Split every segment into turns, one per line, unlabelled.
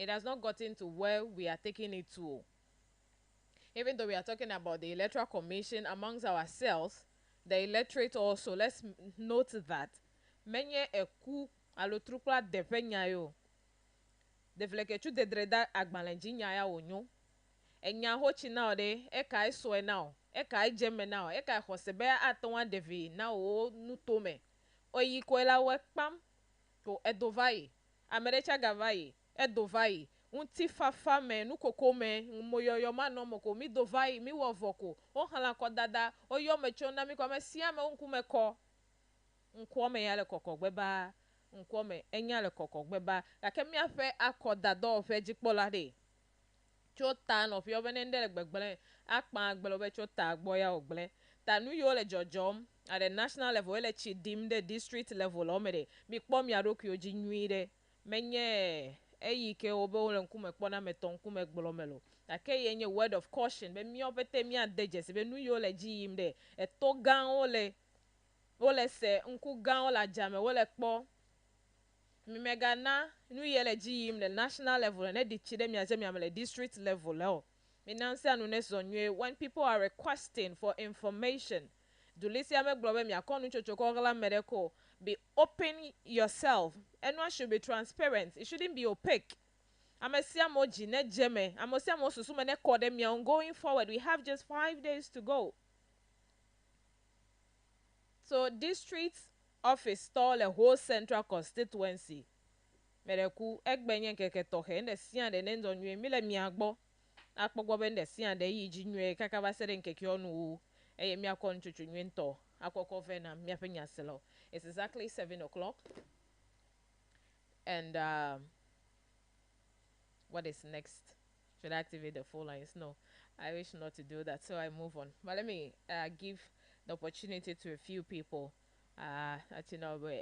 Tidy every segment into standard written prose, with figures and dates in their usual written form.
It has not gotten to where we are taking it to. Even though we are talking about the electoral commission amongst ourselves, the electorate also, let's note that menye eku alotrukla depenyayo devlekechu dedreda agbalenji nyaya onyo enya hochi now de eka iso now eka ijeme now eka hosebe atonwa devi now o nutome oyi kwela wekpam to edovai amerecha gavai edovai unti fafa me nu koko me moyoyo ma no moko mi dovai mi wo voko o hala ko dada o yo me chona mi ko me sia me unku me ko nko me yale koko gbeba nko me enya le koko gbeba ka ke mi afe akoda do fe jipola de chota no fi obenende le gbegbele akpa agbelo be chota agboya ogbele ta nu yo le jojom at the national level ele chidim the district level omede mi kpom ya roku oji nwire menye eyi ke obe ole nkume kpona meton nkume gbolomelo ake yenye word of caution be mi obete mi adeje be nu yo le ji yim de eto gan ole se nku gan ola jame ole kpo mi megana nu yele ji yim the national level ne di chide mi azemi amele district level leo mi nansi anu ne zonye when people are requesting for information Dulisia me globe mi akonu chochokogala medical be open yourself anyone should be transparent it shouldn't be opaque amesia moji ne jeme amesia mo susume ne kode mi going forward we have just 5 days to go so district office stall a whole central constituency mereku egbenye keke tohe nde siande ne ndonwe mile mi agbo akpogbo be nde siande yi jinwe kaka basere nkeke onu eye mi akon chuchu nwento akoko vena mi apenya selo it's exactly 7 o'clock and what is next should I activate the phone lines no I wish not to do that so I move on but let me give the opportunity to a few people at you know we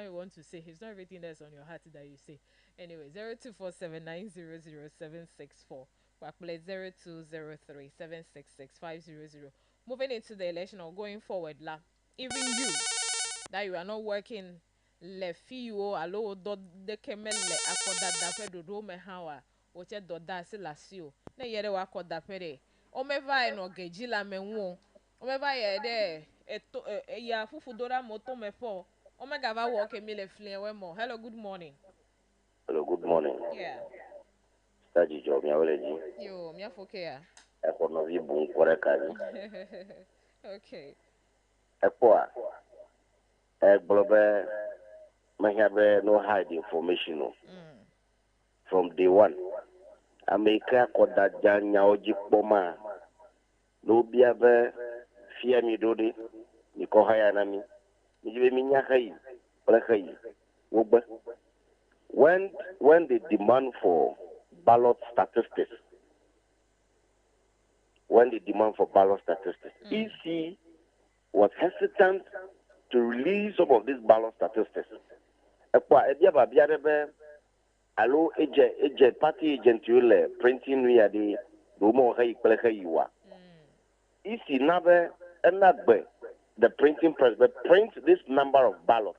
want to say it's not everything that's on your heart that you say anyway 0247900764 calculate 0203766500 moving into the election or going forward la even you that you are not working le fiyo alo do de kemele akoda da pe do me hawa o che do da se lasio na yere wa akoda pere o me vai no geji la menwo o me vai e de eto ya fufu dora moto me fo o me gava work e mi le flen we mo hello good morning
Hello, good morning.
yeah
Staji job ya wale ji.
yo mi afoke ya
Eko no vi bun kore kazi.
okay
Eko a. Globe mahiabe no hide information no.
mm.
From day one. Amerika koda janya oji poma. No biabe fia mi dode. Ni ko haya na mi. Ni jibe mi nya kai. Wala kai. Wogba. When they demand for ballot statistics, EC was hesitant to release some of these ballot statistics. Allo party agent yule printing we are the rumo hay pleka yiwa. EC never the printing press but print this number of ballots.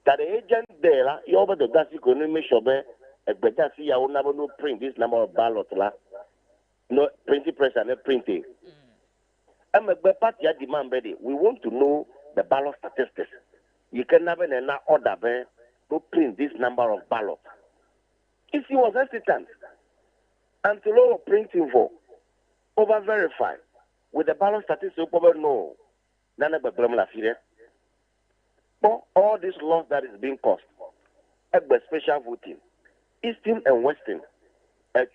That the agent there, you over the gas economy shobe a better see I will never no print this number of ballots la. No printing press and printing. I'm a party demand ready. We want to know the ballot statistics. You can never order to print this number of ballots. If he was hesitant until all printing for over verify with the ballot statistics, probably no. None of the but all this loss that is being caused, special voting, Eastern and Western, they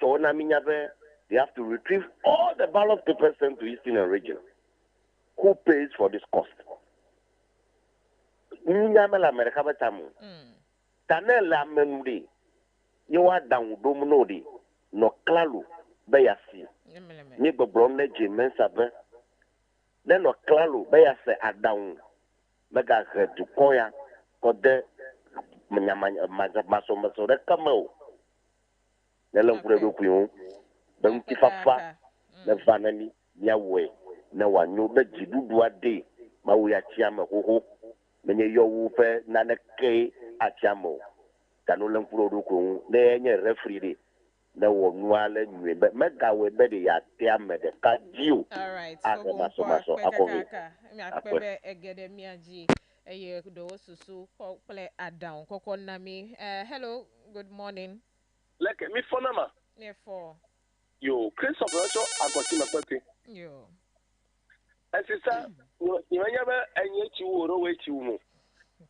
have to retrieve all the ballot papers sent to Eastern and region. Who pays for this cost? Tanela memudi, you are down dominodi, no clalu, bayasi, nibo bromne jimen sabe, then no clalu, bayase are down. Mega to koya, kode, maso de kamel. Nelon kuredo kuyon, ben tifafa, ne vanani, yawe, ne wanyo be jidudu ade, ma we achiama ho, menye yo wufe, nane ke achiamo. kanulen kuro do ko ne nye referee na wo nuale nwe be mega we be de ya tia me de ka jiu
all right
a
so
be
go
maso
kwa
maso
kwe
akowe
kaka mi
akwe
akpebe egede mi aji eye do susu ko play adown koko nami hello good morning
like me for nama
therefore
yo Prince of Russia agoti makwete
yo
asisa yo nya ba enye chi woro we chi mu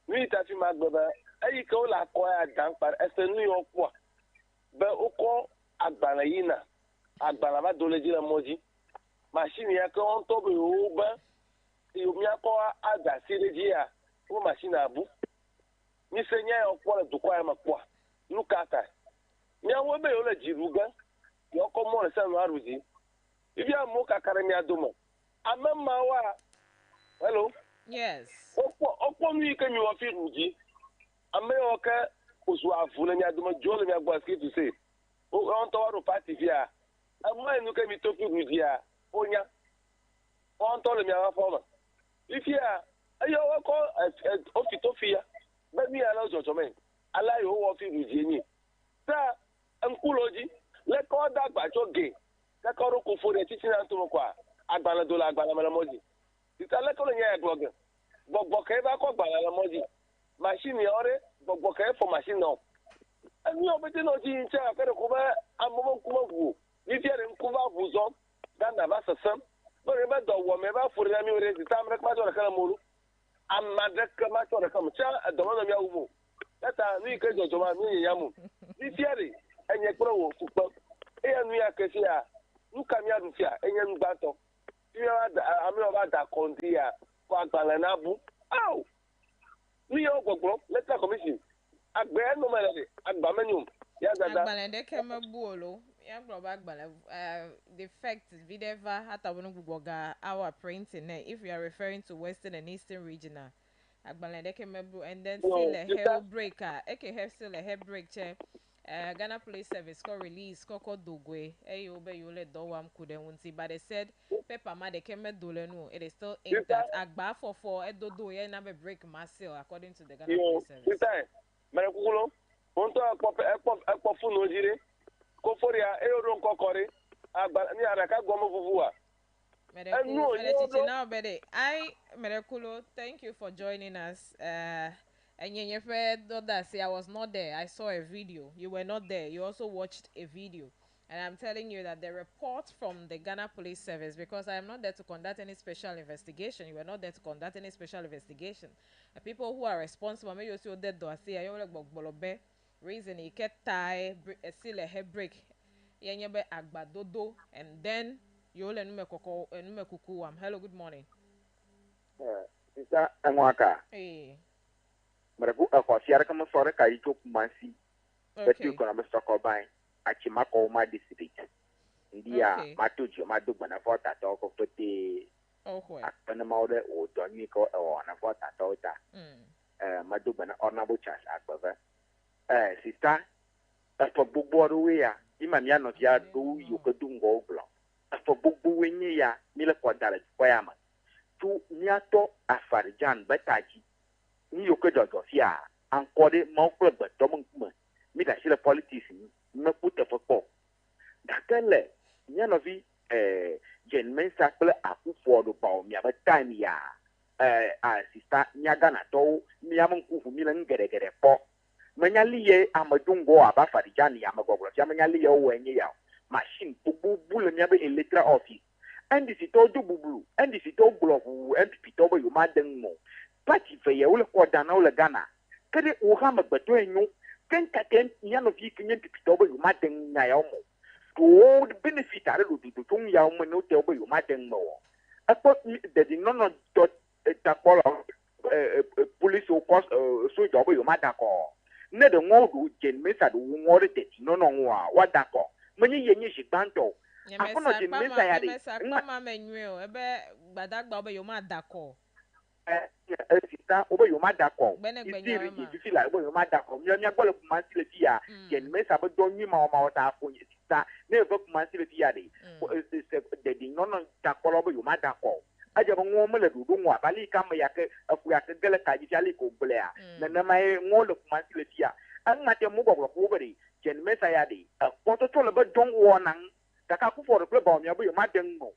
mi ta fi magbeba ayi ko la ko ya dan par esenu yo kwa be uko agbara yina agbara ba dole jira moji machine ya ko on to be o ba yo mi ako aga sireji ya o machine abu mi senya yo kwa du kwa ma kwa lukata mi awo be yo le jiruga yo ko mo se no aruji ibi amu kakare mi adomo amemma wa hello
yes
opo mi ke mi wa fi ruji ame o ka osu afuna mi adomo jole mi agba ski to say o on to wa party via amma enu ke mi to fi ruji a onya on to le mi awa forma ifia ayo wa ko o fi to fi ya be mi ala jojo men ala yo wo fi ruji ni sa nkuloji le ko dagba joge le ko ro ko fo de titi na to kwa agbala dola agbala mala moji tita le ko le nya blog gbogbo ke ba ko agbala la moji machine ore gbogbo ke for machine no ani obete no ji nche akere ko ba amomo kuma bu ni fiere nkuba buzo danda ba sasam bo re ba do wo me ba furi na mi ore tita mre ma to kala mulu amade ka ma to ka mu cha do no mi awumo tata ni ke jojo ma mi yamu ni fiere enye kro wo fupo e nu ya kesi ya nuka mi adufia enye ngbato ami oba da kondia ko agbala na bu aw ni yo gbogbo letter commission agbe no mele agba menu ya dada
agbala de kema buolo ya global agbala the fact videva hata wonu gugoga our printing if you are referring to western and eastern regional agbala de kema bu and then still a hell breaker eke have still a head break che Ghana Police Service got release Koko Dogwe Eyobe Yole Dowam Kudenwunti but they said Pepper Ma de Keme Dolenu it is still aimed at Agba for Edodo Ye Nabe break Marcel according to the Ghana Police Service.
Sitai Merekulo onto akpo fu no jire ko foria eyodo nkokore agba ni araka gomo fufuwa
Merekulo, thank you for joining us. And I was not there. I saw a video. You were not there. You also watched a video. And I'm telling you that the report from the Ghana Police Service, because I am not there to conduct any special investigation. You were not there to conduct any special investigation. The people who are responsible, maybe you see dead do I see I like bolobe reason he kept tie still a head break. Yenyebe agbadodo and then you ole nume kuku am. Hello, good morning.
Sisa anwaka
Hey.
marabu akwasiara kama sore kai to kumansi
Okay.
betu kono mstoko bai achima ko ma district ndia
Okay.
matujo madugba na fota to ko fete
Oh, well.
akpana mawde o to ni ko o na fota to ta madugba na honorable charge agbava sista afọ gbogbo ọrụ we ya imam ya nọ ya do yokedu ngo oglo afọ gbogbo we nye ya mile kwadara kwa ya ma tu miato afarijan betaji ni yokedo fia ankode mokle beto mkuma mi da sile politics ni me puta fo dakele nya no vi gen mensa kle akufo do ba mi aba time ya sister nyaga na to mi amankufu mi na ngere po manyaliye amadungo aba farijani amagoglo ya manyaliye wenye ya machine bubu le mi aba electoral office and si to do bubu and si to blogu MPP to bo yuma denmo party fe ye wole ko dana wole Ghana kede wo ha magbeto enyu ken katen nya no fi kinyen MPP to bo yuma den nya ya mo to the benefit are do to ya mo no te bo yuma den mo akpo de no dot ta call police o cost so do bo yuma da ko ne de ngodu gen mesa do ngore te no wa da ko manyi yenye shibanto akono gen mesa ya de
mama menweo ebe gbadagba obe yo ma dako
sita obe yo ma dako
Gbene
isiri
ma.
ji fila obe yo ma dako mi agbole kuma sile fia gen mesa be don mi ma ta fo sita ne be kuma sile fia de de no dako obe yo ma dako aja bo ngo mele du ngwa bali kam ya ke aku ya ke gele ka ji ali ko blea na mai ngo le kuma sile fia
an na te mu go ko bari jen mesa ya di ko to to le ba don wonan ka ka ku for ko ba mi abu yo ma den ngo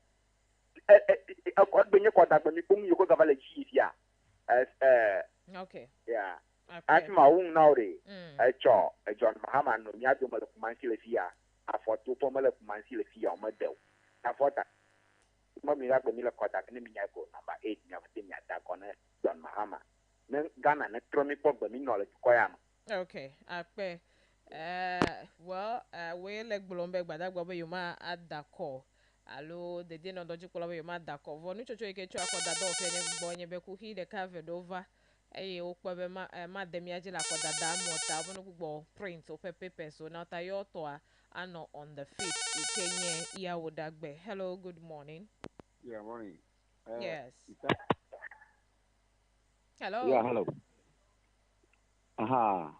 ko benye ko da mi kum yo ko ga vale chi ya
Okay.
yeah
Okay.
asma wun naure
Mm.
John Mahama no mi adu ma ko man si le fia afoto to ma le ko man si le fia o ma de afota ma mi ga ko mi le ko da ni mi nya ko number 8 nya ko mi ada ko na John Mahama ne Ghana ne tromi ko ba mi knowledge ko ya no
Okay. Akpe. Well, we like Blomberg, but that go you ma at the call. Allo, the dinner doji kola you ma da call. Vonu chocho ike chwa kwa da do fe ne bonye be ku hi de covered over. Eye okwa be ma dem yaji la kwa da da mota vonu kubo print o paper so na ta yo to ano on the feet. Ikenye iya wodagbe. Hello, good morning.
Yeah, morning.
Yes.
Is that? Yeah,
Hello.
hello. Aha.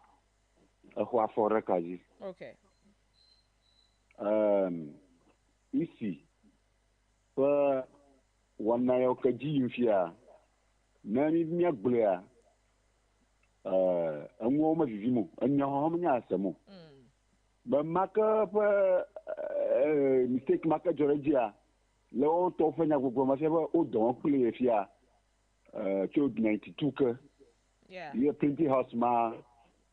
Who for record?
Okay.
Isi. For one night okay, Jimfia. Nani miya bulea. Anwo ma vivimu. Anya hom nya asemu. Ba maka pa mistake maka Georgia. Leon to fanya gogo ma se ba o don kule fia. Child 92 ke.
Yeah.
Ye printing house ma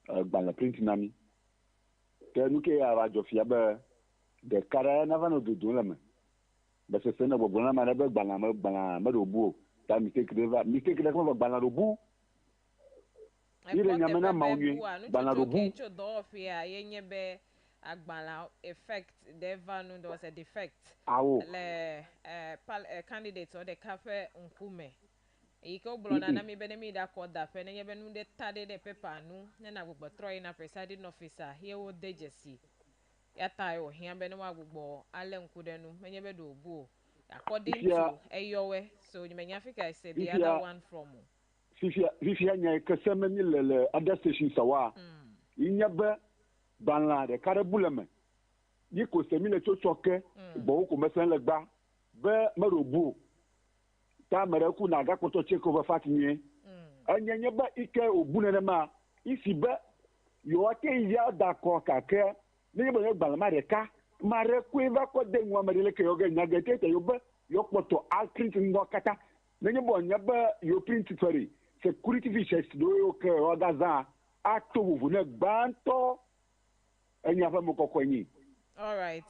gbala printing nami. Ke nuke ya va jofia ba de kara na va no do la me. Ba se na bo na ma na ba gbala ma do bu. Ta mistake de ko gbala do bu. Ile nyame na ma onwe gbala do bu.
Cho do ofia yenye be agbala effect the vanu there was a defect.
Awo.
Le candidate or the cafe nkume. Iko blona na mi bene mi da koda pe ne be nu de tade de paper nu na gbogbo throw in a presiding officer here wo dejesi ya tayo hia be ne wa gbogbo ale nkude nu menye be do bu according to eyowe so you menya Africa is the other one from
Fifia nya kasema ni le other station sawa inya be banla de karabulame yi ko semi le chochoke bo ko mesen le gba be marobu ta mere ku na ga koto check over fatinye anyenye ba ike obunene ma isi be yo ake ya da ko kake ni bo yo gbala mare ka mare ku eva ko de nwa mare le ke yo ga nya ga tete yo be yo poto al print ngo kata ni bo nya ba yo print fari security features do yo ke o ga za ato bu ne gbanto enya fa mo kokoni.
All right,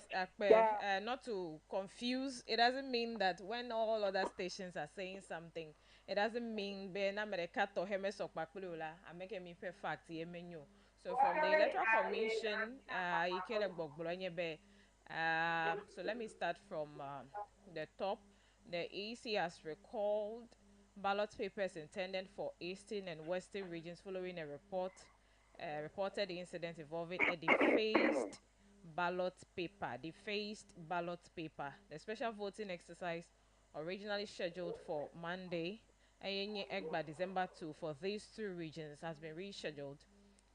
not to confuse, it doesn't mean that when all other stations are saying something, it doesn't mean be na America to hemes okpakpulula and make me fact ye menu. So from the Electoral Commission, so let me start from the top. The EC has recalled ballot papers intended for Eastern and Western regions following a reported incident involving a defaced ballot paper. The special voting exercise, originally scheduled for Monday, December 2, for these two regions, has been rescheduled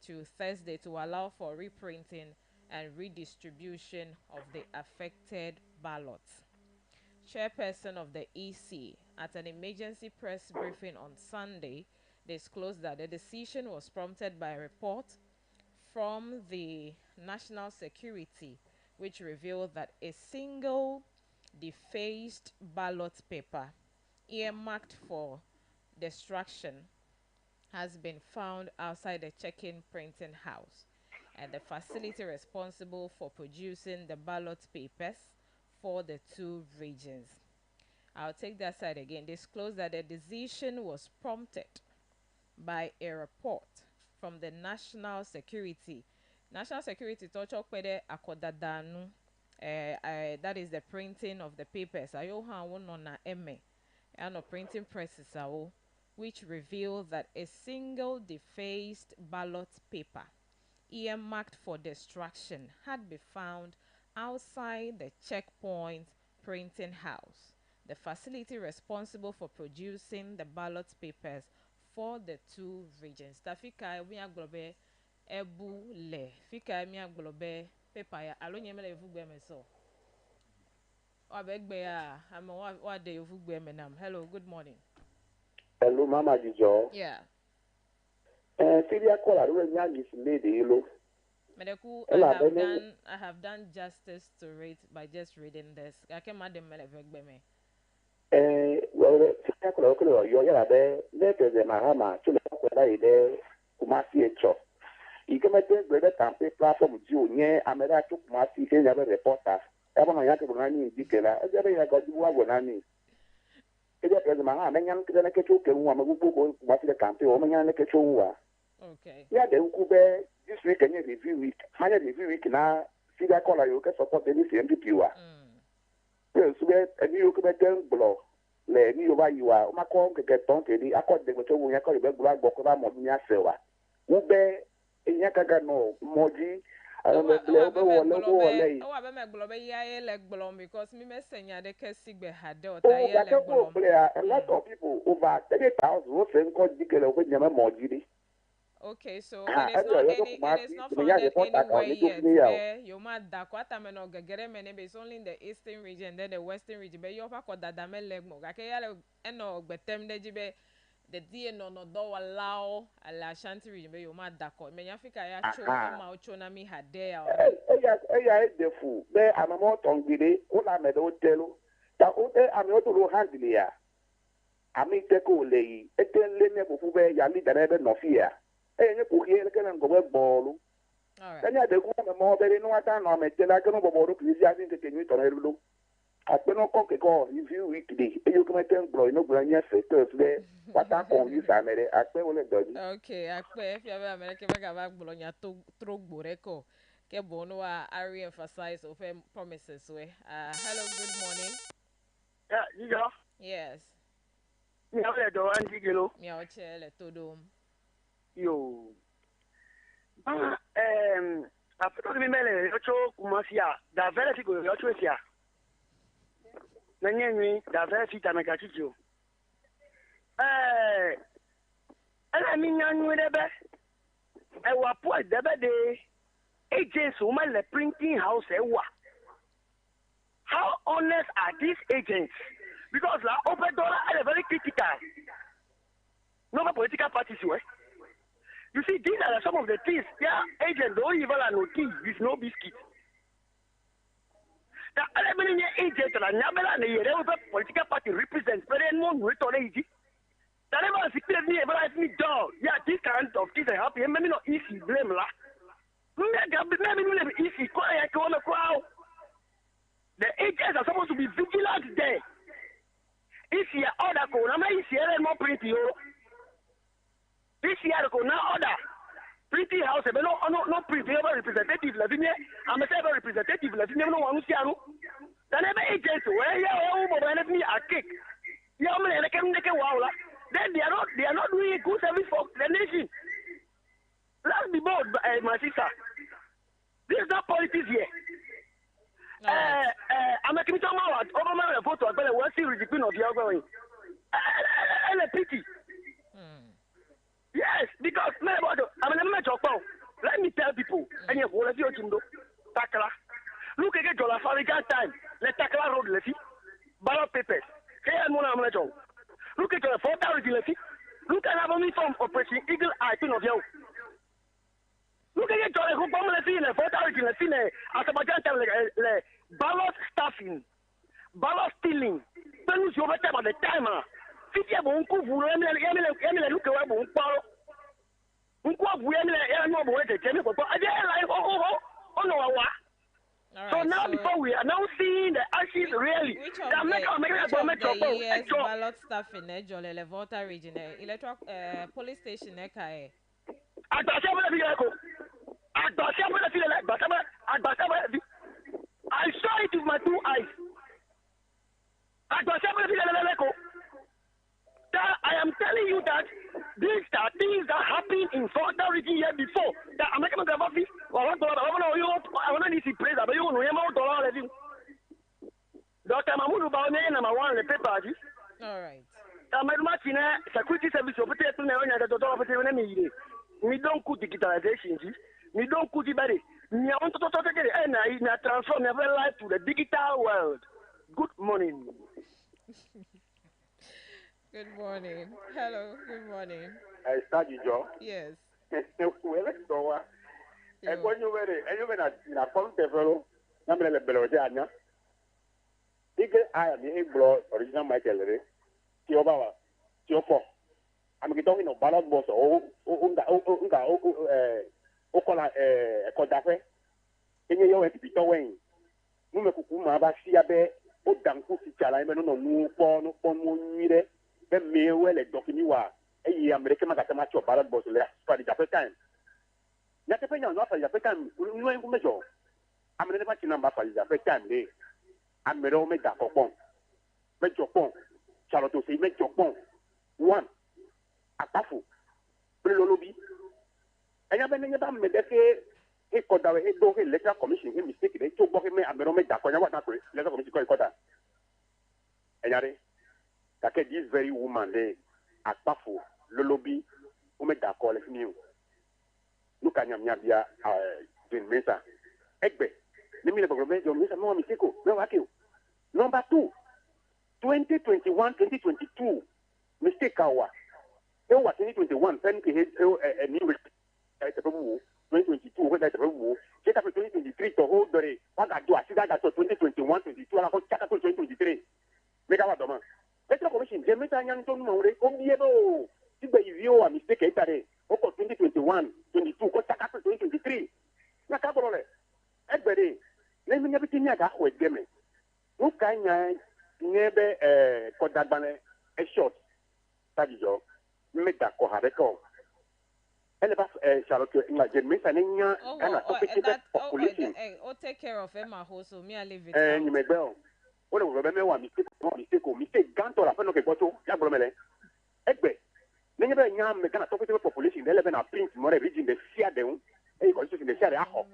to Thursday to allow for reprinting and redistribution of the affected ballots. Chairperson of the EC, at an emergency press briefing on Sunday, disclosed that the decision was prompted by a report from the National Security, which revealed that a single defaced ballot paper earmarked for destruction has been found outside the check-in printing house, and the facility responsible for producing the ballot papers for the two regions. I'll take that side again. Disclosed that the decision was prompted by a report from the National Security. National Security tocho kwede akodadanu. That is the printing of the papers. Ayo ha wono na eme. Ano printing presses awo, which revealed that a single defaced ballot paper earmarked for destruction had been found outside the checkpoint printing house, the facility responsible for producing the ballot papers for the two regions. Tafika mi aglobe ebu le. Fika mi aglobe paper ya alo nyemele yevugbe meso. Wabegbe ya ama wade yevugbe menam. Hello, good morning.
Hello, Mama Jijo.
Yeah.
Syria call a young is lady, look.
Medeku, I have done justice to it by just reading this. I came at the melevegbe me.
Well, Syria call you're there, later than Mahama, to the there, Kumasi a chop. You can make the campaign platform, Junior, Amera took Kumasi, another reporter. Everyone I had to run in Dicela, as I got you one on me. It is Mahama, young Kanaka, woman who go to the campaign, woman, and a
Okay.
Yeah, the Ukube this week and review week. Higher review week now. See that color you can support the MPP. Well, so a new Kubetan block. Le new over you are. Macron can get on to the accord the hotel when you call the black book of Monia Sewa. Ube in Yakagano, Moji. I don't know.
Oh, I remember Globe, yeah, like Blom because me messenya de Kessigbe had or
a lot of people over 30,000 was saying called Dickel when you're Moji.
Okay, so it is not founded anywhere yet. There, you might da kwata meno gagere mene be only in the eastern region, then the western region. But you have got that dame legmo. Gake yale eno betem de jibe the die no do allow a la Shanti region. But you might da ko. Menya fika ya cho ma ucho na mi hade ya.
The fool. There I'm a more tongue gide. Una me do tell. Ta ute I'm not to handle ya. Ami teko lei. Eten lene bufube ya mi darebe no fear. Enye kuhie kana ngobe bolu. Kanya de ku me mo bere no ata no me tela kana boboru krisi asi nke kenyu to na Akpeno ko ke ko review weekday. E you come ten blow no branya sectors there. What are confused amere akpe wole doji.
Okay, akpe if you have America make a blow nya to throw boreko. Ke bono I re-emphasize of promises we. Hello, good morning.
Yeah, you go.
Yes.
Me have do anti kilo.
Me o chele to dom.
Yo. After me mele yo cho kumasia. Da vele siko yo cho sia. Na nyenwi da vele sita me kachicho. Ana mi nyanwe debe. E wa po debe de agents who the printing house ewa. How honest are these agents? Because la open dollar are very critical. No political parties way. You see, these are some of the things. Yeah, agent don't even no tea with no biscuit. The element agent la nyabela ne yere political party represents but then one with already. That never secret me ever ask me dog. Yeah, this kind of things I happen. Maybe not easy blame la. The agents are supposed to be vigilant there. If you order code, I'm not here more pretty. This year, now order pretty house, but no pretty representative. I'm a representative. No one who's here. The never agents where you are me a kick. You are going to make a wow. Then they are not doing good service for the nation. Let's be bold, my sister. This is not politics here. I'm a committee about Obama report to a West Series of the outgoing. And a pity. Yes, because I'm a match of power. Let me tell people, and you have your Tindo, Takala. Look at your African time. Let Takala road, let's see. Ballot papers. Here, Mona Amajo. Look at your 4,000, let's see. Look at our uniform Operation Eagle Eye, pin of you. Look at your who bomb the scene, 4,000, let's see, Azerbaijan, ballot stuffing, ballot stealing. Then you over at the timer. Fitia Bunku, Emily, look away, Bunko. Unko, Emily, no more, the Jennifer, but I dare like, oh, no, so now before we are now seeing the ashes really,
which of the years ballot stuff in the Volta region, electoral police station,
I saw it with my 2 eyes. I am telling you that these are things that happened in Volta region year before. That American government, I want to see praise, but you know, Dr. Mahmoud Baumé, number 1 the paper.
All right.
Security service, we don't put digitalization. We don't put it better. We want to talk and I transform every life to the digital world. Good morning.
Good morning. Hello, good morning.
I start you, Joe.
Yes.
Wele so wa. E
Yo.
ko nyu wele, e yu na kon te felo. Na me le belo de anya. Ike aya mi e blo original Michael re. Ti oba wa. Ti ofo. Am ki talking of ballot box o kola ko dafe. Enye yo e ti to wen. Nu me kuku ma ba si abe o danku si chala me no nu po nu nyire. Be me wele dokini wa. E yi America ma ka ma cho ballot box le. For the Japan time. Ya te penya no fa Japan time. Nu en ku mejo. Am ne ba ti namba fa Japan time le. Am me ro me da kokon. Me jokon. Charlotte o se me jokon. One. Atafu. Lolobi. Enya be ne ba me de ke e koda we do ke electoral commission e mistake de to bo ke me amero me da ko nya wa na ko electoral commission ko koda. Enya re. That this very woman there Atafu Lolobi o me da ko le fini o. Look at nyam bia din mesa. Egbe. Ni mi le bo me jo mesa mo mi seko. Me wa ke o. Number 2. 2021-2022 mistake awa. E wa 2021 pen ke ni 2022 when that wo get up 2023 to hold the waga do asida that 2021 22 ala ko chaka 2023 make our doma electoral commission je meta nyang to no re o biebo tigbe ivio a mistake etare o ko 2021 22 ko chaka 2023 na ka borole egbere na mi nyabi tinya ga ko edeme no kanya nyebe ko dagbane e short tabijo meta ko hareko elle va Charlotte imagine me ça n'enya ana to pick the population
Take care of Emma Hoso me I leave it
ni me gbeo o le wo be me wa mistake ganto la fe no ke goto ya bro mele egbe n'enya be nya me kana to pick the population elle be na print more region de sia de un e ko so de sia de aho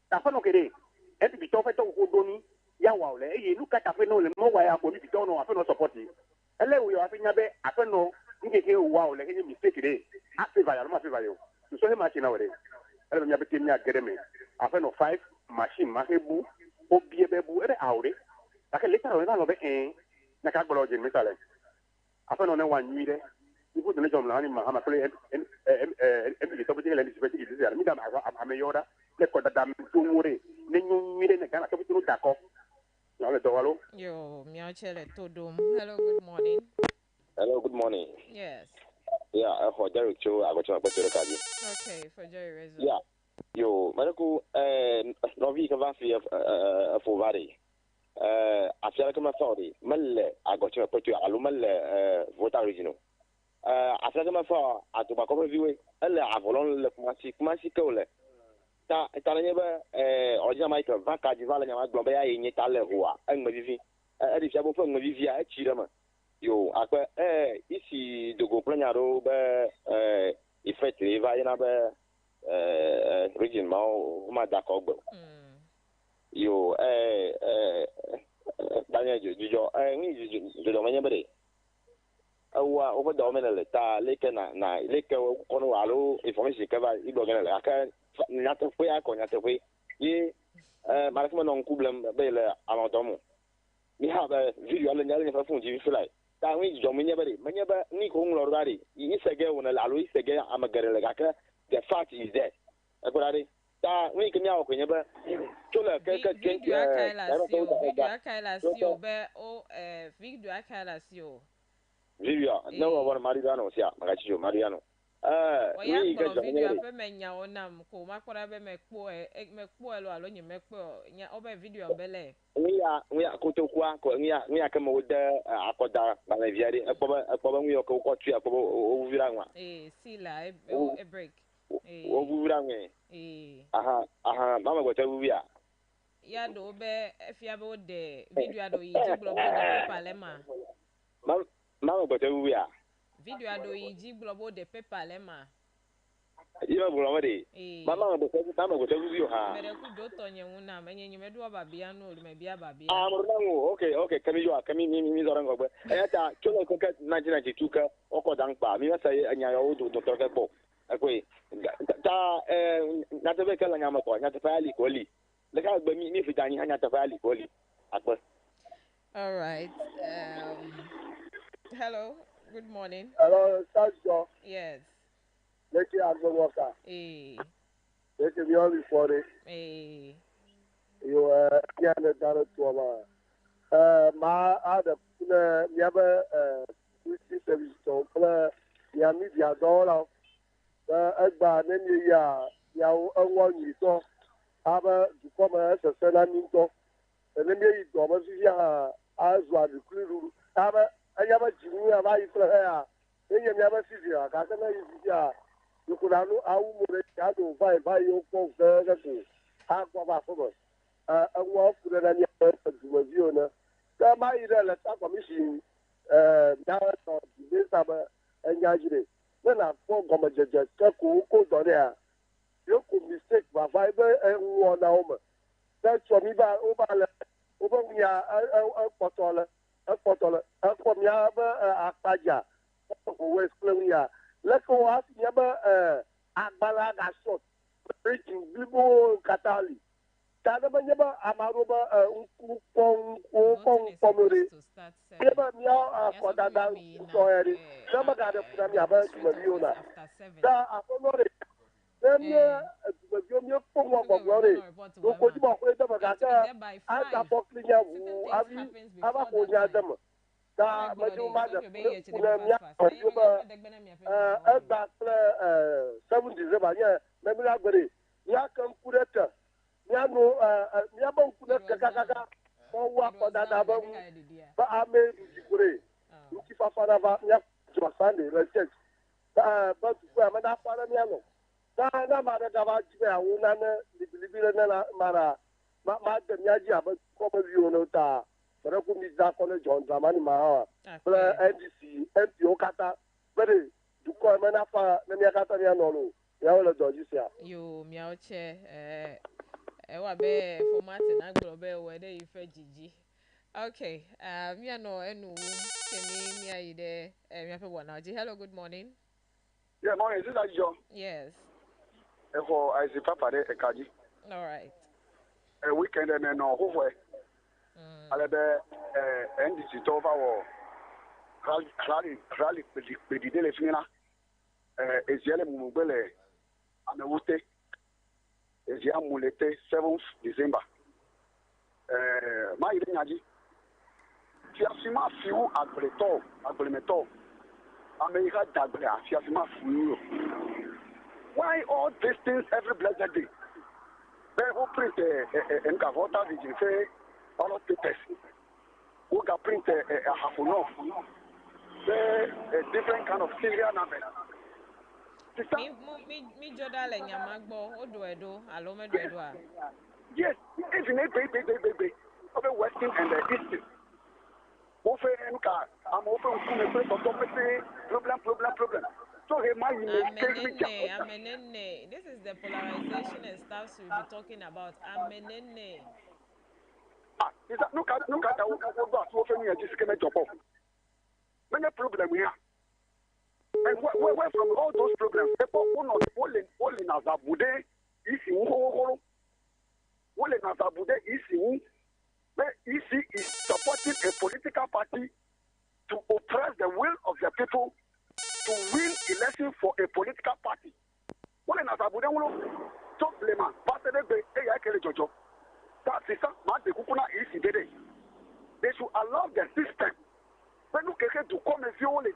ta fe no ke de e bi to fe to ko doni ya wa ole e lu ka ta fe no le mo wa ya ko bi to no afe no support elle wo yo afe nya be afe no ngeke wa ole ke mistake de a favor ya no ma favor yo so he machine awore ele me abete mi agere me afa no 5 machine ma hebu obie bebu ere awore aka later on na be na ka gbolo je mi sale afa no ne wan nyire ibu de ne jom la ni ma ama kole em to beti le ni beti idi ya mi da ma ameyora le ko da mi to mure ne nyire ne kana to beti no dako na le do walo
yo mi achele to dum hello good morning
Hello, good morning.
yes
Yeah, for Derek Cho, I got you about your card.
okay for Jerry Rezo
Yeah. Yo, Marco, Novi Cavasi for Valley. I feel like I'm sorry. Melle, I got you about your Alumal voter original. I feel like I'm for at the back of you. Ella, I've only left Masicole. Taneba, or Jamaica, Vaca, Divala, Globea in Italia, who are, and Medivi, Edishabo from Medivia, Chidama. Yo, akwa isi dogo planyaro be effectively va yana be region ma da ko gbo. Yo banya jo ni jo manya bere. Awa over the omenele ta leke na leke kono walo information ka va ibo ganele aka nyata fo ya ko nyata fo ye marakma non kublem be le amondomo. Mi ha be video ale nyale ne fa fun ji fi lai. Ta wi jo menya ba ni ko nglo bari isege wona la lo isege amagare le gaka the fact is that akurari ta wi kenya ko nyaba chola
video akaila sio be o video akaila sio
video no wa mariano sia magachi jo mariano
wi ga jo video ape menya onam ko makora be mekpo lo alo nyi mekpo nya obe video bele
we are kotokwa ko we are kama woda akoda ba na viare akpoba we ko ko tu akpoba o vira nwa
sila e break
o vira nwe aha mama go ta via
ya do be efia be de video ado yi jiblo bo de paper lema
mama go ta via
video ado yi jiblo bo de paper lema
Iba bulamade. Mama go ta mama go ta via ha
mere ku do to nyen na menye nyime do babia no me bia babia
murdangu okay kami yo kami mi zorango ba ayata chola ko ka 1992 ka oko dangpa mi wasa anya yo do doctor ka bo akoi ta na te be kala nyama ko nya te fa ali ko li le ka gba mi fitani anya te fa ali ko li akwa
all right hello good morning
hello Sergio
yes
Leki Agbowoka. Leki mi only for it. You can done to ma ada never service to ya mi dia dollar agba neni ya anwa ni to aba dukoma sesena ni to enemi yi do ma fi ya azwa de kuru aba ayaba jimu ya ba ifra ya enye mi aba fi ya ka kana yi fi ya yukuranu awu mo re ya do vai yo ko ga ko ha ko ba fo anwa fura na ni duwa biyo na ta ma ire la ta commission na to ni saba anyajire na fo goma jeje ka ko do ya yo ko mistake ba vai be enwo na o ma ta so mi ba o ba le o ba nya potole ko mi ba apaja ko we skle ya le ko as ya ba agbala ga shot preaching bibo katali kada ba nyaba amaroba pomori yaba miya koda da soyeri sama kada kuna miya ba kumariona da afonore nemye kumariona pomwa pomore do ko diba ko da ba ka ata poklinya wu abi aba ko nya dama da maju ma da kuna miya yoba aba 7 December nya memira gbere ya kan kureta ya no ya ban kuna kaka ko wa ko da ba ame dikure nti fafara ba ya jo sande research ba tu ko amada fara mi ano na ma da ba jibe awu na libilibile na mara ma de mi aji aba ko ba wi ono ta bara ku mi za ko le John Dramani ma bla NDC MPO kata bere du ko amada fa na mi kata mi ano no ya wala doji sia
yo mi auche ewa be format na gboro be we dey ife jiji okay me no enu kemi me ayi de me afa bona ji hello good morning
yeah morning is that John
yes
for I see papa de ekaji
all right
a weekend and no ho ho ale be NDC to over wo rally pedide le finina eziele mu gbele amewute ezi amulete 7th December ma ile nyaji ti afima fiu agremeto America dagbe afi afima fiu why all these things every blessed day they who print nka voter vigil say all of papers who can print a half enough a different kind of serial number.
Me joda le nyamagbo odo edo alo medo edo a.
Yes, even a baby of the western and the eastern. Ofe nka am ofe nkume pe to problem. So he might
amenene. This is the polarization and stuff we'll be talking about. Amenene.
Is that look at what ofe ni just keme jopo. Many problem here. And where from all those problems, people who not falling as a Bude is in Wole Nazabude is in where EC is supporting a political party to oppress the will of the people to win election for a political party. Wole Nazabude will talk blame Pastor Jojo. That is not the Kukuna EC. They should allow the system. When you get to come and feel it.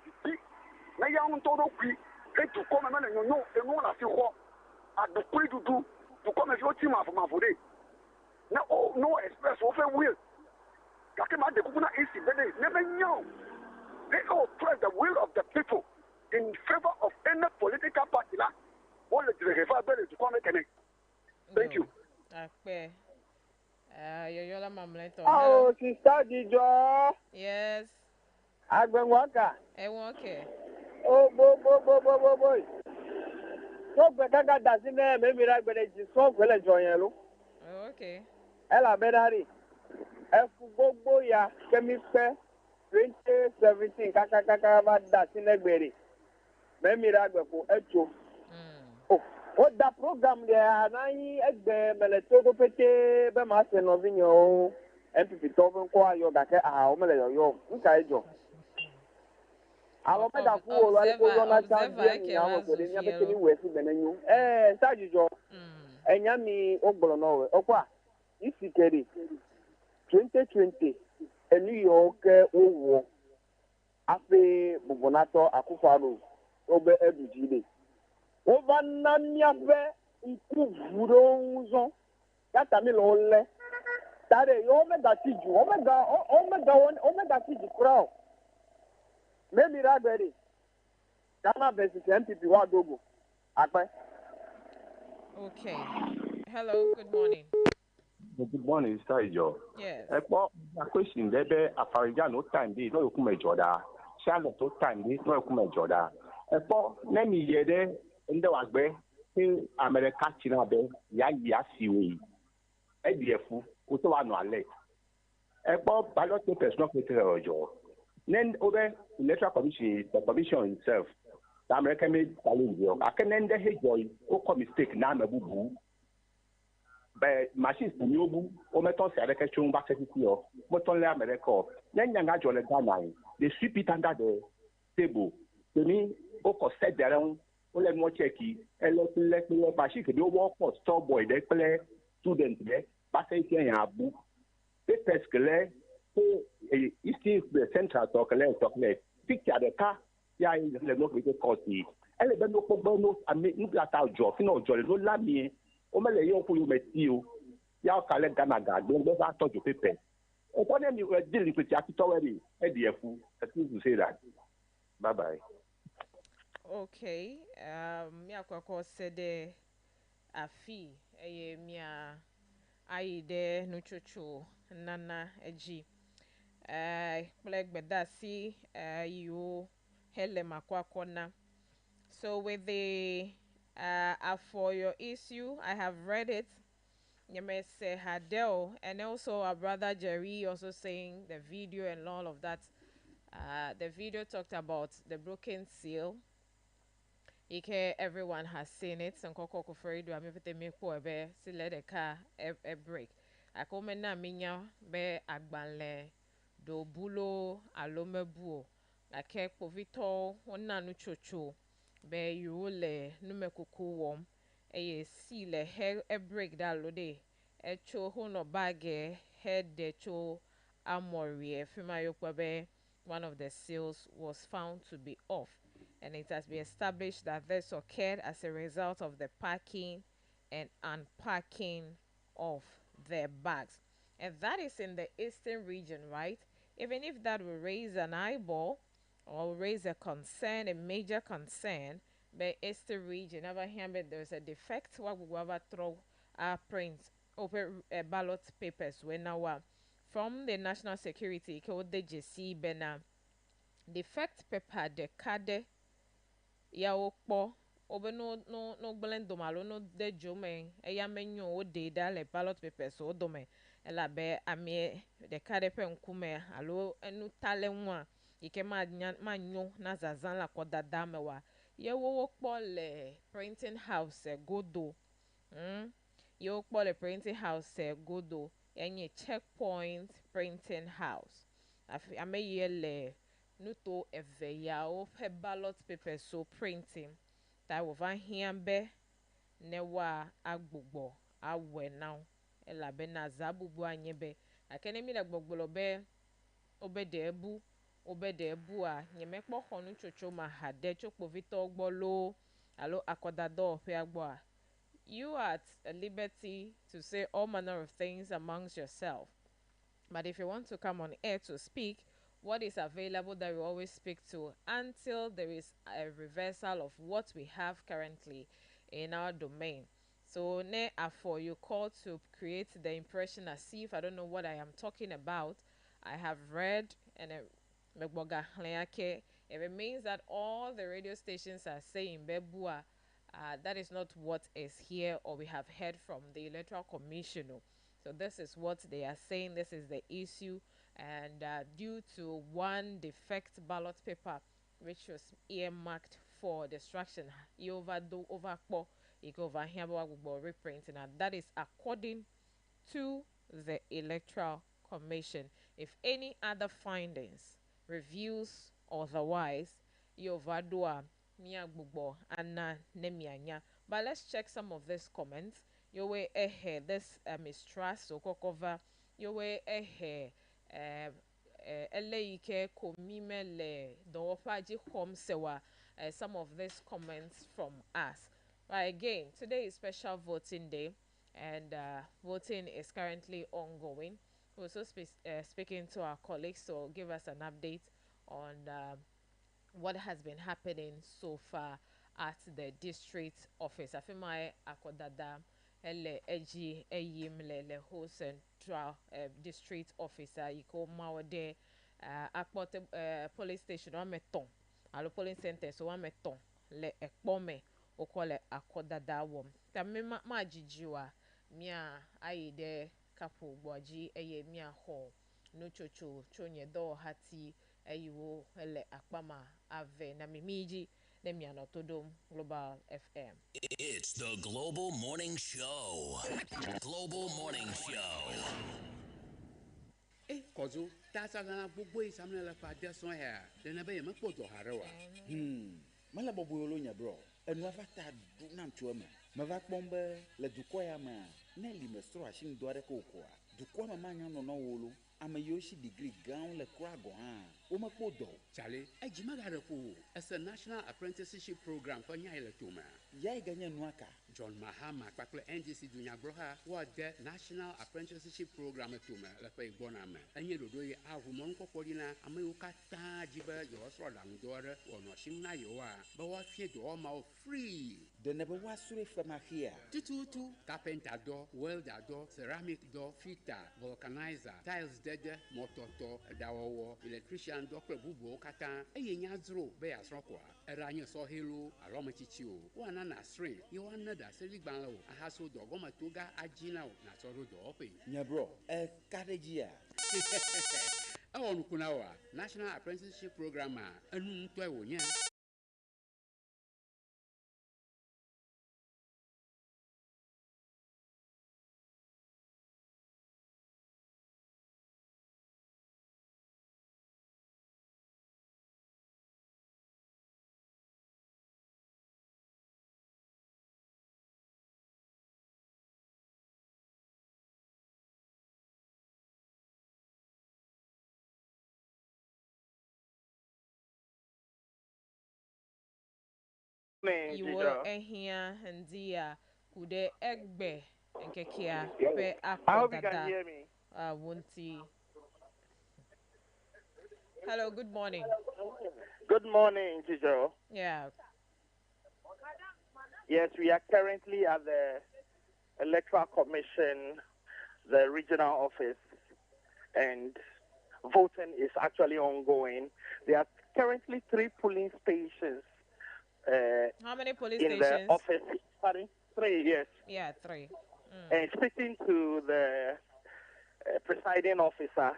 Na ya ntoro kwi etu koma na nyonyo enu na fi ho adokuri dudu to come fi oti ma fode na no express wo fe will kake ma de kuna isi bede ne menyo they all press the will of the people in favor of any political party la wo le dire fa bede to come kene thank you
akpe yoyola mamleto
oh sister Dijo
yes
agbenwaka
okay.
Oh, boy. So, Gaga does in there, maybe I better just so well enjoy yellow.
Okay.
Ella Benari. F. ya, Chemisphere 2017, Kakaka, that's in a berry. Maybe I go for Echo. Oh, what that program there? And I at the Melatodo Pete, Bemas and Novino, and to be talking for your Gaka, how many of you? Okay, Joe. àwọn mẹ́ta fún wo lọ́wọ́ kó lọ́nà sáà díẹ̀ mi àwọn ọ̀gbọ̀n ní abẹ́tẹ́ ní wẹ̀ẹ́sì bẹ̀rẹ̀ nyú sáàjì jọ ẹ̀yà mi ó gbọ̀rọ̀ náà wẹ̀ ọkọ̀ à ìsì kẹrì 2020 ẹ̀nu yọ̀ kẹ́ ó wọ̀ afẹ́ bùbọ̀nàtọ̀ àkúfàrò ó bẹ́ ẹ̀dùjì lè ó bá ná miabẹ́ nkú vúdó ń zọ́n yàtà mi lọ́ọ́ lẹ́ tàdé yọ ọmẹga ti jù ọmẹga ti jù kúrọ mẹmi ragbẹrẹ ghana versus npp wà dógò àpẹ.
Okay. Hello, good morning.
Good morning, Mr. Ijo.
Yes.
A question there, a Farijan no time, they no come a joda. Charlotte no time, they no come a joda. Let me hear there, and there was where America China, ya siwe. ADF, also one alert. Ballot papers not with a job. Then over electoral commission, the commission itself, the American made challenge. I can end the head boy, or mistake, now a boo. But machines to you, or metal selection back to you, but only America. Then young Ajol Ghana, they sweep it under the table. To me, Oko said their own, only more checky, and let me machine to do work for store boy, they play student there, but I say, Abu. Papers clear, ici the central talk picture the car, yeah, le no with the costi. Elle ben no no ami nous la ta job, no job no la mi. O me le yo fu you metio. Ya ka le Ghana ga don be ba to paper. O ko dem you deal with ya to already. E dey fu. Excuse to say that. Bye bye.
Okay. Me akwa said afi eye me ayi de no chocho nana eji. Like bedasi you hele makwa kona. So with the for your issue, I have read it. You may say Hadel, and also our brother Jerry also saying the video and all of that. The video talked about the broken seal. Everyone has seen it. Some koko kufuri do amifite me po ebe si let the car a break. Akome na minya be agbanle do bulo alome buo. Ake povito wana nu chocho be yule nume kuku wom. Eye si le he a break da lode. E cho hono bage head de cho amorie. Fima yokwabe one of the seals was found to be off. And it has been established that this occurred as a result of the packing and unpacking of their bags. And that is in the eastern region, right? Even if that will raise an eyeball or raise a concern, a major concern, but eastern region, over here, but there's a defect. What we will throw our prints over ballot papers when now from the national security code the JC Bena defect paper the card ya okpo obe no blend malo no de jome eya menyo o de da le ballot papers o dome ela be amie de kade pe nkume alo enu tale nwa ike ma nyo na zazan la koda damewa ye wo okpo le printing house godo ye okpo le printing house godo enye checkpoint printing house afi ameye le nuto eve ya o pe ballot paper so printing ta wo van hiambe ne wa agbogbo awe now ela be na zabubu anyebe akene mi le gbogbolo be obede ebu a nyemekpo honu chocho ma hade chokpo vito gbolo alo akodado pe agbo a you are at liberty to say all manner of things amongst yourself, but if you want to come on air to speak, what is available that we always speak to until there is a reversal of what we have currently in our domain. So ne for you call to create the impression as if I don't know what I am talking about. I have read and if it means that all the radio stations are saying Bebua, that is not what is here or we have heard from the Electoral Commission. So this is what they are saying. This is the issue. And due to one defect ballot paper, which was earmarked for destruction, you reprinting, and that is according to the Electoral Commission. If any other findings, reviews, otherwise, Yovadua, Mia Bubo, Anna Nemianya. But let's check some of these comments. Your way ahead, this mistrust, so cover your way ahead. Eleike komimele dowafaji home sewa some of these comments from us. But again, today is special voting day, and voting is currently ongoing. We're also speaking to our colleagues to give us an update on what has been happening so far at the district office. Afimai Akodada ele eji eyim le ho central district officer iko mawde akpote police station wa meton alo polling center so wa meton le ekpome okole Akodada wom tamme ma jijiwa mia ayide kapo gboji eye mia ho no chocho chonye do hati ayiwo ele akpama ave na mimiji lemia notodom Global FM.
It's the Global Morning Show. Global Morning Show.
Kozo tasa gana gbogbo isamle la fa de son here de na be me podo harewa
mala bobo nya bro enu afata du nam chuama ma va kpombe le dukoya ma na li mestro ashim do are ko ko duko ma manya no no wolo ama yoshi degree gown le krago ha o ma podo
chale ejima ga repo as a national apprenticeship program for nya ile tuma
ya ganya nuaka
John Mahama pakle NGC dunya broha what the national apprenticeship program tuma la fa igbona ma enye dodo yi ahumon kokori na amayuka ta jiba yo so lang dore wono shimna yo a ba wa fie do ma free
de ne ba wasure fama here
tutu carpenter door welder door ceramic door fitter vulcanizer tiles dede mototo dawowo electrician door prebubo kata eyenya zro be asrokwa era anye so helo alomachichi o wana na string you wana da seligban o ahaso do goma toga ajina o na so do ope
nya bro kadejia
awon kuna wa national apprenticeship program anu nto e wonya
Iwo ehia ndia kude egbe nkekia pe
I hope you can
Akodada
hear me.
wonti. Hello, good morning.
Good morning, teacher.
Yeah.
Yes, we are currently at the Electoral Commission, the regional office, and voting is actually ongoing. There are currently 3 polling stations.
How many police
in
stations?
the office? Sorry, 3, yes.
Yeah, 3.
And speaking to the presiding officer,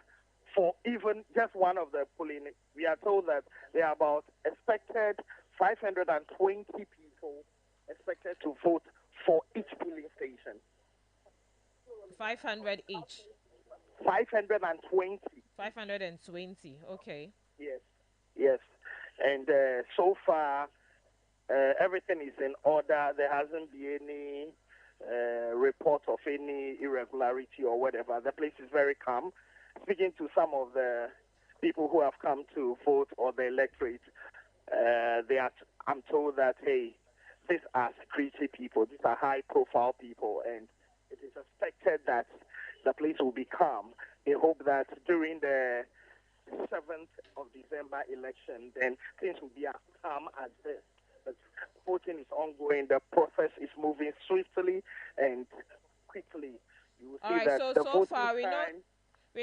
for even just one of the polling, we are told that there are about expected 520 people expected to vote for each polling station.
500 each.
520.
520. Okay.
Yes. Yes. And so far, everything is in order. There hasn't been any report of any irregularity or whatever. The place is very calm. Speaking to some of the people who have come to vote or the electorate, I'm told that, hey, these are security people. These are high-profile people, and it is expected that the place will be calm. They hope that during the 7th of December election, then things will be as calm as this. But voting is ongoing. The process is moving swiftly and quickly. You will see
All right,
that the
so far we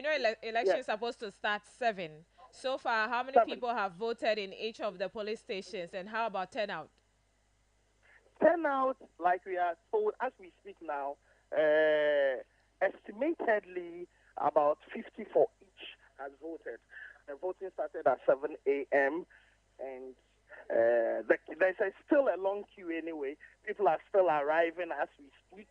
know election is supposed to start 7. So far, how many people have voted in each of the police stations, and how about turnout?
Turnout, like we are told as we speak now, estimatedly about 50 for each has voted. The voting started at 7 a.m. and there's still a long queue anyway. People are still arriving as we speak.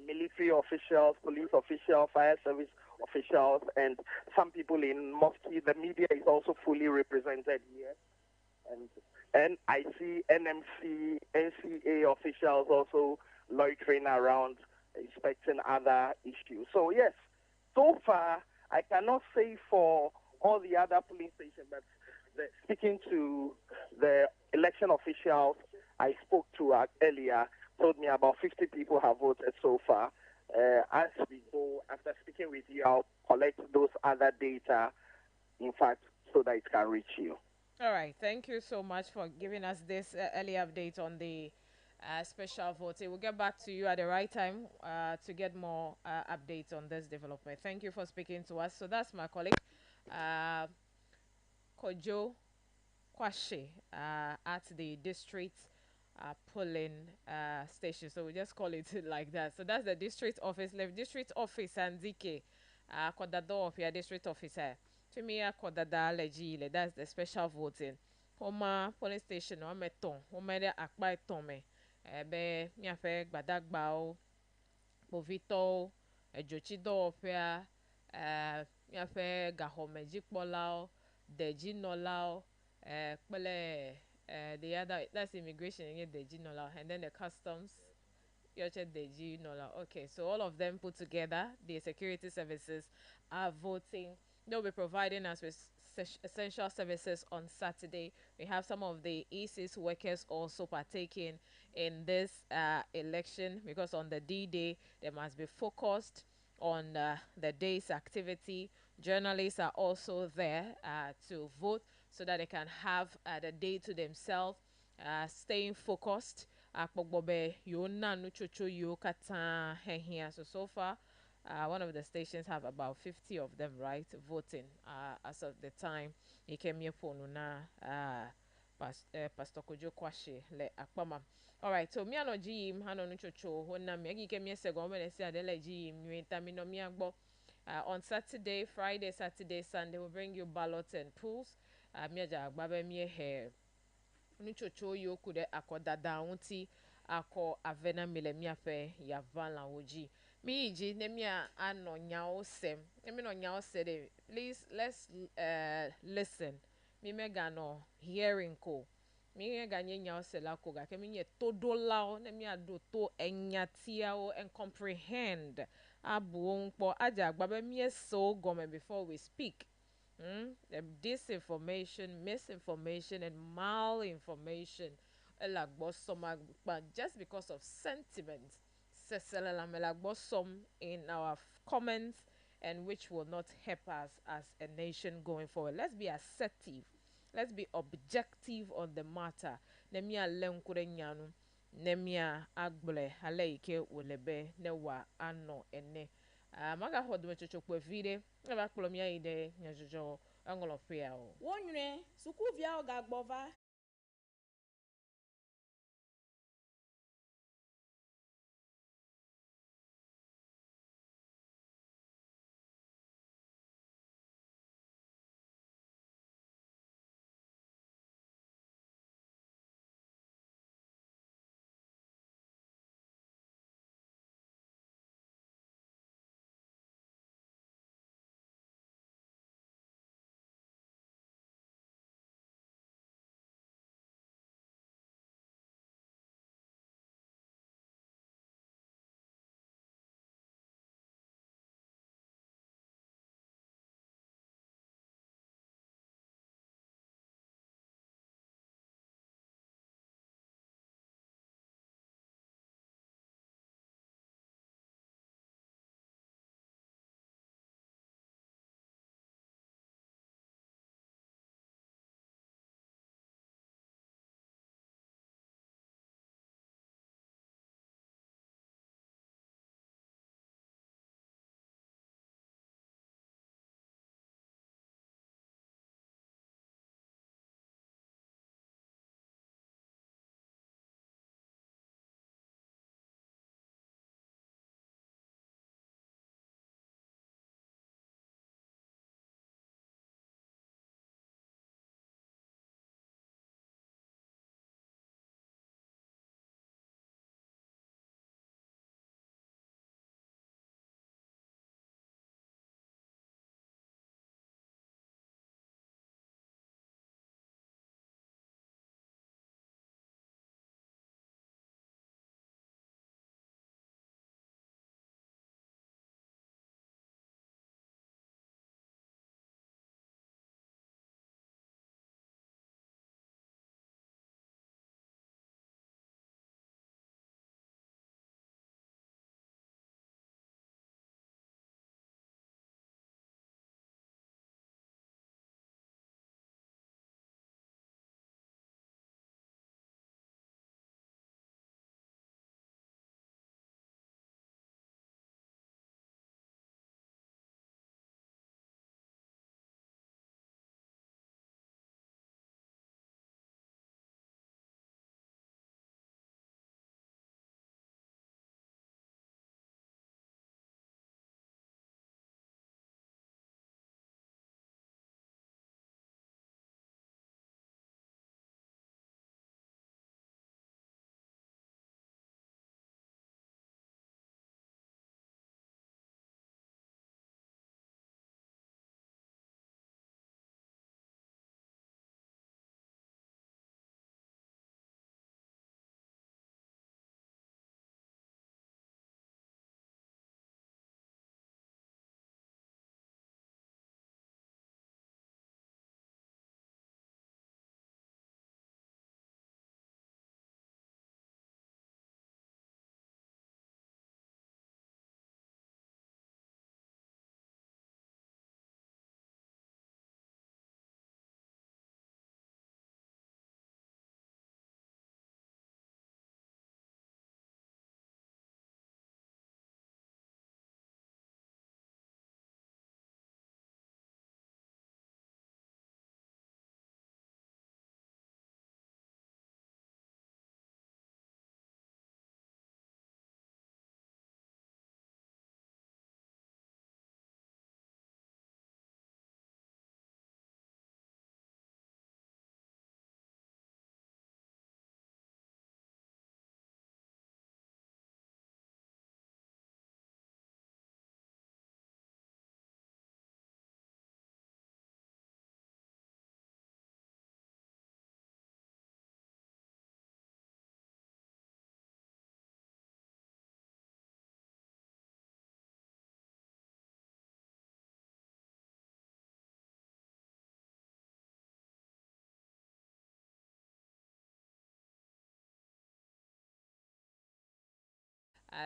Military officials, police officials, fire service officials, and some people in Mosque. The media is also fully represented here.
and I see NMC, NCA officials also loitering around, inspecting other issues. So yes, so far I cannot say for all the other polling stations, but speaking to the election officials I spoke to earlier, told me about 50 people have voted so far. As we go, after speaking with you, I'll collect those other data, in fact, so that it can reach you.
All right. Thank you so much for giving us this early update on the special voting. We'll get back to you at the right time to get more updates on this development. Thank you for speaking to us. So that's my colleague, Kojo Kwashe, at the district polling station. So we just call it like that. So that's the district office, left district office and DK. Kodado of your district officer. To me, Kodada Legile, that's the special voting. Homa polling station, Home Ton, Home de Akbai Tome, Ebe, Miafe, Badagbao, Bovito, Ejochido of ya, Miafe, Gahome Jikbolao, Deji Nolao, Pele, the other, that's immigration, Deji Nolao, and then the customs. Deji Nola. Okay, so all of them put together, the security services are voting. They'll be providing us with essential services on Saturday. We have some of the EC's workers also partaking in this election because on the D-Day, they must be focused on the day's activity. Journalists are also there to vote so that they can have the day to themselves, staying focused. Akpogbobe yo na no chocho yo kata here. So far, one of the stations have about 50 of them, right, voting as of the time he came here for na Pastor Kojo Kwashe le akpama. All right, so me ano jim hano no chocho hona me agi came here sego me say adele jim nwenta mi no mi agbo. On Saturday, Friday, Saturday, Sunday, we'll bring you ballots and pools. Me aja agbabe me here. Nuchocho yo kude akodada unti ako avena milemia fe ya vala oji mi iji nemia ano nyao sem emi no nyao de please let's listen mi mega no hearing ko mi mega nye nyao se la ko ga kemi nye todo lao nemia do to enyatia o and comprehend abu nkpo aja agbabe mi so gome before we speak. The disinformation, misinformation, and malinformation. But just because of sentiment, some in our comments, and which will not help us as a nation going forward. Let's be assertive. Let's be objective on the matter. Nemia lenkure nyanu. Nemia agbole haleike ulebe newa ano ene. Maga hodu chochokwe vide eba kpolomia ide nyajojo angolo pia o
wonwe sukuvia o gagbova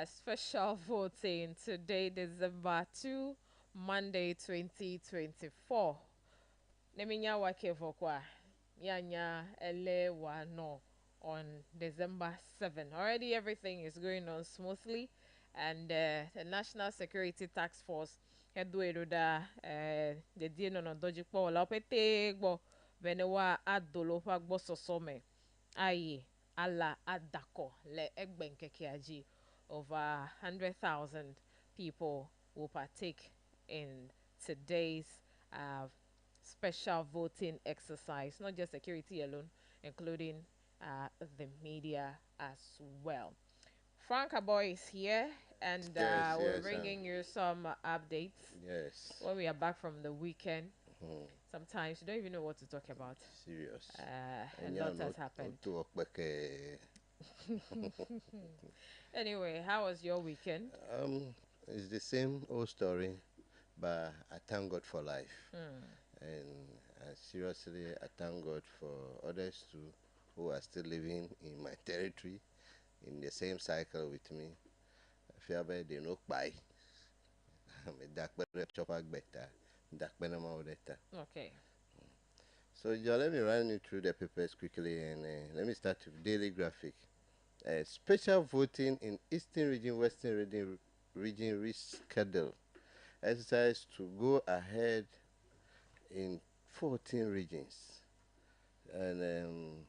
special voting today, December 2, Monday 2024. Neminya wake vokwa. Yanya ele no on December 7. Already everything is going on smoothly, and the National Security Task Force hedueruda the dino no dojikpo la opete gbo benewa adolo fa gbo sosome aye ala adako le egbenkeke aji. Over 100,000 people will partake in today's special voting exercise, not just security alone, including the media as well. Frank Aboy is here, and we're bringing you some updates.
Yes.
When we are back from the weekend,
Mhm.
sometimes you don't even know what to talk about.
Serious.
A lot has happened. Anyway, how was your weekend?
It's the same old story, but I thank God for life.
Hmm.
And seriously, I thank God for others too who are still living in my territory in the same cycle with me. Fiabe they no buy. Me dakbere chopper better. Dakbere maudeta.
Okay.
So Joe, let me run you through the papers quickly, and let me start with Daily Graphic. Special voting in Eastern Region, Western region rescheduled. Exercise to go ahead in 14 regions. And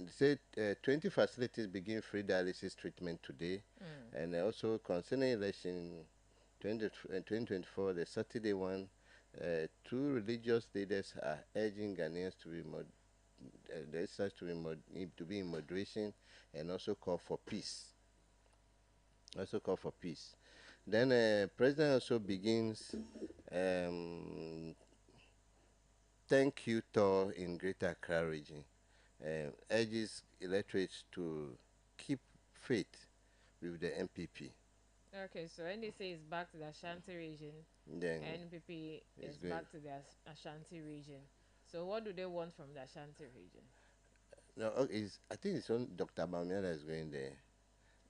say 20 facilities begin free dialysis treatment today. And also concerning election 2024, the Saturday one, two religious leaders are urging Ghanaians to be the exercise to be in moderation and also call for peace. Then President also begins thank you tour in Greater Accra region. Urges electorates to keep faith with the MPP.
Okay, so NDC is back to the Ashanti region.
Then
NPP is
going.
back to the Ashanti region. So what do they want from the Ashanti region?
No, I think it's only Dr. Bamia that is going there.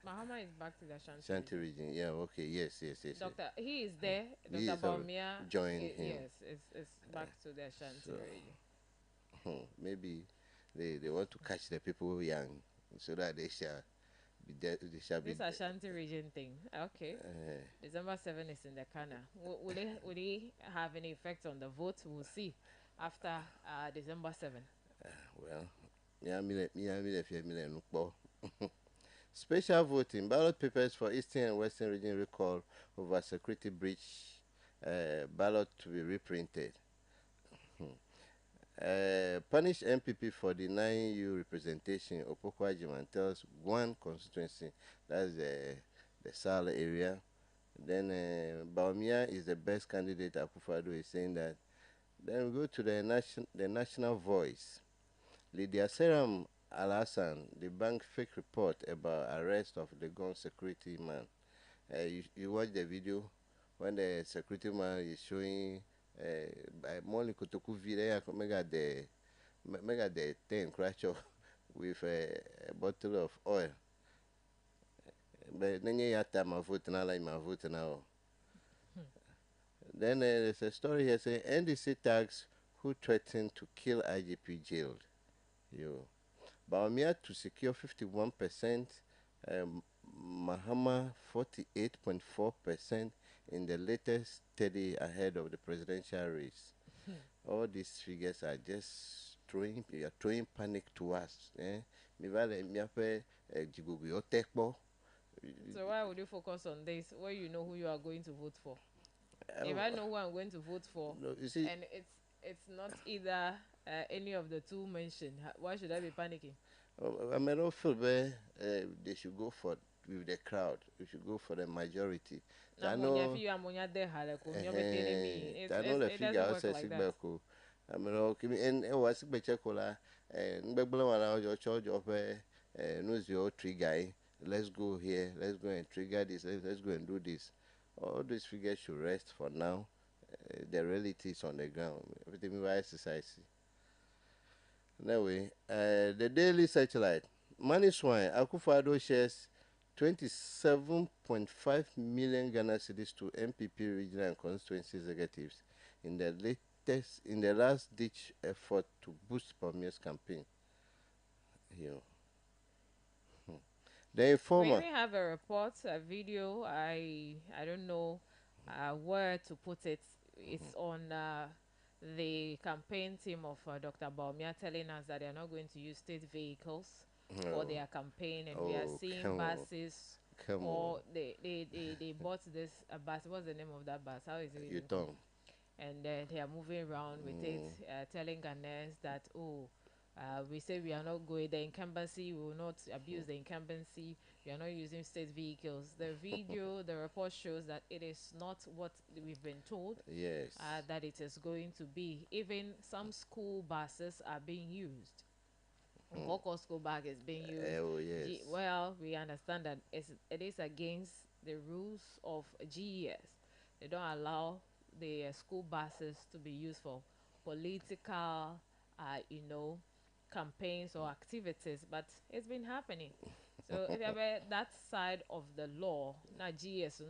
Mahama is back to the Ashanti
Ashanti region. Yeah, okay, yes.
Doctor, he is there.
He
Dr.
is
Bawumia
joined him.
Yes, it's back to the Ashanti region.
Maybe they want to catch the people young so that they shall be there. They shall be.
This Ashanti region thing. Okay. December 7 is in the corner. Will it have any effect on the vote? We'll see after December 7.
Well, special voting ballot papers for Eastern and Western region recall over security breach. Ballot to be reprinted. Punish MPP for denying you representation. Opokwa Jiman tells one constituency, that's the Sala area. Then Bawumia is the best candidate. Akufo-Addo is saying that. Then we go to the national voice. Lydia Seram Al-Hassan, the bank fake report about arrest of the gun security man. You watch the video when the security man is showing Molly Kotoku video mega the 10 crash with a bottle of oil. But then you have to vote now. Then there's a story here saying NDC tags who threatened to kill IGP jailed. Bawumia to secure 51%, Mahama 48.4% in the latest study ahead of the presidential race. All these figures are just throwing panic to us.
So why would you focus on this where you know who you are going to vote for? If I know who I'm going to vote for,
you see,
and it's not either any of the two mentioned, why should I be panicking?
I may not feel they should go for with the crowd. We should go for the majority. I know the figure also like that. I mean, okay, and was Bechacola and Begbala your charge of knows your trigger. Let's go here, let's go and trigger this, let's go and do this. All these figures should rest for now. The reality is on the ground. Everything we exercise. Anyway, the Daily Satellite. Money Swine, Akufo-Addo shares 27.5 million Ghana cedis to MPP regional and constituency executives in the last-ditch effort to boost Bawumia's campaign. Here. The
We
Informer.
even have a report, a video. I don't know where to put it. It's on the campaign team of Dr. Bawumia telling us that they are not going to use state vehicles for their campaign, and we are seeing buses. Or they bought this bus. What's the name of that bus? How is it?
Yutong.
And they are moving around with it, telling Ghanaians that, we say we are not going, the incumbency, we will not abuse the incumbency, we are not using state vehicles. The video, the report shows that it is not what we've been told.
Yes.
That it is going to be. Even some school buses are being used. Ngoko school bag is being used.
Oh, yes.
Well, we understand that it is against the rules of GES. They don't allow the school buses to be used for political, campaigns or activities, but it's been happening. So if you have that side of the law, not GS,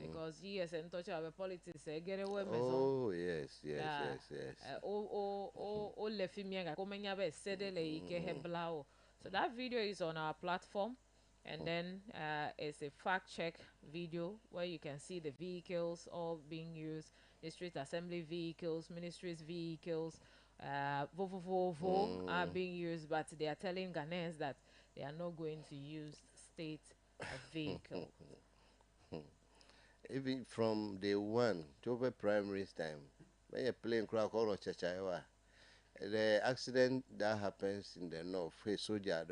because GS and touch our politics, get away.
Oh yes.
So that video is on our platform, and then it's a fact check video where you can see the vehicles all being used, district assembly vehicles, ministries vehicles, are being used, but they are telling Ghanaians that they are not going to use state vehicle.
Even from day one, to primary time, when you're playing crack all of Chachawa, the accident that happens in the north, a soldier,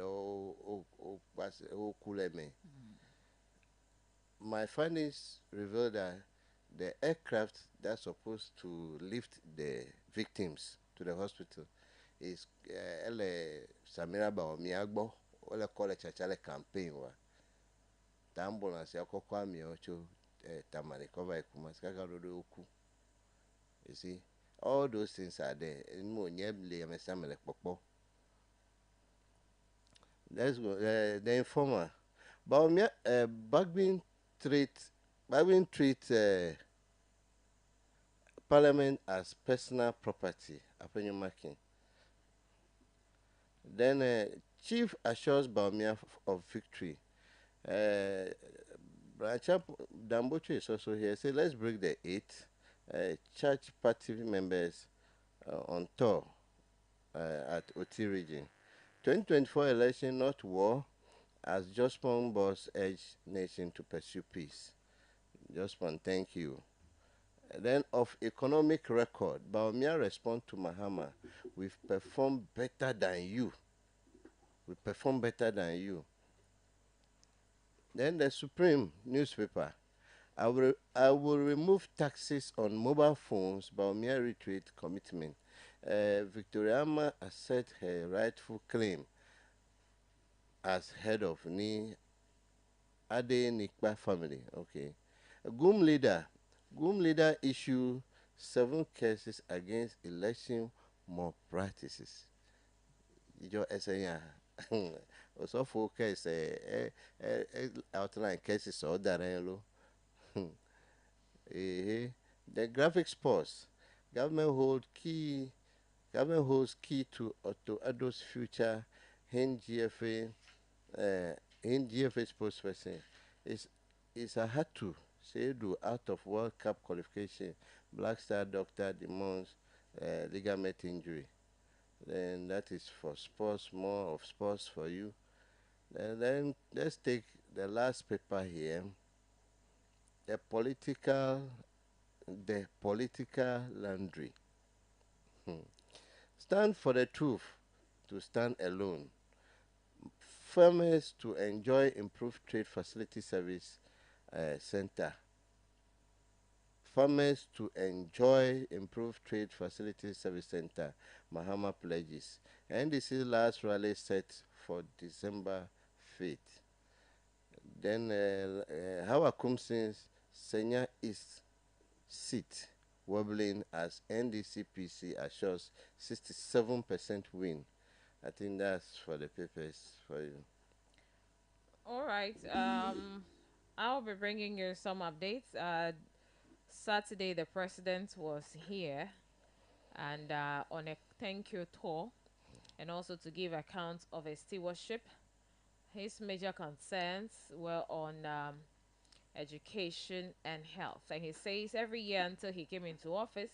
my findings reveal that the aircraft that's supposed to lift the victims to the hospital is Samira Bawumia or call a Chachale campaign. The ambulance, Yakokwami Ocho, Tamale, cover Kumaskaka Rodoku. You see, all those things are there. And more Yebli and Samale Popo. Let's go. The Informer. Bawumia, Bagbin treat Parliament as personal property. Marking. Then Chief assures Bawumia of victory. Brancha Damboche is also here. Say, let's break the 8 church party members on tour at Oti region. 2024 election, not war, as Jospon boss urged nation to pursue peace. Jospon, thank you. Then of economic record, Bawumia respond to Mahama, we've performed better than you. We perform better than you. Then the Supreme newspaper, I will remove taxes on mobile phones, Bawumia retreat commitment. Victoriama assert her rightful claim as head of Ni Ade Nikba family. Okay. GUM leader issue 7 cases against election malpractices. Your SAR. Also focus outline cases or that. The graphic sports. Government holds key to Otto-Addo's future in GFA spokesperson is a had to say do out of World Cup qualification. Black Star doctor demands ligament injury. Then that is for sports, more of sports for you. Then let's take the last paper here. The political laundry. Stand for the truth, to stand alone. Farmers to enjoy improved trade facility service center. Farmers to enjoy improved trade facility service center. Mahama pledges. NDC last rally set for December 5th. Then Hawa Kumsin's Senya East seat wobbling as NDCPC assures 67% win. I think that's for the papers for you.
All right. I'll be bringing you some updates. Saturday, the president was here and on a thank you tour, and also to give account of his stewardship. His major concerns were on education and health. And he says every year until he came into office,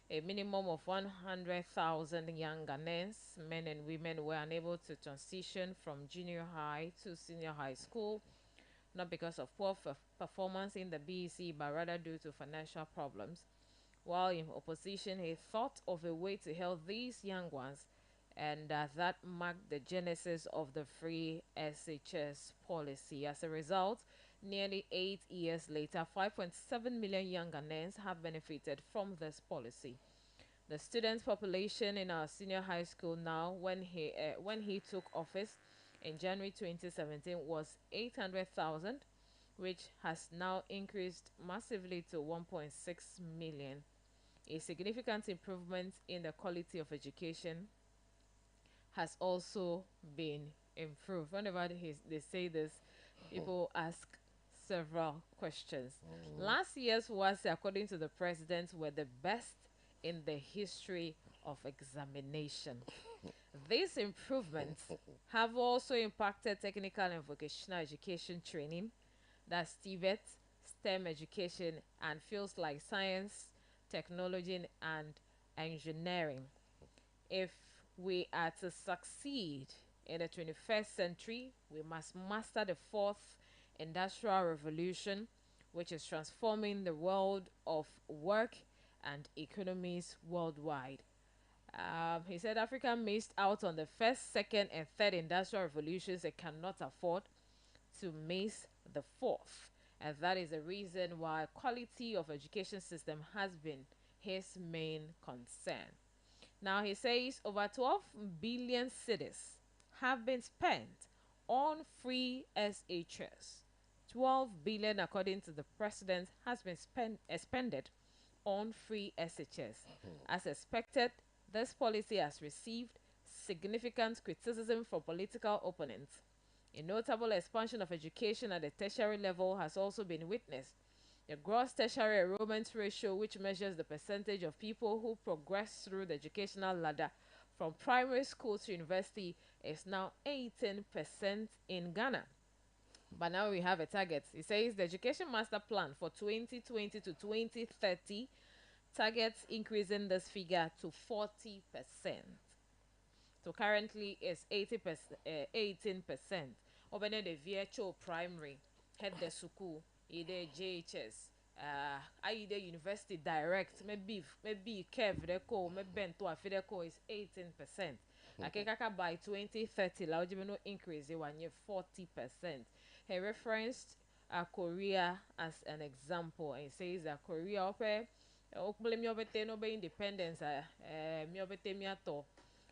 a minimum of 100,000 young Ghanaians, men and women, were unable to transition from junior high to senior high school, not because of poor performance in the BEC, but rather due to financial problems. While in opposition, he thought of a way to help these young ones, and that marked the genesis of the free SHS policy. As a result, nearly 8 years later, 5.7 million young Ghanaians have benefited from this policy. The student population in our senior high school now, when he took office in January 2017, was 800,000, which has now increased massively to 1.6 million. A significant improvement in the quality of education has also been improved. Whenever they say this, people ask several questions. Last year's was, according to the president, were the best in the history of examination. These improvements have also impacted technical and vocational education training, that's TVET, STEM education, and fields like science, technology, and engineering. If we are to succeed in the 21st century, we must master the fourth industrial revolution, which is transforming the world of work and economies worldwide. He said Africa missed out on the first, second, and third industrial revolutions and cannot afford to miss the fourth. And that is the reason why quality of education system has been his main concern. Now he says over 12 billion cedis have been spent on free SHS. 12 billion, according to the president, has been expended on free SHS. As expected, this policy has received significant criticism from political opponents. A notable expansion of education at the tertiary level has also been witnessed. The gross tertiary enrollment ratio, which measures the percentage of people who progress through the educational ladder from primary school to university, is now 18% in Ghana. But now we have a target. It says the Education Master Plan for 2020 to 2030 targets increasing this figure to 40%. So currently it's 18%. Obene the virtual primary, head the school, either JHS, either university direct, maybe Kev Deco, maybe Bento Afideco is 18%. Akekaka by 2030, la no increase, they want 40%. He referenced Korea as an example and says that Korea okble mi obete no be independence mi obete mi ato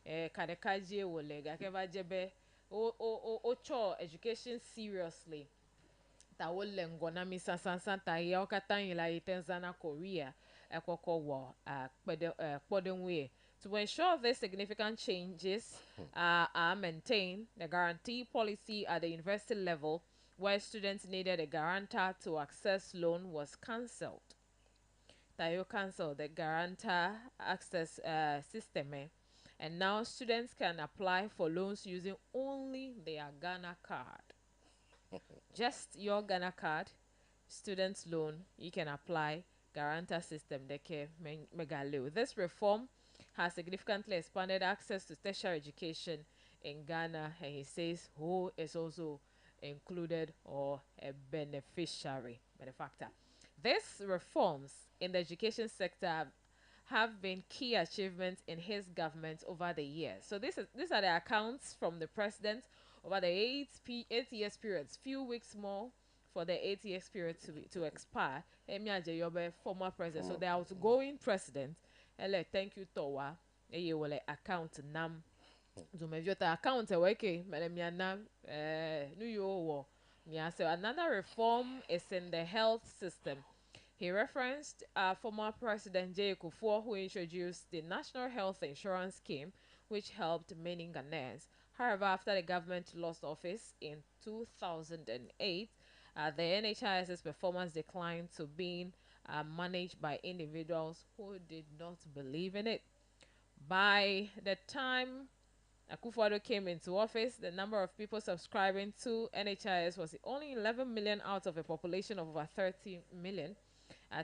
kadekaji wole gakeva jebe o cho education seriously ta wole ngona mi sansan ta ya okata yin la itenzana Korea ekoko wo kpodenwe. To ensure these significant changes are maintained, the guarantee policy at the university level, where students needed a guarantor to access loan, was cancelled. Tayo cancelled the guarantor access system, and now students can apply for loans using only their Ghana card. Just your Ghana card, student's loan, you can apply guarantor system. This reform has significantly expanded access to tertiary education in Ghana, and he says who is also included or a benefactor. These reforms in the education sector have been key achievements in his government over the years. So these are the accounts from the president over the 8 years periods. Few weeks more for the 8 years period to expire. Emi Ajayobe, former president. So the outgoing president, thank you Towa. Eye wole account nam. Zumeviota account weke melemiana New York. So another reform is in the health system. He referenced former President Jay Kufuor, who introduced the National Health Insurance Scheme, which helped many Ghanaians. However, after the government lost office in 2008, the NHIS's performance declined to being managed by individuals who did not believe in it. By the time Akufo-Addo came into office, the number of people subscribing to NHIS was only 11 million out of a population of over 30 million.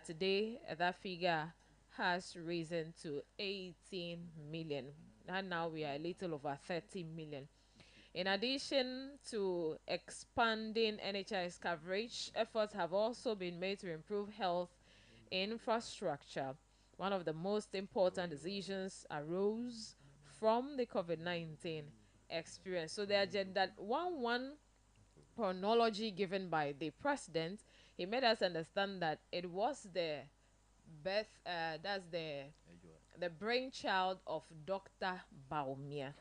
Today, that figure has risen to 18 million. And now we are a little over 30 million. In addition to expanding NHIS coverage, efforts have also been made to improve health infrastructure. One of the most important decisions arose from the COVID-19 experience. So the agenda 1-1 chronology given by the president, he made us understand that it was the that's the brainchild of Dr. Baumia.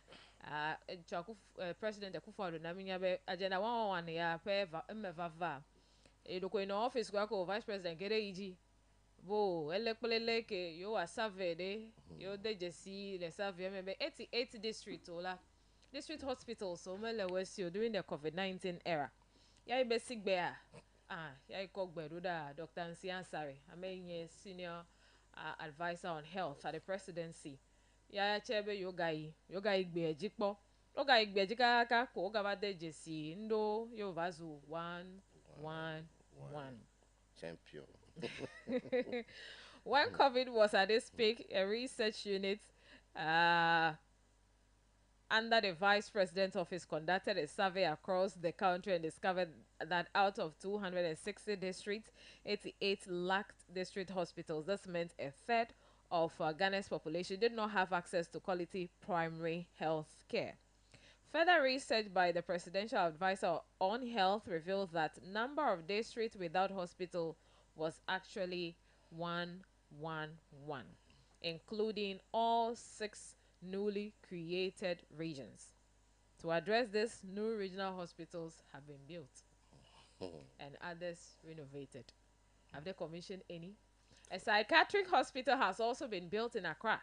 President Akufo-Addo naminya be agenda 1-1 ya pe mmevava. Edoko in office kwa vice president gere iji bo elekpelele ke yo asave de yo de jesi le save me 88 district ola district hospitals so mele west during the COVID-19 era. Ya ibe sigbe ya ikogbe ruda Dr. Nsiansari amenye senior advisor on health at the presidency. Ya chebe yoga igbe ejikpo yoga igbe ejikaka ko gaba de jesi ndo yo vazu 1-1-1
champion.
When COVID was at its peak, a research unit under the vice president's office conducted a survey across the country and discovered that out of 260 districts, 88 lacked district hospitals. This meant a third of Ghana's population did not have access to quality primary health care. Further research by the presidential advisor on health revealed that number of districts without hospital was actually 1-1-1, including all 6 newly created regions. To address this, new regional hospitals have been built and others renovated. Have they commissioned any? A psychiatric hospital has also been built in Accra,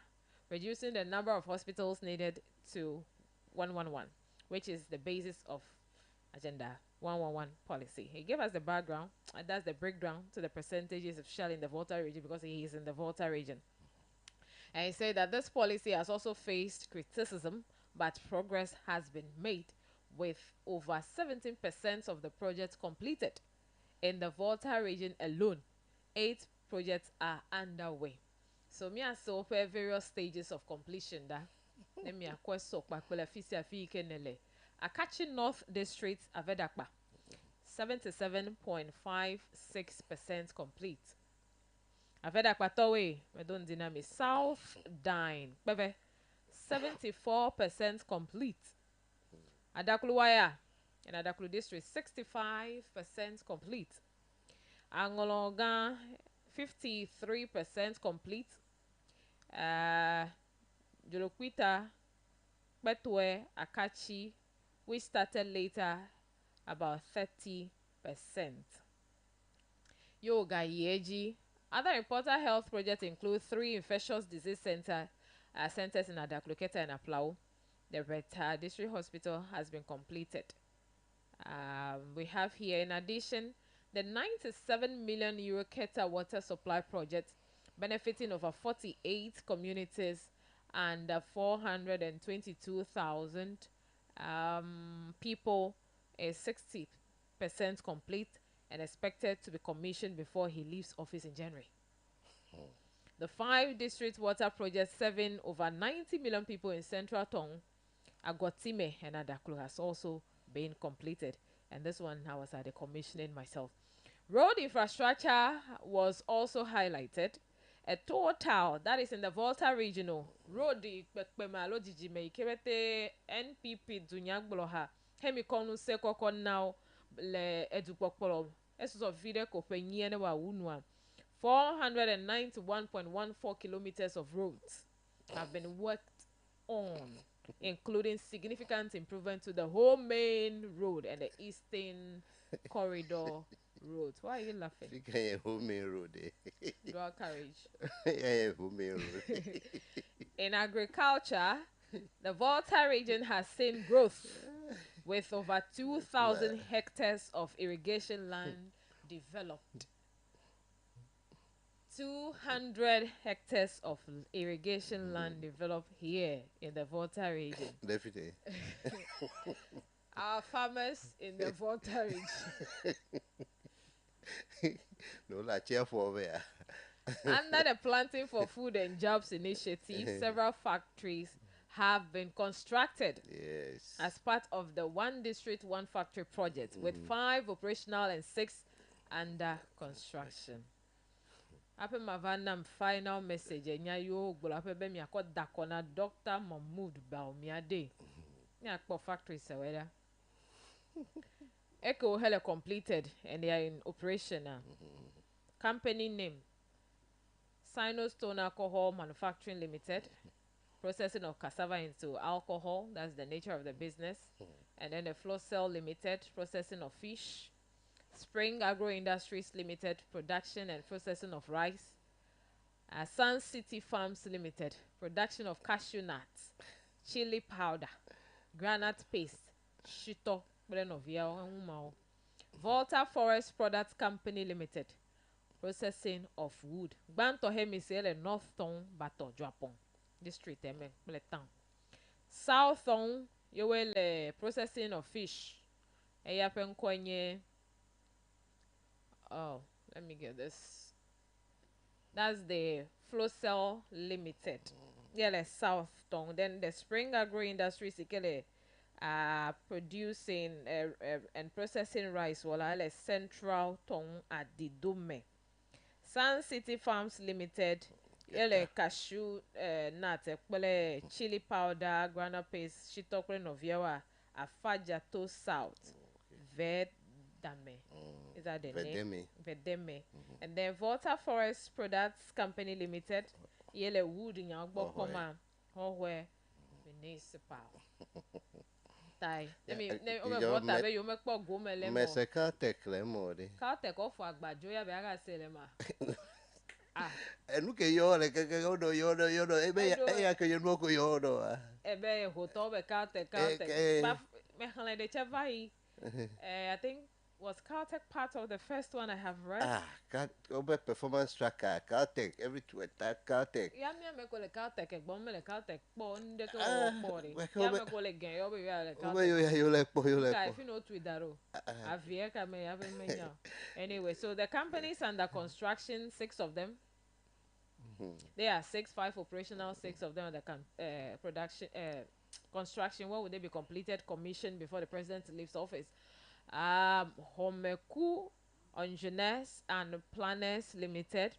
reducing the number of hospitals needed to 1-1-1, which is the basis of Agenda 1-1-1 policy. He gave us the background, and that's the breakdown to the percentages of Shell in the Volta region because he is in the Volta region. And he said that this policy has also faced criticism, but progress has been made with over 17% of the projects completed. In the Volta region alone, 8 projects are underway. So me I saw various stages of completion da. Let me question pakpela fisia fi kenele. Akachi North District Avedakpa, 77.56% complete. Avedakpa Towe, Medon Dinami South Dine, Beve, 74% complete. Adakluwaya, in Adaklu District, 65% complete. Angolonga, 53% complete. Jolokwita, Betwe, Akachi, we started later, about 30%. Yoga Yeji. Other important health projects include 3 infectious disease centers in Adakluketa and Aplau. The Reta District Hospital has been completed. We have here, in addition, the 97 million euro Keta water supply project benefiting over 48 communities and 422,000 people is 60% complete and expected to be commissioned before he leaves office in January. The 5 district water projects serving over 90 million people in Central Tong, Agotime, and Adaklu has also been completed. And this one I was at the commissioning myself. Road infrastructure was also highlighted. A total that is in the Volta Regional Road NPP Dunyagboloha Hemikonu Sekoko now le Edupokpolo Esus Vide Kopenye wa Unwa 491.14 kilometers of roads have been worked on, including significant improvement to the whole main road and the eastern corridor roads. Why are you laughing?
Because whole main road.
Dual carriage.
Yeah, whole main road.
In agriculture, The Volta region has seen growth with over 2,000 hectares of irrigation land developed. 200 hectares of irrigation land developed here in the Volta region.
Definitely.
Our farmers in the Volta region.
No, like cheerful over here.
Under the Planting for Food and Jobs initiative, several factories have been constructed as part of the One District, One Factory project, with 5 operational and 6 under construction. Ape Mavanam final message enya yo gbolape be mi akoda kona Dr. Mahmood Baumiade. Ni akpo factory seweda. Echo Hele completed and they are in operation now. Company name Sinostone Alcohol Manufacturing Limited. Processing of cassava into alcohol, that's the nature of the business. And then the Flow Cell Limited, processing of fish. Spring Agro Industries Limited, production and processing of rice. Sun City Farms Limited, production of cashew nuts, chili powder, granite paste, shito, Volta Forest Products Company Limited, processing of wood. Banto Hemisele North Town, Bato Japon, district town. South Town, you will processing of fish. Eyapen kwenye. Oh, let me get this. That's the Flow Cell Limited. Yeah, South Town. Then the Spring Agro Industries producing and processing rice. Wala Central Town at the Dome. Sun City Farms Limited. Yeah, cashew nut, chili powder, granite paste, shitokwe noviawa, Afajato South, Vedame. Is that the name? Vedeme. And then Volta Forest Products Company Limited. Yele wood in Yagbo Koma. Howe Municipal. Tai. Let me Volta be you make po go melemo.
Mese Caltech lemode.
Caltech off agbajo ya be aga selema.
Enu ke yo le ke yodo ebe ya ke yo ko yodo.
Ebe hotel be Caltech. Me hale de chevai. I think was Caltech part of the first one I have read?
Performance tracker, Caltech, every Twitter, Caltech.
Yeah, me call it Caltech, bombe le Caltech, bon de ko body. Yeah, me call it gen, obe ya le Caltech.
You like
If you know Twitter, avie ka me have me now. Anyway, so the companies under construction, 6 of them. There are 5 operational, 6 of them under production, construction. When would they be completed, commissioned before the president leaves office? Homeku Engineers and Planners Limited.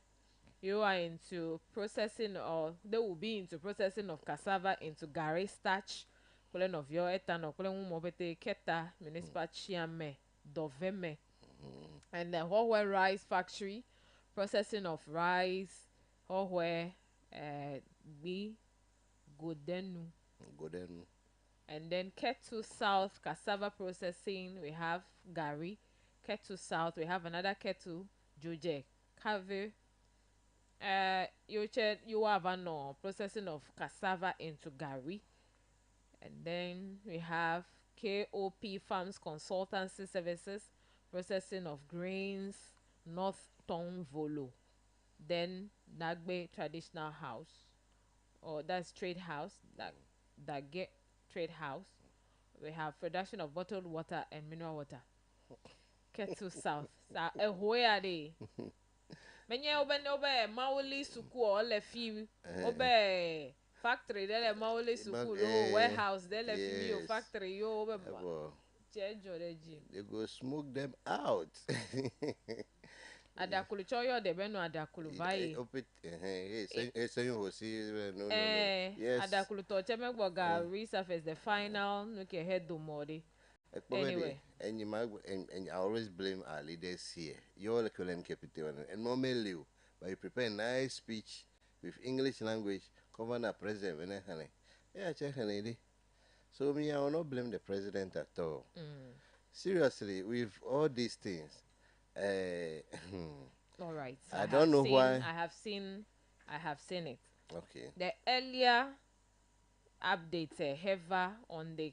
You are into processing, or they will be into processing of cassava into gari starch. Kulen of your etano, kulen mobete keta municipal chiame doveme. And the Howe Rice Factory, processing of rice, Howe be Godenu. And then Ketu South Cassava Processing, we have Gary. Ketu South, we have another Ketu, Joje, Kave. You have no processing of cassava into Gary. And then we have KOP Farms Consultancy Services, processing of grains, North Town Volo. Then Nagbe Traditional House, or that's Trade House, that get Trade House. We have production of bottled water and mineral water. Ketu South. Where are they? Menye obe Maoli suku or le fi obe factory de Maoli suku lo warehouse de le fi yo factory yo obe
they go smoke them out.
Adakulu choyo de beno adakulu vai. Yes. Adakulu to cheme boga resurface the final nuke head do modi. Anyway.
And I always blame our leaders here. You're the current capital and more you, but you prepare a nice speech with English language, governor president when yeah, check lady. So me, I will not blame the president at all. Seriously, with all these things.
All right. So
I don't know why.
I have seen it.
Okay.
The earlier update heavy on the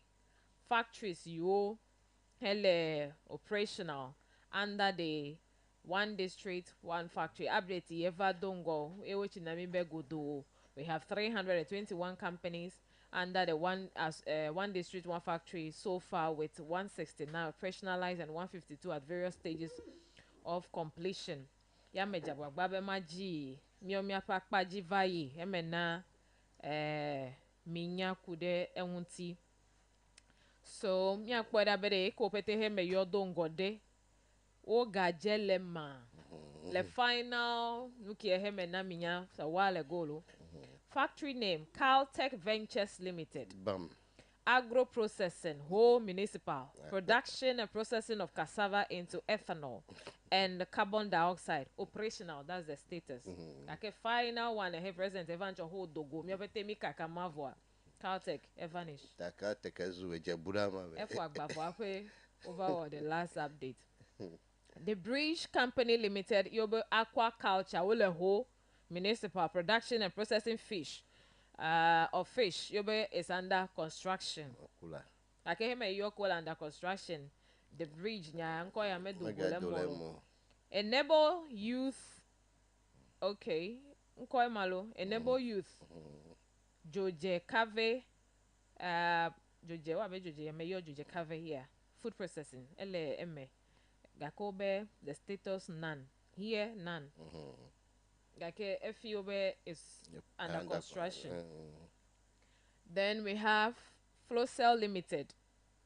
factories you hele operational under the one district, one factory update ever don't go. Which in Namibia go do. We have 321 companies under the one district, one factory so far, with 169 operationalized and 152 at various stages of completion. Ya meja gbagba maji miomia pakpa jivayi emena minya kude enwunti. So mi akpɔda be de ko pete he me yodo ngode o gajele ma le final nuki he me na minya a while ago lo. Factory name Caltech Ventures Limited.
Bam.
Agro processing, whole municipal. Production and processing of cassava into ethanol and carbon dioxide. Operational, that's the status. Like final one, I have present Evancho hold dogo. Mi obete mi kaka mavwa. Caltech, Evanish.
Caltech ezu ejeburama.
Efwa gbafwa over the last update. The Bridge Company Limited, Yobo Aquaculture, will whole municipal production and processing fish. Of fish, Yobe is under construction. Like him a York well under construction. The bridge nya anko ya medu enable youth. Okay, nko malo enable youth. Joje Cave. Joje wa be Joje me yo Joje Cave here. Food processing. Ele eme. Gakobe the status none. Here none. Gake FUB is under construction. Then we have Flowcell Limited.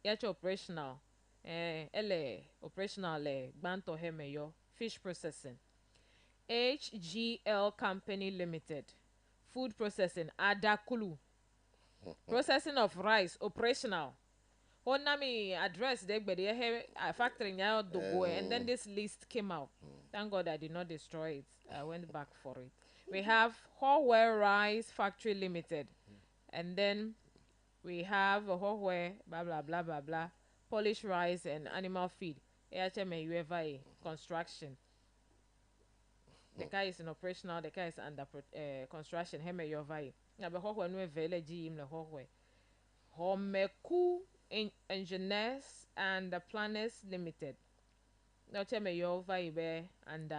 Yacho operational. Ele operational le Banto Hemeyo fish processing. HGL Company Limited. Food processing Adakulu. Processing of rice operational. Honami address they but they factory now dogo and then this list came out. Thank God I did not destroy it. I went back for it. We have Hallware Rice Factory Limited. And then we have a Hallware blah blah blah blah blah. Polish rice and animal feed. AHMA UFA construction. The car is in operational, the car is under construction. Heme UFA. Now the Hallware no village in the Hallware. Homeku Engineers and the Planners Limited. Now tell me your vibe and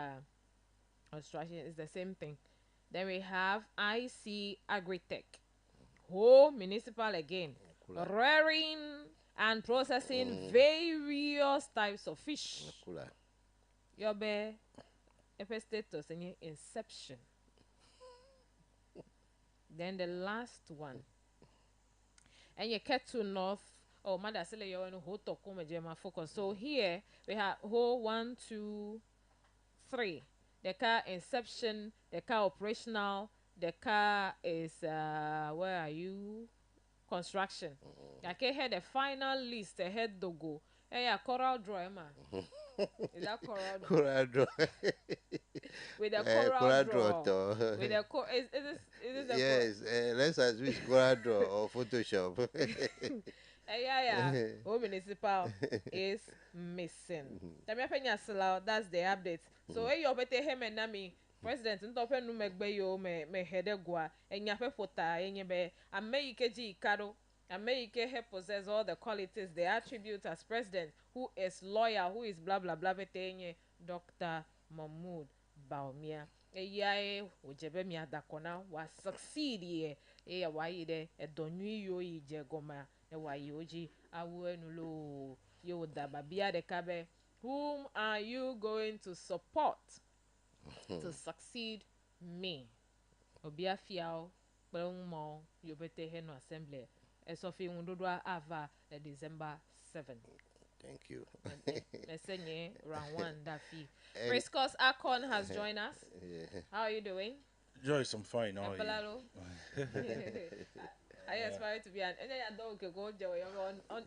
construction is the same thing. Then we have IC Agritech. Whole municipal again. Rearing and processing various types of fish. Your be status in inception. Then the last one. And you get to North. Oh, mother, say you want to come and focus. So here we have whole 1, 2, 3. The car inception, the car operational, the car is where are you? Construction. I can hear the final list ahead to go. Hey, yeah, coral draw, man. Is that coral draw?
Coral draw.
With the coral draw. With the is this
yes, let's ask which coral draw or Photoshop.
Yeah. Home municipal is missing. That's the update. So when you better him and me, President, ntope nu megbe yo me hede gwa enyafe fota enyebe America ji kado America he possess all the qualities, the attributes as president, who is loyal, who is blah blah blah betenye Dr. Mahmoud Bawumia. Eyae ojebe mi adakona wa succeed ye eya wa ide edonyu yo ije goma e wa yoji awu enulo yo dababia de kabe. Whom are you going to support to succeed me? Obia fiao mo you better hen assembly as of in ava December 7th.
Thank you.
Mesenye round 1 that fee. Priscus Akon has joined us.
Yeah.
How are you doing?
Joyce, I'm fine. How are you?
I aspire to be an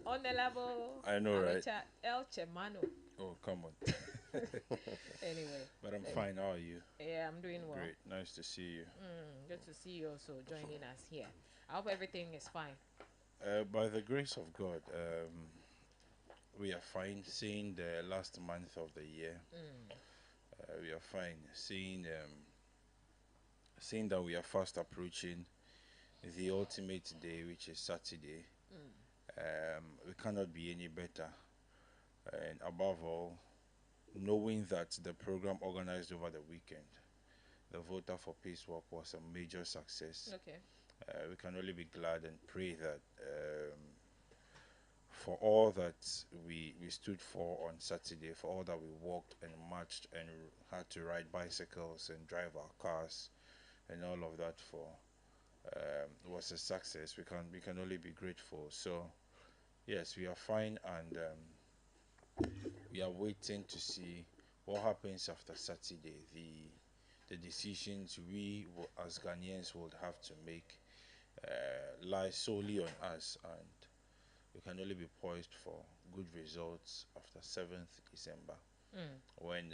on the level.
I know, right?
El Chemano.
Oh, come on.
Anyway.
But I'm fine. How are you?
Yeah, I'm doing well.
Great. Nice to see you.
Good to see you also joining us here. I hope everything is fine.
By the grace of God, we are fine. Seeing the last month of the year, we are fine. Seeing that we are fast approaching the ultimate day, which is Saturday. We cannot be any better. And above all, knowing that the program organized over the weekend, the Voter for Peace Walk, was a major success.
Okay.
We can only be glad and pray that for all that we stood for on Saturday, for all that we walked and marched and had to ride bicycles and drive our cars and all of that for was a success. We can only be grateful. So yes, we are fine, and we are waiting to see what happens after Saturday. The decisions as Ghanaians would have to make lie solely on us, and we can only be poised for good results after 7th December, when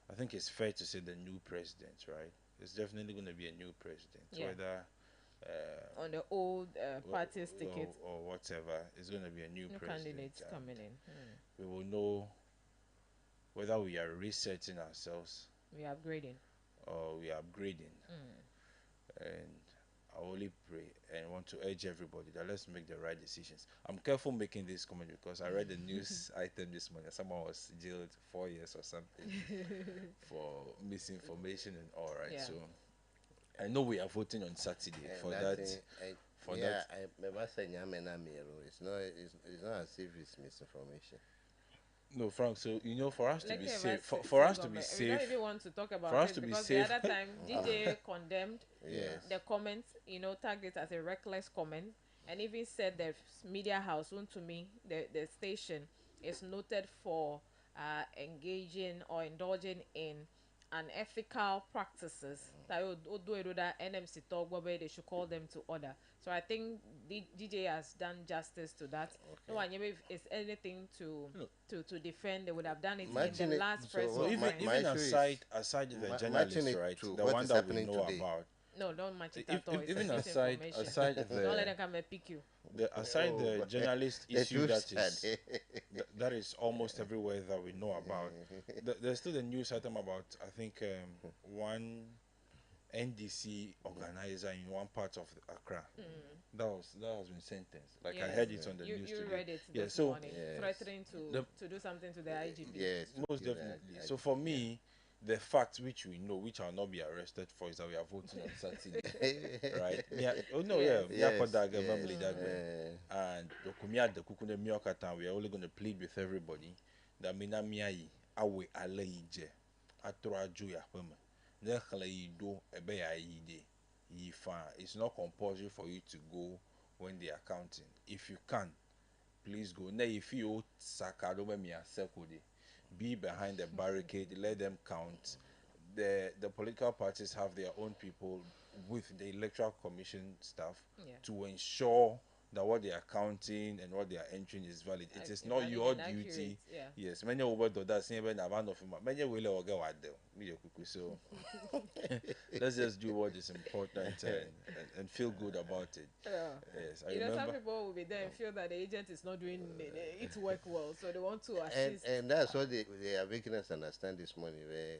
I think it's fair to say the new president, right? It's definitely going to be a new president, whether
on the old party's ticket
or whatever. It's going to be a new president.
Candidates coming in.
We will know whether we are resetting ourselves,
we are upgrading,
or we are upgrading. And I only pray and want to urge everybody that let's make the right decisions. I'm careful making this comment because I read the news item this morning. Someone was jailed 4 years or something for misinformation and all, right?
Yeah.
So I know we are voting on Saturday for that.
It's not as if it's misinformation.
No, Frank. So for us to
Like
be
yeah,
safe,
but
for us to
government-
be
we
safe,
don't even want to talk about
for us
it
to be
because
safe.
the other time DJ condemned
Yes.
the comments, tagged it as a reckless comment, and even said the media house, to me, the station is noted for engaging or indulging in unethical practices. That NMC talk, they should call them to order. So I think DJ has done justice to that. No one, if it's anything to defend, they would have done it in the last press conference.
Even aside the journalists, right? The one that we know
today.
about.
No, don't match it at all. It's
Even
misinformation.
aside
Don't let them come and pick you.
Aside the journalist
The
issue
news
that is almost everywhere that we know about. There's still a news item about I think one NDC organizer in one part of Accra. That has been sentenced. Like I heard it on the news
You
today.
read it this morning, threatening to do something to the IGP.
Yes,
most definitely. So for me, the facts which we know, which I'll not be arrested for, is that we are voting on Saturday, right? And the Kukune Miokata, we are only going to plead with everybody that Mina Miai awe aleije atora juya pema ne khala yido ebe ya yide yifa. It's not compulsory for you to go when they are counting. If you can, please go. Now if you sakado me sekode, be behind the barricade, let them count. The political parties have their own people with the electoral commission staff to ensure that what they are counting and what they are entering is valid. It is not your duty. Yes, many over do that. Many will get what they. So let's just do what is important and feel good about it. Yes, I remember.
Some people will be there and feel that the agent is not doing its work well, so they want to assist.
And that's what they are making us understand this morning. Where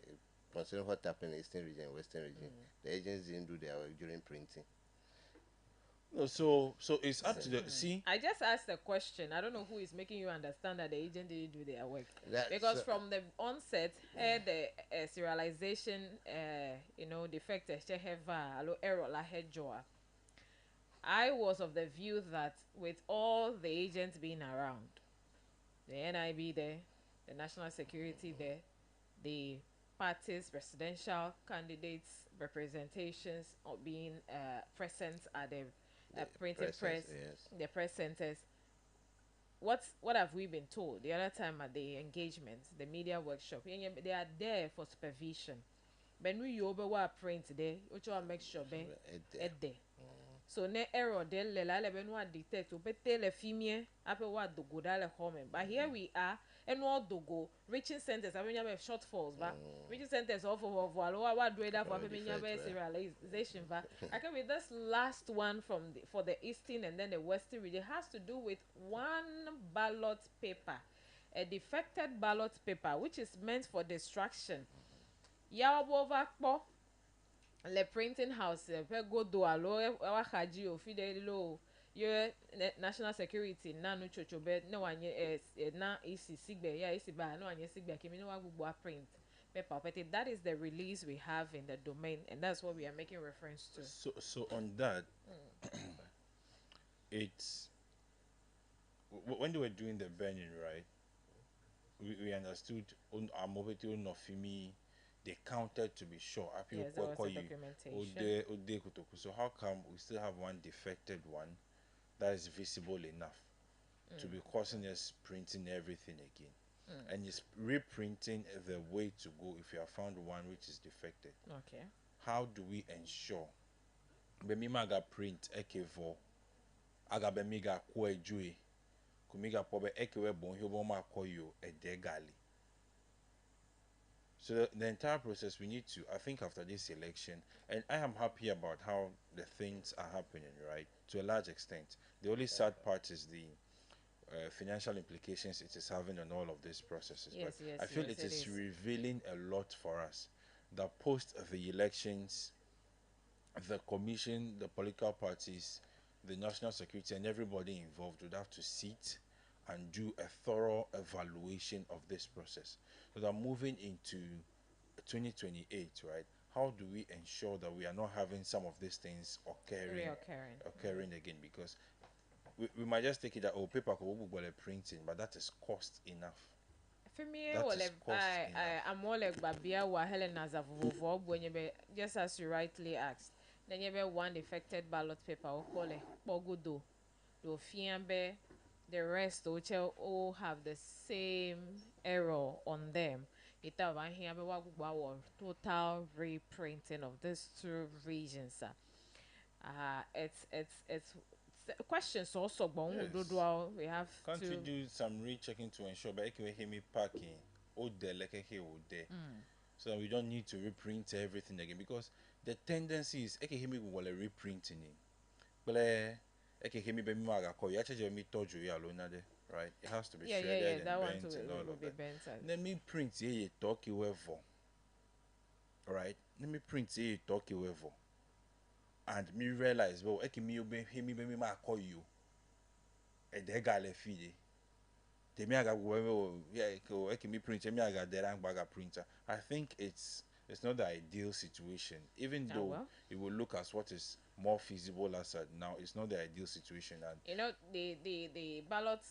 considering what happened in Eastern region, Western region, the agents didn't do their work during printing.
No, so it's up to the see.
I just asked a question. I don't know who is making you understand that the agent didn't do their work. Because from the onset, the serialization, defect error la joa. I was of the view that with all the agents being around, the NIB there, the national security there, the parties, presidential candidates, representations being present at the printing press, the press centers. What have we been told the other time at the engagement, the media workshop? They are there for supervision. When we over print today, which will make sure they there. So ne error de le la le benwa detect o bete le fimie ape wa dogo da le home. But here we are and what dogo reaching centers I mean have shortfalls ba reaching centers of wa do that for me serialization ba. I can with this last one for the eastern and then the western region has to do with one ballot paper, a defected ballot paper which is meant for distraction. Ya over le printing house pe go do alo wa haji o fi de lo ye national security na no chocho be na wanye na isi sigbe ya isi ba na wanye sigbe kemi no wa gbogbo print paper but that is the release we have in the domain, and that's what we are making reference to.
So on that, it's when they were doing the burning, right? We understood on Amobeti Nofimi, they counted to be sure.
Yes, there was a documentation.
So how come we still have one defected one that is visible enough to be causing us printing everything again? And it's reprinting the way to go if you have found one which is defected.
Okay.
How do we ensure? Bemimaga print ekevo, aga bemiga kwe jui, kumiga pobe ekewe bon hoboma koyo edegali. So the entire process we need to, I think after this election, and I am happy about how the things are happening, right? To a large extent. The only sad part is the financial implications it is having on all of these processes.
Yes,
but
yes,
I feel
yes,
it is revealing a lot for us. The post the elections, the commission, the political parties, the national security, and everybody involved would have to sit and do a thorough evaluation of this process. So that moving into 2028, right? How do we ensure that we are not having some of these things occurring again? Because we might just take it that paper could printing, but that is cost enough.
For me, I'm more like Babia wa Helena Zavovo when you just as you rightly asked. Then you have one defected ballot paper or call it Pogudo. Do Fiambe, the rest which all have the same error on them. It have here total reprinting of these two regions. It's questions also, but we have
Can't we do some rechecking to ensure that we hear me parking so that we don't need to reprint everything again? Because the tendency is me reprinting but right? It has to be shredded and bent and all of that. Let me print here talk right? Let me print here talk and me realize well me call you a degale feed me aga me print me aga derang baga printer. I think it's not the ideal situation, even though it will look as what is more feasible as now. It's not the ideal situation. And
you know the ballot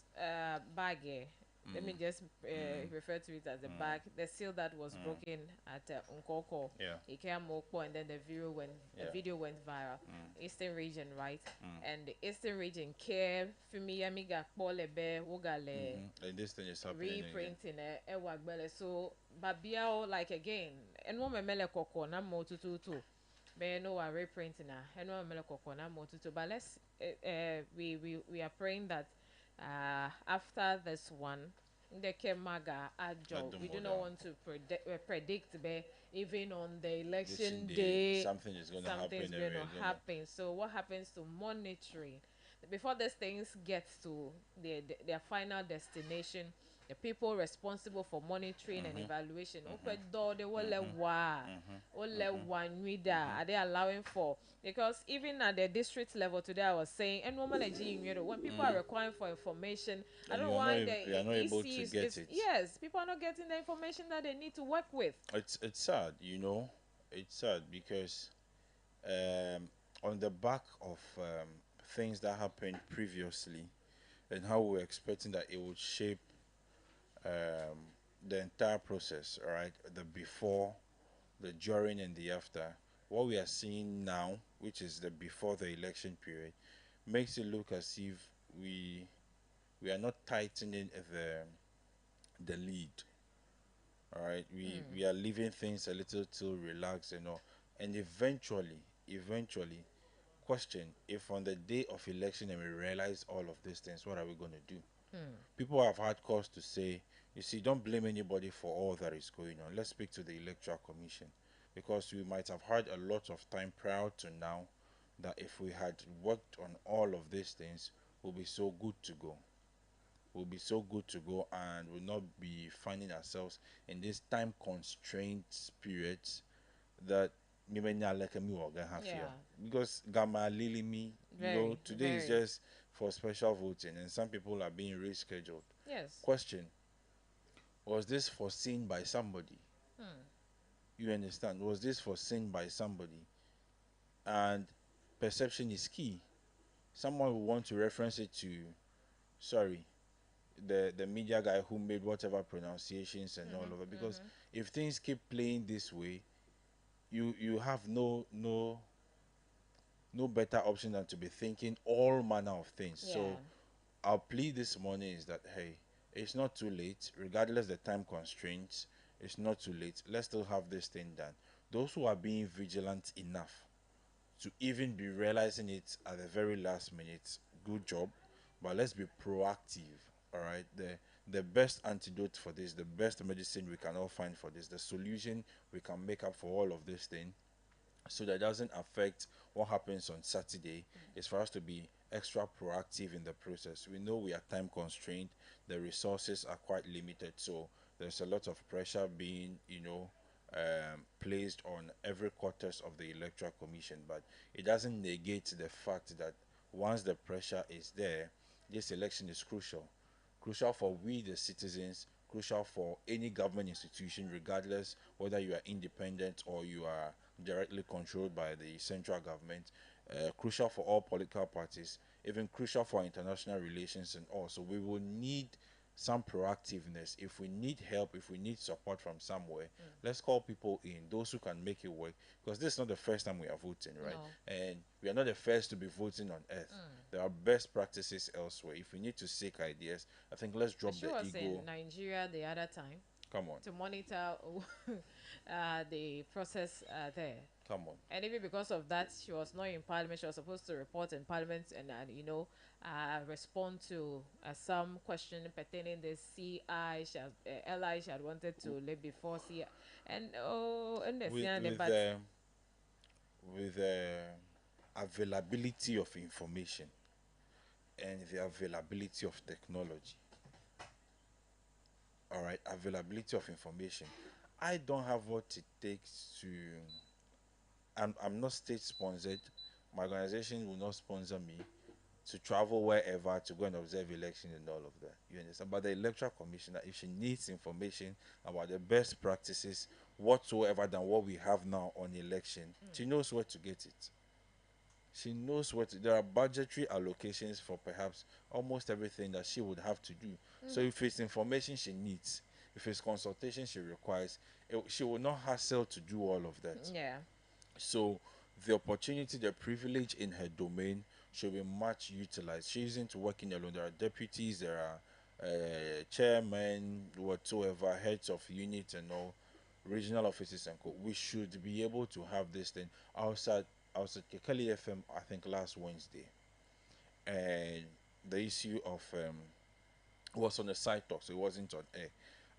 bag let me just refer to it as a bag. The seal that was broken at Nkoko. It came Mokpo, and then the video went viral. Eastern region, right? And the Eastern region care for me amiga polebe wogale.
And this thing is happening
reprinting so Babiao like again and one mele koko na mo tutu. But no are reprinting and one mele koko na mo tutu. But let's we are praying that after this one, the Kemaga job. We do not want to predict, but even on the election day,
something is going to happen.
So, what happens to monitoring before these things get to their final destination? The people responsible for monitoring and evaluation, are they allowing for? Because even at the district level today, I was saying, and when people are requiring for information, I don't know why
they are not able to get it.
Yes, people are not getting the information that they need to work with.
It's sad, you know. It's sad because on the back of things that happened previously and how we were expecting that it would shape the entire process, all right, the before, the during, and the after. What we are seeing now, which is the before the election period, makes it look as if we are not tightening the lead. All right, we are leaving things a little too relaxed, you know, and eventually, question if on the day of election and we realize all of these things, what are we going to do? People have had cause to say, you see, don't blame anybody for all that is going on. Let's speak to the Electoral Commission, because we might have had a lot of time prior to now that if we had worked on all of these things, we'll be so good to go. We'll be so good to go and will not be finding ourselves in this time constraint periods that me menya like me organ half
Yeah.
year because gamma lily me
Very,
today is
very.
just for special voting and some people are being rescheduled.
Yes.
Question: was this foreseen by somebody? You understand? Was this foreseen by somebody? And perception is key. Someone will want to reference it to, sorry, the media guy who made whatever pronunciations and all of it. Because if things keep playing this way, you have no better option than to be thinking all manner of things.
Yeah.
So our plea this morning is that hey, it's not too late, regardless the time constraints. It's not too late. Let's still have this thing done. Those who are being vigilant enough to even be realizing it at the very last minute, good job. But let's be proactive. All right. The best antidote for this, the best medicine we can all find for this, the solution we can make up for all of this thing so that doesn't affect what happens on Saturday is for us to be extra proactive in the process. We know we are time constrained, the resources are quite limited, so there's a lot of pressure being, placed on every quarters of the electoral commission, but it doesn't negate the fact that once the pressure is there, this election is crucial for we the citizens, crucial for any government institution, regardless whether you are independent or you are directly controlled by the central government, crucial for all political parties, even crucial for international relations and all. So we will need some proactiveness. If we need help, if we need support from somewhere, let's call people in, those who can make it work. Because this is not the first time we are voting, right?
No.
And we are not the first to be voting on earth. There are best practices elsewhere. If we need to seek ideas, I think let's drop
She
the
was
ego.
in Nigeria the other time
Come on.
to monitor the process there.
Come on.
And even because of that, she was not in parliament. She was supposed to report in parliament and respond to some question pertaining the CI. LI she had wanted to leave before CI. And
With the availability of information and the availability of technology, all right, availability of information, I don't have what it takes to. I'm not state sponsored. My organization will not sponsor me to travel wherever to go and observe election and all of that. You understand? But the electoral commissioner, if she needs information about the best practices whatsoever than what we have now on election, she knows where to get it. She knows there are budgetary allocations for perhaps almost everything that she would have to do. So if it's information she needs, if it's consultation she requires, she will not hassle to do all of that.
Yeah.
So the opportunity, the privilege in her domain should be much utilized. She isn't working alone. There are deputies, there are chairmen, whatsoever, heads of units and all, regional offices and co. We should be able to have this thing. I was at Kekali FM, I think last Wednesday, and the issue of was on the side talk, so it wasn't on air,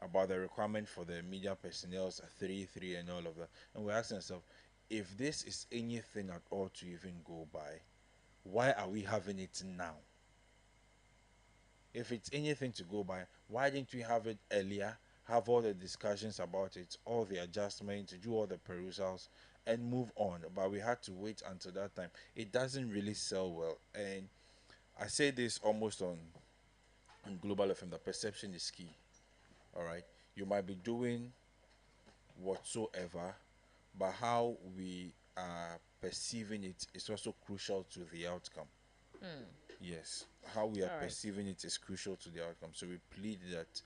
about the requirement for the media personnel 3 and all of that. And we're asking ourselves, if this is anything at all to even go by, why are we having it now? If it's anything to go by, why didn't we have it earlier? Have all the discussions about it, all the adjustments, do all the perusals, and move on. But we had to wait until that time. It doesn't really sell well. And I say this almost on Global FM, the perception is key. All right. You might be doing whatsoever, but how we are perceiving it is also crucial to the outcome. Yes, how we are perceiving it is crucial to the outcome. So we plead that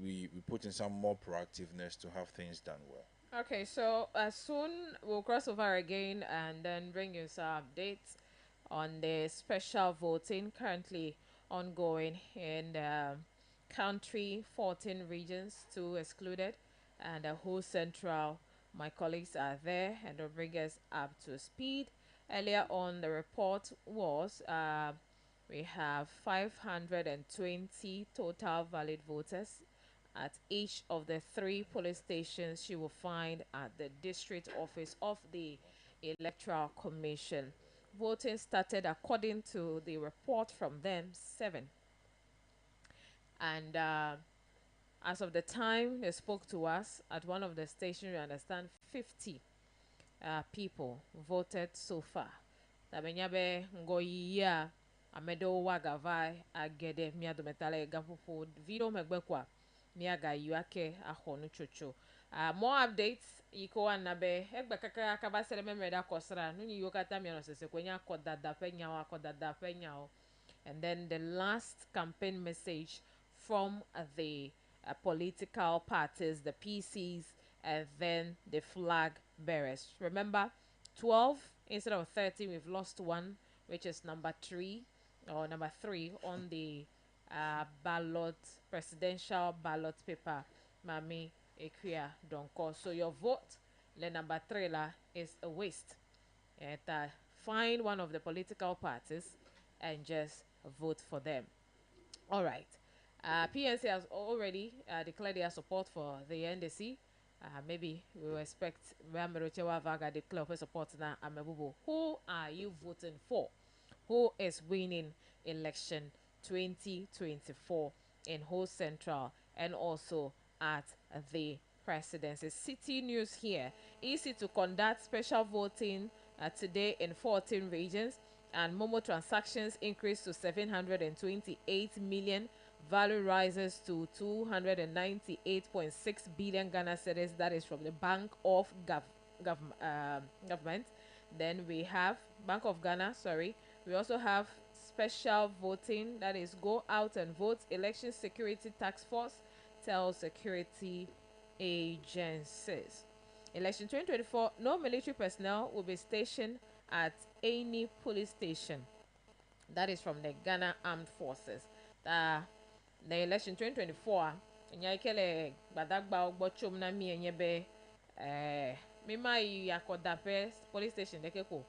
we put in some more proactiveness to have things done well.
Okay, so soon we'll cross over again and then bring you some updates on the special voting currently ongoing in the country. 14 regions, 2 excluded, and the whole central. My colleagues are there and will bring us up to speed. Earlier on, the report was we have 520 total valid voters at each of the 3 police stations you will find at the district office of the Electoral Commission. Voting started, according to the report from them, 7. And as of the time they spoke to us at one of the stations, we understand 50 people voted so far. Tabenyabe ngoyiya amedo wagavai agede miadometale gafufu video megbekwa miaga yuake ahonu chocho. More updates iko anabe egbe kaka akaba sele memeda kosra nuni yokata miano sese kwenya kodada penyawo. And then the last campaign message from the political parties, the PCs, and then the flag bearers. Remember, 12 instead of 30, we've lost one, which is number 3 on the presidential ballot paper. Mami Equia Donko. So your vote, the number 3 is a waste. Find one of the political parties and just vote for them. All right. PNC has already declared their support for the NDC. Maybe we will expect Ramerochewa Vaga declare for support now. Amebubo. Who are you voting for? Who is winning election 2024 in Ho Central and also at the presidency? City News here. Easy to conduct special voting today in 14 regions, and Momo transactions increased to 728 million. Value rises to 298.6 billion Ghana cedis. That is from the Bank of Government. Then we have Bank of Ghana. Sorry, we also have special voting. That is go out and vote. Election Security Task Force tells security agencies. Election 2024. No military personnel will be stationed at any police station. That is from the Ghana Armed Forces. The election 2024 nyakele badagba ogbochom na mi enyebe mima yakodape police station dekeko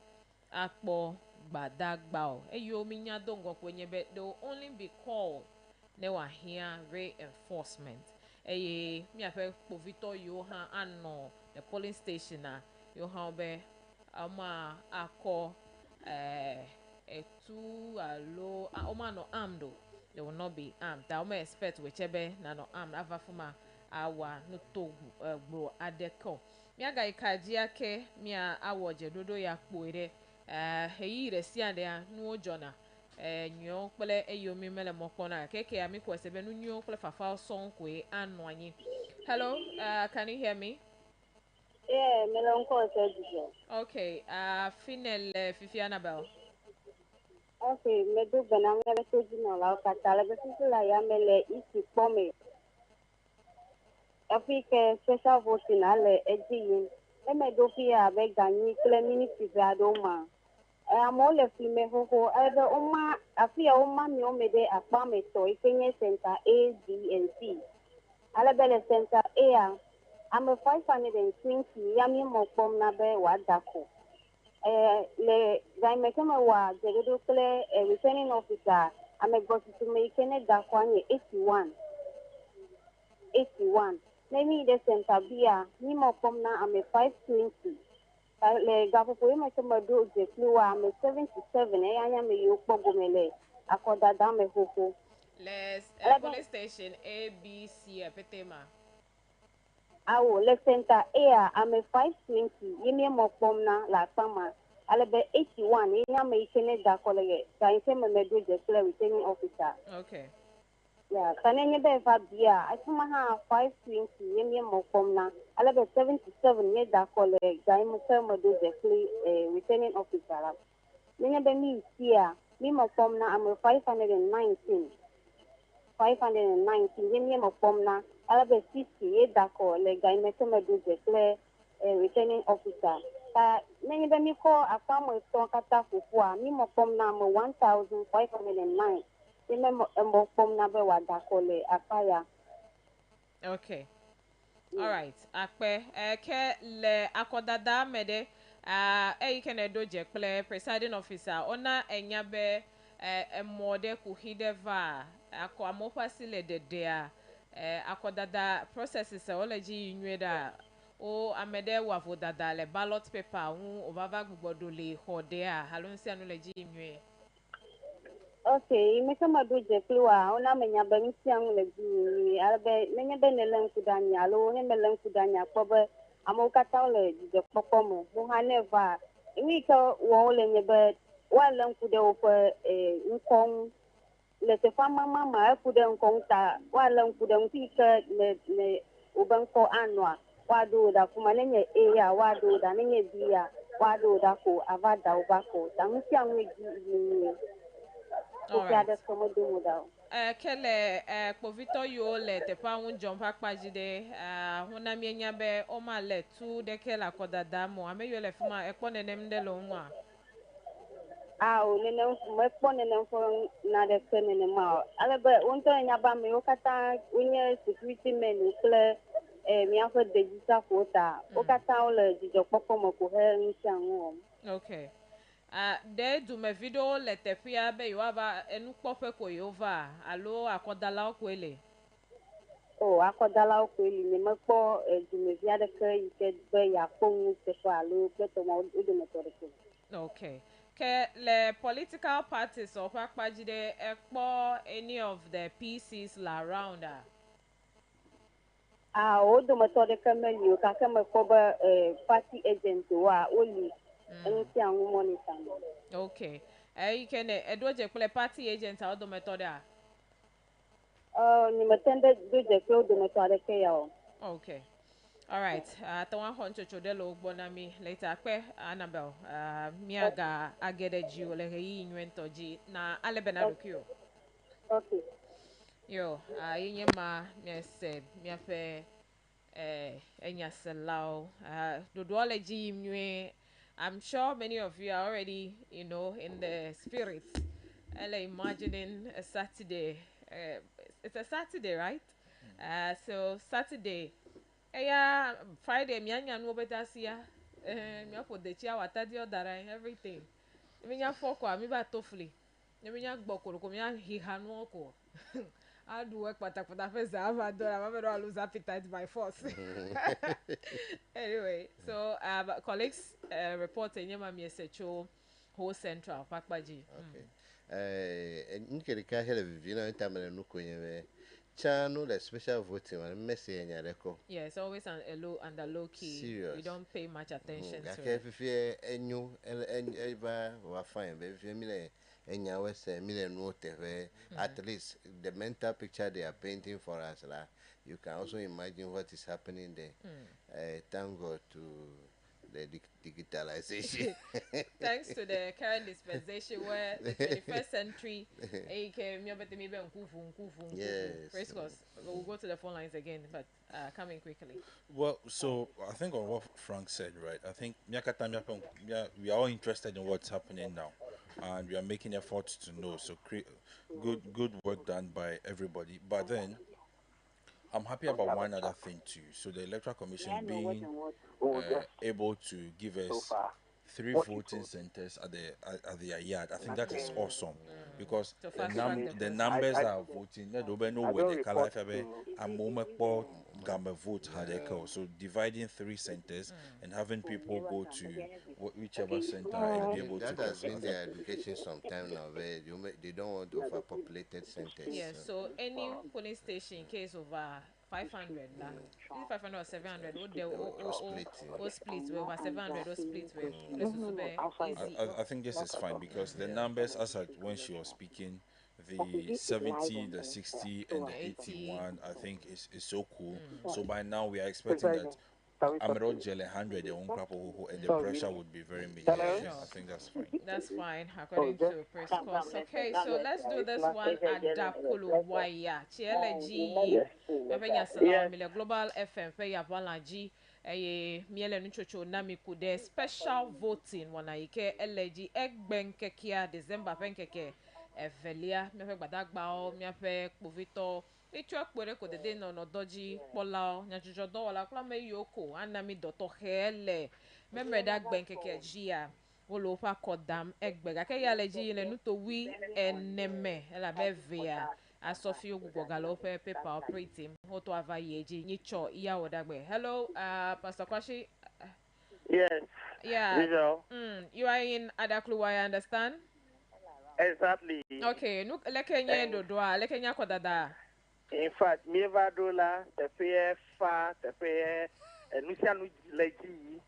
akpo badagba eyo mi nya dongo kwenyebe. They will only be called they were here reinforcement mi ape povito yo ha ano the polling station na yo ha be ama akọ etu alo oma no armed. They will not be armed. I may expect whichever no armed avafuma awa no to bro adeko. Miaga ikajia ke mia awoje dodo ya kpoire heyi resi ande no jona nyo pele eyomi mele mokona keke ami kwesebe no nyo pele fafa son kwe anu anyi. Hello, can you hear me?
Yeah, melonko said.
Okay, Finel Fifi Annabelle.
Okay, me do benang le betuji no la katala betuji la ya mele isi pome. Afrique special voting ale ejiyin. E me do fia be ganyi kle ministry za do ma. Amo le filme hoho ebe uma afia uma mi o me de akpa me to ikenye center A, B and C. Ale bele center A I'm a 520 yami mo pom na be wadako. Le gaimekema wa jeredo kle returning officer amegosi to make ne dakwanye 81. Nemi de center bia ni mo pom na ame 520. Le gapo po yema kema do je kliwa ame 77 anya me yokpo gomele akoda da me hoko.
Les police station A B C petema.
Awo le center A ame 520 yemi mo pom na la sama alebe 81 yenya me ikene da kolege ka inse me do je kle returning officer.
Okay.
Yeah, kanenye be fa bia asuma ha 520 yemi mo pom na alebe 77 ye da kolege ka inse me do je kle returning officer. Nenye be mi sia mi mo pom na ame 519 yemi mo pom na alabe 60 ye dako le gaime keme do declare returning officer. Nenye be mi ko akamo to kata fufua mi mo pom na mo 1509. Yeme mo pom na be wa dako le akaya.
Okay. All right. Akpe ke le akodada mede you can do je presiding officer ona enyabe mode kuhideva akọ amopasi le dedea akodada processes oleji inweda o amede wavo dada le ballot paper hu obava gbogbo le hode halonsi anu leji inwe.
Okay, imekama do je kliwa ona menya bansi anu leji ni albe nenya be nelen kudanya lo ne melen kudanya kpobe amewo katã wole dzidzɔkpɔkpɔ me mo hã ne va nu yi ke wɔm wole nye be woalé ŋku ɖe woƒe ŋkɔ ŋu le teƒea mama eku ɖe ŋkɔ ŋu ta woalé ŋku ɖe ŋku yi ke le wobe ŋkɔ anɔa woaɖo wo ɖe afi ma nenye A ya woaɖo wo ɖa nenye B ya woaɖo wo ɖa ko ava da woƒe akɔ ta ŋu sia ŋu dzi nyuie kofi aɖeke medo mo ɖa o.
Ke le kpovitɔ yiwo le teƒea ŋu dzɔm ƒe akpa dzi ɖe hona mienya be womalé tu ɖeke le akɔdada mo ame yiwo le fi ma ekpɔ nenem ɖe le wo ŋua.
O nenem mekpɔ nenem ƒe naɖeke nenema o alebe wo ŋutɔ nya be ame yiwo katã wonye security men kple míaƒe dedzisrafowo ta wo katã wole dzidzɔkpɔkpɔ me ko he nu sia ŋu wɔm.
Okay. Ɖe dumevi ɖewo le teƒea be yewoava enukpɔƒe ko yewova alo akɔdalawo koe le?
O akɔdalawo koe li nyemekpɔ dumevi aɖeke yi ke be yeakpɔ nu teƒe alo kple tɔma wo dometɔ ɖeke.
Okay. Ke le political parties or ƒe akpa dzi ɖe ekpɔ any of the PCs le around
wo dometɔ ɖeke meli o gake mekpɔ be party agent woa woli enu sia ŋu monitor.
Okay. Eyi ke ne eɖo dze kple party agent wo dometɔ ɖea?
Nyemete ɖe do dze kple wo dometɔ aɖeke ya o.
Okay. All right. Tɔwa xɔ ŋutsotso ɖe le wo gbɔ na mi le ta kpe Annabel. Miaga age ɖe dzi wo le ɣeyiɣi nyuie ŋutɔ dzi na ale be na ɖokui o.
Okay.
Yo, yi nye ma miase miaƒe enyaselawo. Ɖoɖoa le dzi yim nyuie. I'm sure many of you are already, in the spirit. Imagining a Saturday. It's a Saturday, right? So Saturday. Friday, mianya no better see ya. Mi apo de chia watadi odara everything. Mi nya foko mi ba tofli. Mi nya gbokoro ko mi nya hihanu ko. I do work patakpata first. I have done. I'm not lose appetite by force. Anyway, so colleagues report in Yema Miesecho Whole Central Pakbaji.
Okay. Nkerika hele vivina ntamele nukonyewe. Channel the special voting and messy and yareko.
Yeah, it's always under low key.
Serious.
We don't pay much attention to
it. If you new and ever were fine, but if you mean and you was a million note at least the mental picture they are painting for us, you can also imagine what is happening there. Thank God to the digitalization.
Thanks to the current dispensation where the 21st century,
yes.
Praise God. We'll go to the phone lines again, but coming quickly.
Well, so I think on what Frank said, right? I think we are all interested in what's happening now, and we are making efforts to know. So good work done by everybody. But then I'm happy about one other thing too. So the Electoral Commission being able to give us 3 voting centers at their yard. I think that is awesome because the numbers that are voting, they don't know where the color vote had echo. So dividing 3 centers and having people go to whichever center and be able
that
to.
That has been their education sometime now. Where they don't want overpopulated centers.
Yeah. So any polling station in case of 500 now. 500 or 700 or split over 700 or split
I think this is fine because the numbers as when she was speaking, the 70, the 60 and the 81 I think is so cool. So by now we are expecting that Amero Jele 100 and the pressure would be very major. Yeah, I think that's fine.
That's fine according to press course. Okay, so let's do this one at Dakulu Waya. CLG Mabenya Salam Global FM Paya Balaji Miele Nuchocho Namiku de special voting wanaike LG Egbenkekia December Penkeke Evelia Miafe Badagbao Miafe Povito Ichwa kwere ko dede no doji polao nyajujo do wala kula me yoko anami doto hele memreda gbenkeke jia wolo fa kodam egbega ke ya leji le nuto wi eneme la bevia asofi ogugo galope paper operating hoto ava yeji nicho iya wodagbe. Hello Pastor Kwashi.
Yes.
Yeah. You are in Adakluwa, I understand?
Exactly.
Okay, look lekenye dodwa lekenya kodada.
In fact, Mivadola, the fair far, the fair
Nusianu Legi.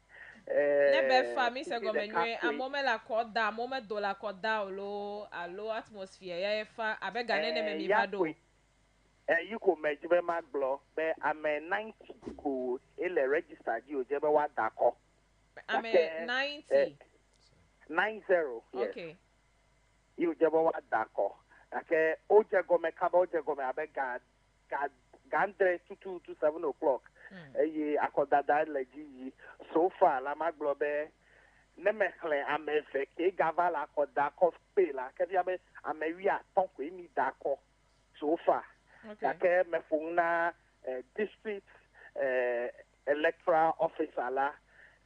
Nebe fa mi se gomenwe amome la koda amome do la koda alo atmosphere ya fa abega ne me mi vado
you could make be maglo be ame 90 ku ele register di oje be wa dako
ame 90
90 yes.
Okay
You je be wa dako ake oje go me abega gandre to 7 o'clock eh akodada legi so far la maglo be ne mekle amefe ke gavala akoda ko pela ke dia be amewia ton ko mi dako so far.
Okay.
Ake mefuna district electoral officer la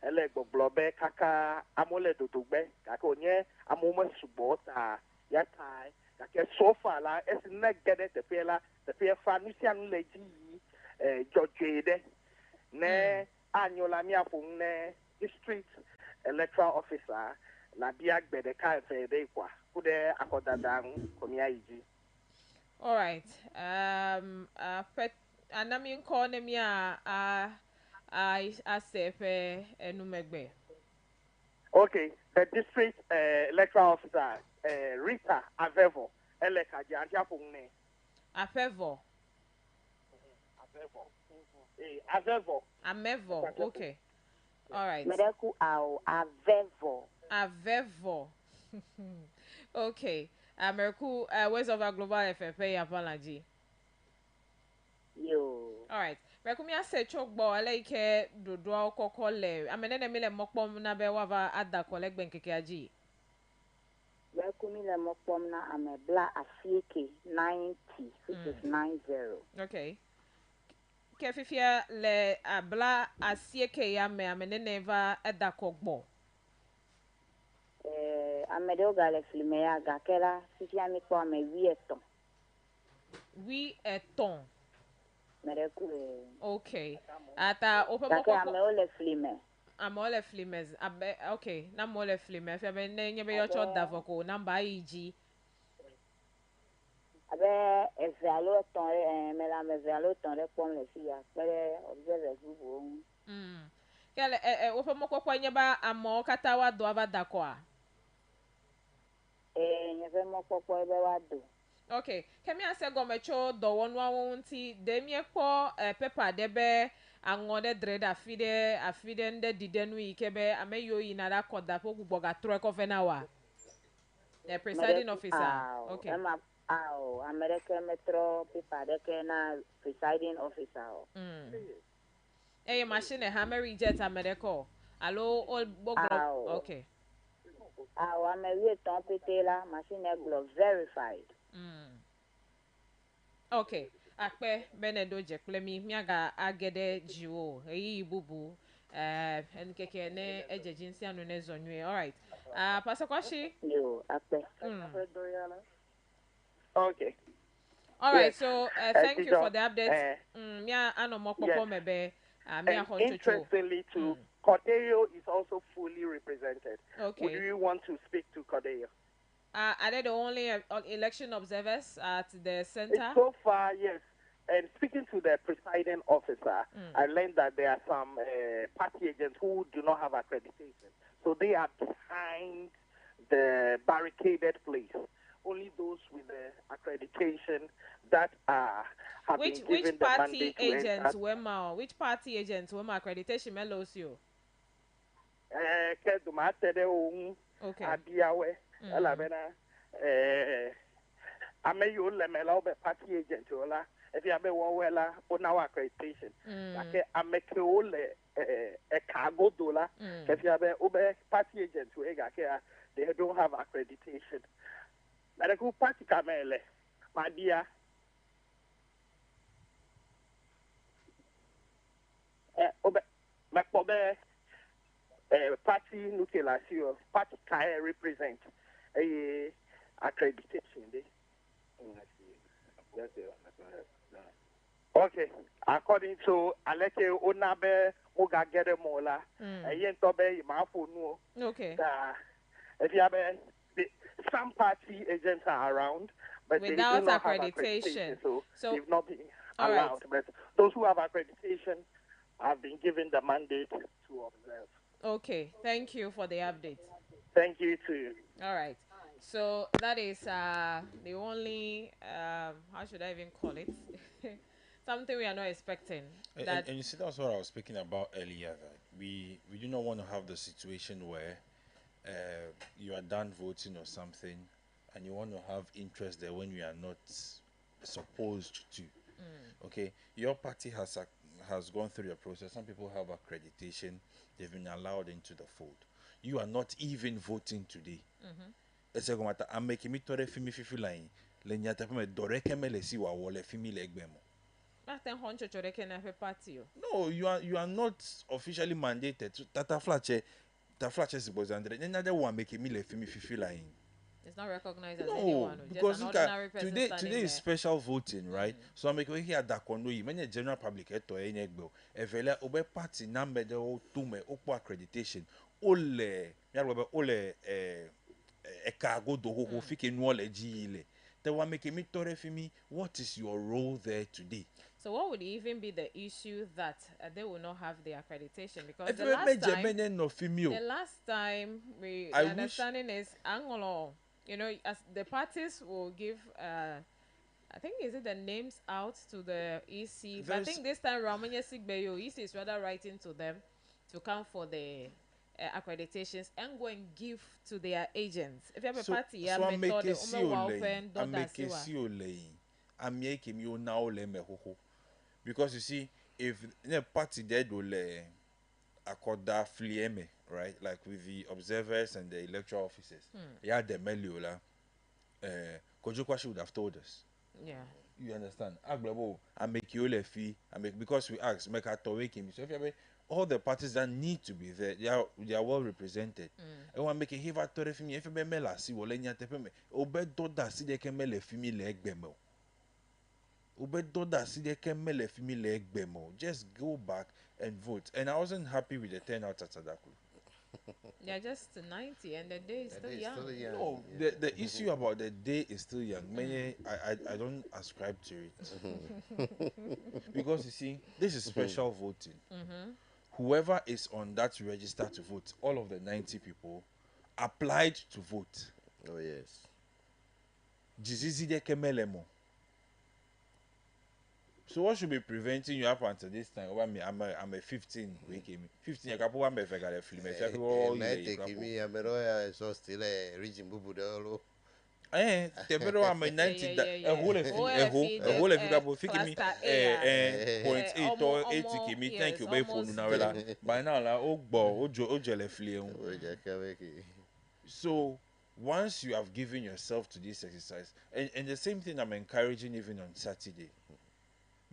ele gbogbobe kaka amole dodogbe kaka onye amumo subota ya tai kaka so far la esine gede te pe fa nusianu leji jojede ne anyola mi afune district electoral officer la bia gbede ka fe de kwa kude akodadan komi ayiji.
All right. Anami call them ya I say enumegbe.
Okay, the district electoral officer Rita Avevo Elekaji Antiapungne.
Avevo. Amevo. Okay. All right.
Mereku au Avevo.
Avevo. Okay. Ameriku, West of our Global FFA apology.
Yo.
All right. Rekumi ase chokbo alaike dodwa kokole. Amenene mile mokpom na be wava adda kolek benkeke aji.
Rekumi le mokpom na amebla asieke 90, which is 90.
Okay. Kefifia le abla asieke ya me amenene va adda kokbo.
Amede gale filme ya gakela sisi ami kwa me 8 ton.
8 ton.
Mereku.
Okay. Ata open
moko. Ame ole filme.
Ame ole filmes. Abe okay. Na mo ole filme. Fi abe ne nyebe yo cho davoko namba iji.
Abe evialo ton mela me evialo ton le pon le fia. Pere observe gubo.
Kele open moko kwa nyeba amo kata wa do avada kwa.
Nyebe moko kwa ebe wa do.
Okay, kemi ase gomecho do wonu awunti demie kpo paper debe angode dread afide nde didenu ikebe ameyo yi na da koda po gbugbo ga tro ko fena wa. The presiding officer. Okay.
American Metro paper deke na presiding officer.
Machine hammer jet America. Allo all bogro. Okay.
American ton petela machine glove verified.
Okay. Akpe benedo je klemi miaga agede jiwo eyi bubu nkeke ne ejejinsi anu ne zonwe. All right. Pastor Kwashi?
Yo, akpe.
Okay.
All right. So, thank you for the update. Mia ano mokpoko mebe mia
honchocho. Interestingly too, Cordeiro is also fully represented.
Okay.
Would you want to speak to Cordeiro?
Are they the only election observers at the center?
So far, yes. And speaking to the presiding officer, I learned that there are some party agents who do not have accreditation. So they are behind the barricaded place. Only those with the accreditation that have been given the mandate to enter.
Which party agents were my accreditation melosio?
Okay. Abiyawe. Alabena ameyo lemela obe party agent ola if you have one wela on our accreditation like ameke ole cargo dollar if you have obe party agent they don't have accreditation like who party kamele my dear obe makobe party nuclear party can represent accreditation. Okay. According to Aleke Onabe Muga Geremola, Yentobe Mafunu.
Okay.
If you have some party agents are around, but
without
they do not have accreditation, so they've not been allowed.
Right.
But those who have accreditation
I've been given the mandate to observe.
Okay, thank you for the update.
Thank you too.
All right. So that is the only how should I even call it? Something we are not expecting. That
And you see, that's what I was speaking about earlier. That we do not want to have the situation where you are done voting or something, and you want to have interest there when you are not supposed to. Okay, your party has gone through the process. Some people have accreditation; they've been allowed into the fold. You are not even voting today. Ese ko mata ameki mi tore fimi fifi line le nyata pe me dore kemele si wa wole fimi le gbemo. No, you are not officially mandated. Tata flache suppose andre. Nyanya wa make mi le fimi fifi line.
It's not recognized as
No,
anyone.
because
Just
look
an
at
ordinary person
today
standing
is
there.
special voting, right? So I make we hear that kono yi many general public eto enye gbo. Evele obe party number de o tume opo accreditation. Ole ya robe ole ekago do ho fike nu ole ji ile. They were making me tore for me. What is your role there today?
So what would even be the issue that they will not have the accreditation? Because
If
the
you
last
make
time,
Germany no female.
the last time the
I wish-
understanding is Anglo, you know, as the parties will give, I think is it the names out to the EC. But I
There's-
think this time Ramanya Sigbeyo, EC is rather writing to them to come for the accreditations and go and give to their agents. If you have a party, yeah,
so I make
method,
a see
ume wa open,
I
don't
make
see
a
wa.
see I make him you now le me ho. Because you see, if the party dead will accorda flieme, right? Like with the observers and the electoral officers. Yeah, the meliola. Kojokwashi would have told us.
Yeah.
You understand? Agbabo, I make you le fee. I make because we asked, make a to wake him. So if you have all the parties that need to be there, they are well represented. And one make a hiva to refimi. If you be mela si wole nyate pe me. Obe doda si de ke mele fimi le egbemo. Obe doda si de ke mele fimi le egbemo. Just go back and vote. And I wasn't happy with the turnout at Sadako.
They're just 90 and the day is still young.
No, the issue about the day is still young. Many, I don't ascribe to it. Because you see, this is special voting. Whoever is on that register to vote, all of the 90 people applied to vote.
Oh, yes.
Jizizi de kemelemo. So what should be preventing you up until this time? I'm a 15. 15. I can't put one me figure film.
So still reaching bubu dolo.
Tebero am a 90. A whole if you go figure 0.8 or 80 kimi. Thank you, by phone now. By now, la ogbo ojele flion. So once you have given yourself to this exercise, and the same thing I'm encouraging even on Saturday.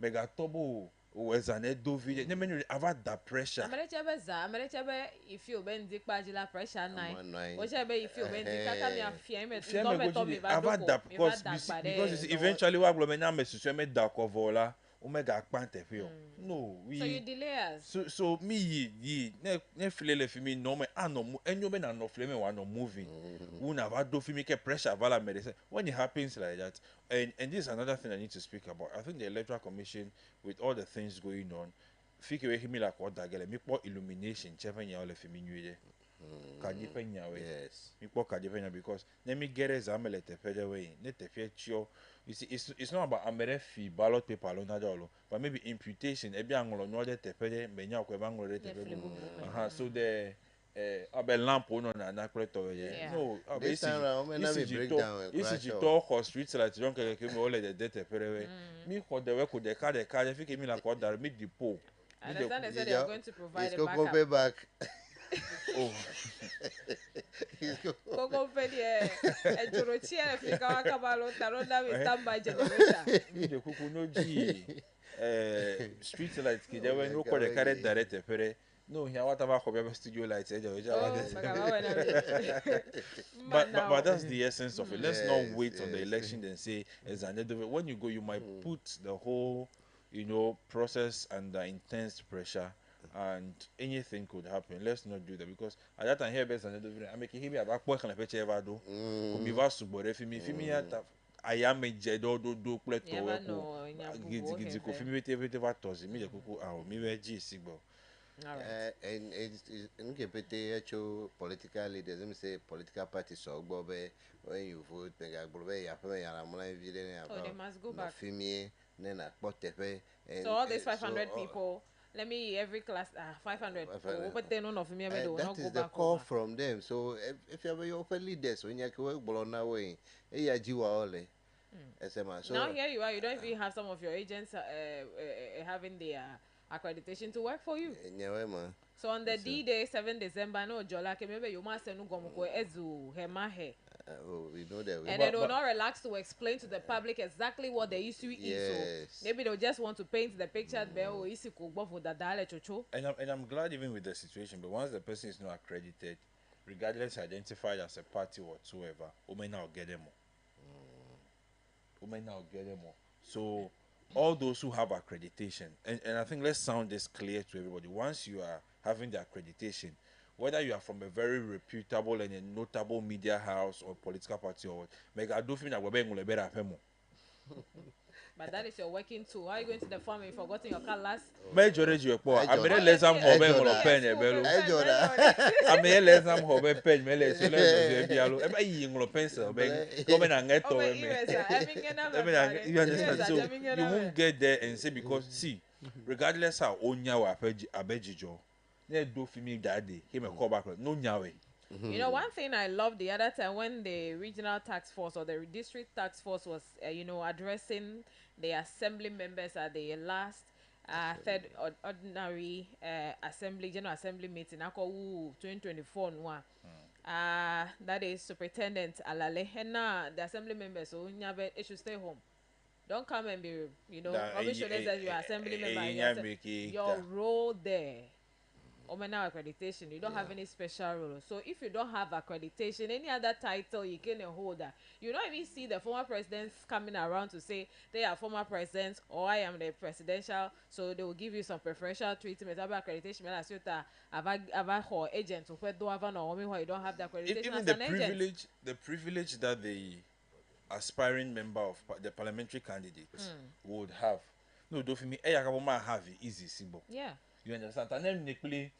Mega tobo was an edovi. Ne menu ava da pressure.
Amerechebe if you bend dik pajila pressure nine. Ochebe if you bend dik kaka mi afia me to me
ava da because eventually wa glo me na me susu me da cover omega pante fe. No, we.
So you delay us.
So me yi ne filele fi mi no me ano enyo be na no flame wa no moving. Una va do fi mi ke pressure vala medicine. When it happens like that, and this is another thing I need to speak about. I think the Electoral Commission, with all the things going on, fike we himi la ko dagele mi po illumination chefen ole fi mi nyuye. Kaji penya we. Yes. Mi po kaji penya because let me get example te pede we. Ne te fie chio. You see, it's not about amerefi ballot paper alone, but maybe imputation. Ebi angolo no de te pede menya ko ba ngolo de te pede. So the abe lamp no na creator ye. No,
this time around when we break down
ECG to ho street like don't ke me ole de te pede we. Mi ko de we ko de ka fi ke mi la ko dar mi depot.
I understand they said they are going to provide a backup.
Pay back.
Oh.
Coco Pedia, and Jorochia, Fika Cabalo, Taronda with standby generator.
The Kuku no G. Street lights, kid, when you call the carrot director, Pere. No, here, what about Hobby Studio Lights? But that's the essence of it. Let's not wait on the election and say, as an when you go, you might put the whole, process under intense pressure. And anything could happen. Let's not do that because at that time here, best and I make him about point can ever do. ayame je do kple to
Never
ko
know, nya
gidi
bubu
gidi ko
hefe.
fi mi bete va tozi mi je kuku awo mi we ji sigbo.
And it's NKPT actual political leaders, let me say political parties so Bobe when you vote Megagbobe, Yapame Yaramuna Viden
Oh, they
about
must go back.
Nofimi, Nena Potepe, and
So all these 500 people, let me every class 500. Oh, but they none of me they will
that
not go
is the
back
call
over.
from them. So if you have your open leaders when you work Bologna way, yeah, Jiwa Ole. SMA. So
Now here you are, you don't even have some of your agents having their accreditation to work for you.
Yeah, man.
So on the D-Day, 7 December, no Jola, maybe you must send Gomoko Ezu Hemahe.
We know that.
And they will not relax to explain to the public exactly what the issue is. So maybe they'll just want to paint the picture there or isi for the dale chocho.
And I'm glad even with the situation, but once the person is not accredited, regardless identified as a party whatsoever, we may now get them more. So all those who have accreditation, and I think let's sound this clear to everybody. Once you are having the accreditation, whether you are from a very reputable and a notable media house or political party or what,
but that is your working tool. How are you going to the farm if you've forgotten your colors?
Major you po. I mean, let's have hobe ngolo pen e belo. I mean, let's have hobe pen me let's so let's bialo. E ba yi ngolo pencil be. Go me na ngeto me. You understand? So you won't get there and say because see, regardless how onya wa abejijo, ne do fi me that day. He me call back no nyawe.
You know, one thing I loved the other time when the regional task force or the district task force was, addressing the assembly members at the last third ordinary general assembly meeting, 2024 that is Superintendent Alale. And now the assembly members, so it should stay home. Don't come and be, rubbish that you are assembly member. Your role there. Now accreditation, you don't have any special role. So if you don't have accreditation, any other title you can hold that. You don't even see the former presidents coming around to say they are former presidents or I am the presidential, so they will give you some preferential treatment. About accreditation, about agent who you don't have the accreditation.
Even the privilege that the aspiring member of the parliamentary candidates would have. No, don't me. Have it easy, symbol.
Yeah.
You understand? And then they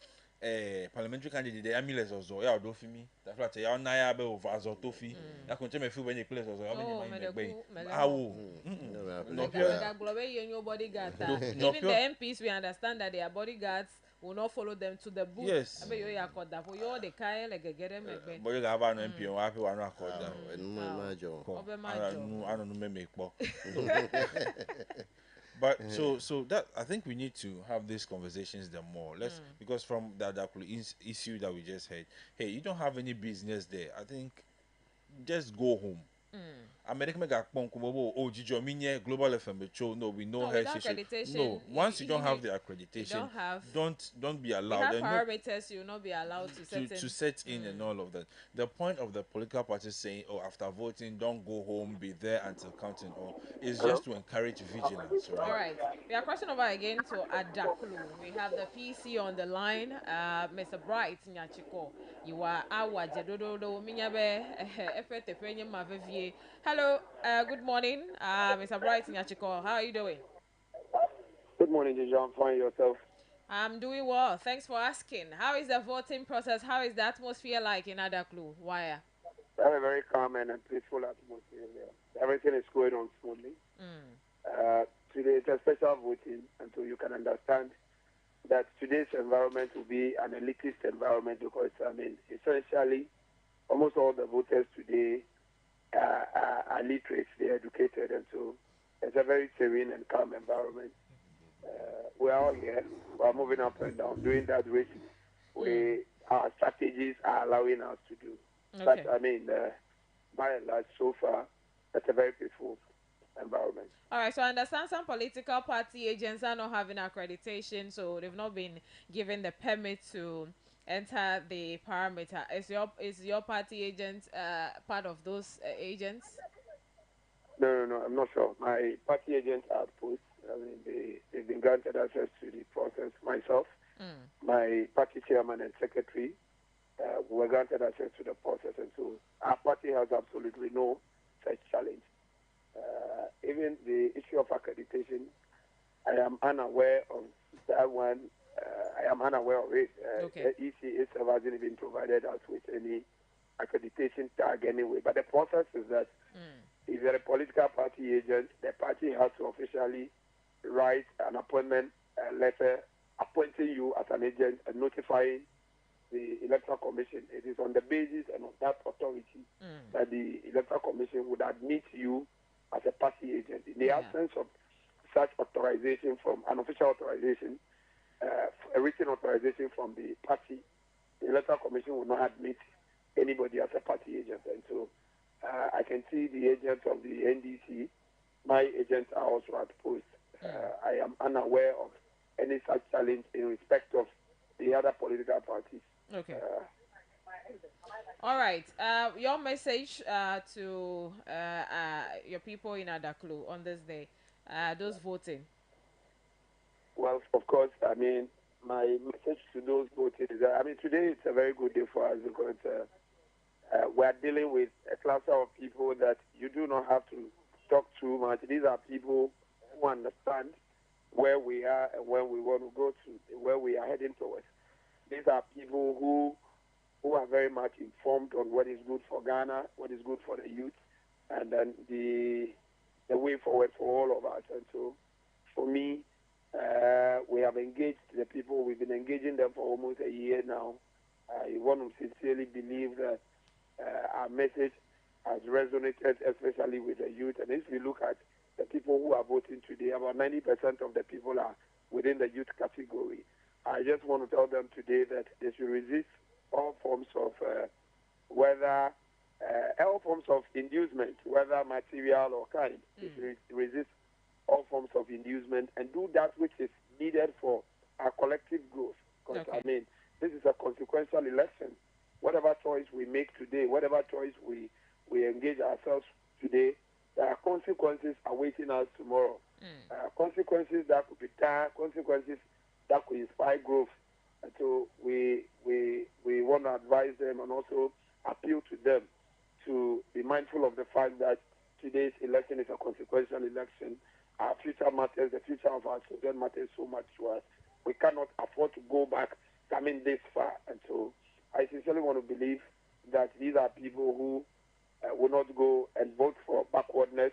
parliamentary candidate the Amiles also. Yeah, do for me. The flat ya na ya be over as tofi. Ya continue me feel when you place also. Ya me awo.
No bodyguard. Even the MPs we understand that their bodyguards will not follow them to the booth.
Yes.
I bet you are called that. For you the kai like get them.
But you have an MP on happy one record. I don't know make more. But so that I think we need to have these conversations the more. Because from that issue that we just had, hey, you don't have any business there. I think just go home. American mega Global FM show. No, we know her. No, once you don't have the accreditation, don't be allowed.
You have parameters, you will not be allowed to
set in and all of that. The point of the political parties saying, "Oh, after voting, don't go home, be there until counting," or is just to encourage vigilance. Right?
All right, we are crossing over again to Adaklu. We have the PC on the line, Mr. Bright Nyachiko. You are our Jedodo Minyabe Mavevie. Hello, good morning, Mr. Bright Nyachiko. How are you doing?
Good morning, Gigi. I'm fine. Yourself?
I'm doing well. Thanks for asking. How is the voting process? How is the atmosphere like in Adaklu? Wire?
Very, very calm and peaceful atmosphere there. Everything is going on smoothly. Today is a special voting, and so you can understand that today's environment will be an elitist environment because, essentially, almost all the voters today are literate, they're educated, and so it's a very serene and calm environment. We're all here, we're moving up and down, doing that which our strategies are allowing us to do.
Okay.
But, by and large, so far, it's a very peaceful environment.
All right, so I understand some political party agents are not having accreditation, so they've not been given the permit to enter the parameter. Is your party agent part of those agents?
No, I'm not sure. My party agents are post. They've been granted access to the process. Myself, my party chairman and secretary were granted access to the process, and so our party has absolutely no such challenge. Even the issue of accreditation, I am unaware of that one. I am unaware of it. The EC itself hasn't even provided us with any accreditation tag anyway. But the process is that if you're a political party agent, the party has to officially write an appointment letter appointing you as an agent and notifying the Electoral Commission. It is on the basis and of that authority that the Electoral Commission would admit you as a party agent. In the absence of such authorization from an official authorization, a written authorization from the party, the Electoral Commission will not admit anybody as a party agent. And so I can see the agents of the NDC, my agents are also at post. I am unaware of any such challenge in respect of the other political parties.
Okay. All right. Your message to your people in Adaklu on this day, those voting.
Well, of course, I mean, my message to those voting is that, I mean, today it's a very good day for us because we are dealing with a cluster of people that you do not have to talk too much. These are people who understand where we are and where we want to go to, where we are heading towards. These are people who are very much informed on what is good for Ghana, what is good for the youth, and then the way forward for all of us. And so, for me, we have engaged the people. We've been engaging them for almost a year now. I want to sincerely believe that our message has resonated, especially with the youth. And if we look at the people who are voting today, about 90% of the people are within the youth category. I just want to tell them today that they should resist all forms of all forms of inducement, whether material or kind. They should resist all forms of inducement and do that which is needed for our collective growth. Because, I mean, this is a consequential election. Whatever choice we make today, whatever choice we engage ourselves today, there are consequences awaiting us tomorrow. Consequences that could be dire, consequences that could inspire growth. And so we want to advise them and also appeal to them to be mindful of the fact that today's election is a consequential election. Our future matters, the future of our children matters so much to us. We cannot afford to go back coming this far. And so I sincerely want to believe that these are people who will not go and vote for backwardness.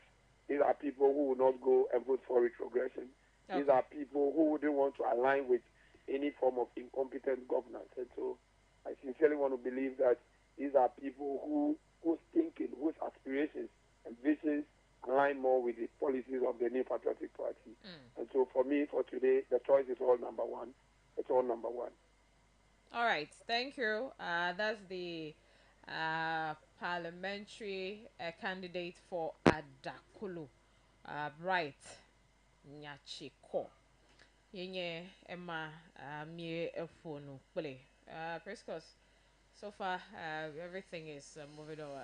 These are people who will not go and vote for retrogression. These are people who wouldn't want to align with any form of incompetent governance. And so I sincerely want to believe that these are people whose thinking, whose aspirations and visions align more with the policies of the New Patriotic Party. And so for me, for today, the choice is all number one. It's all number one.
All right. Thank you. That's the parliamentary candidate for Adakulu. Bright Nyachiko. Yenye Emma Mie Efonu Play. Prescott. So far, everything is moving over.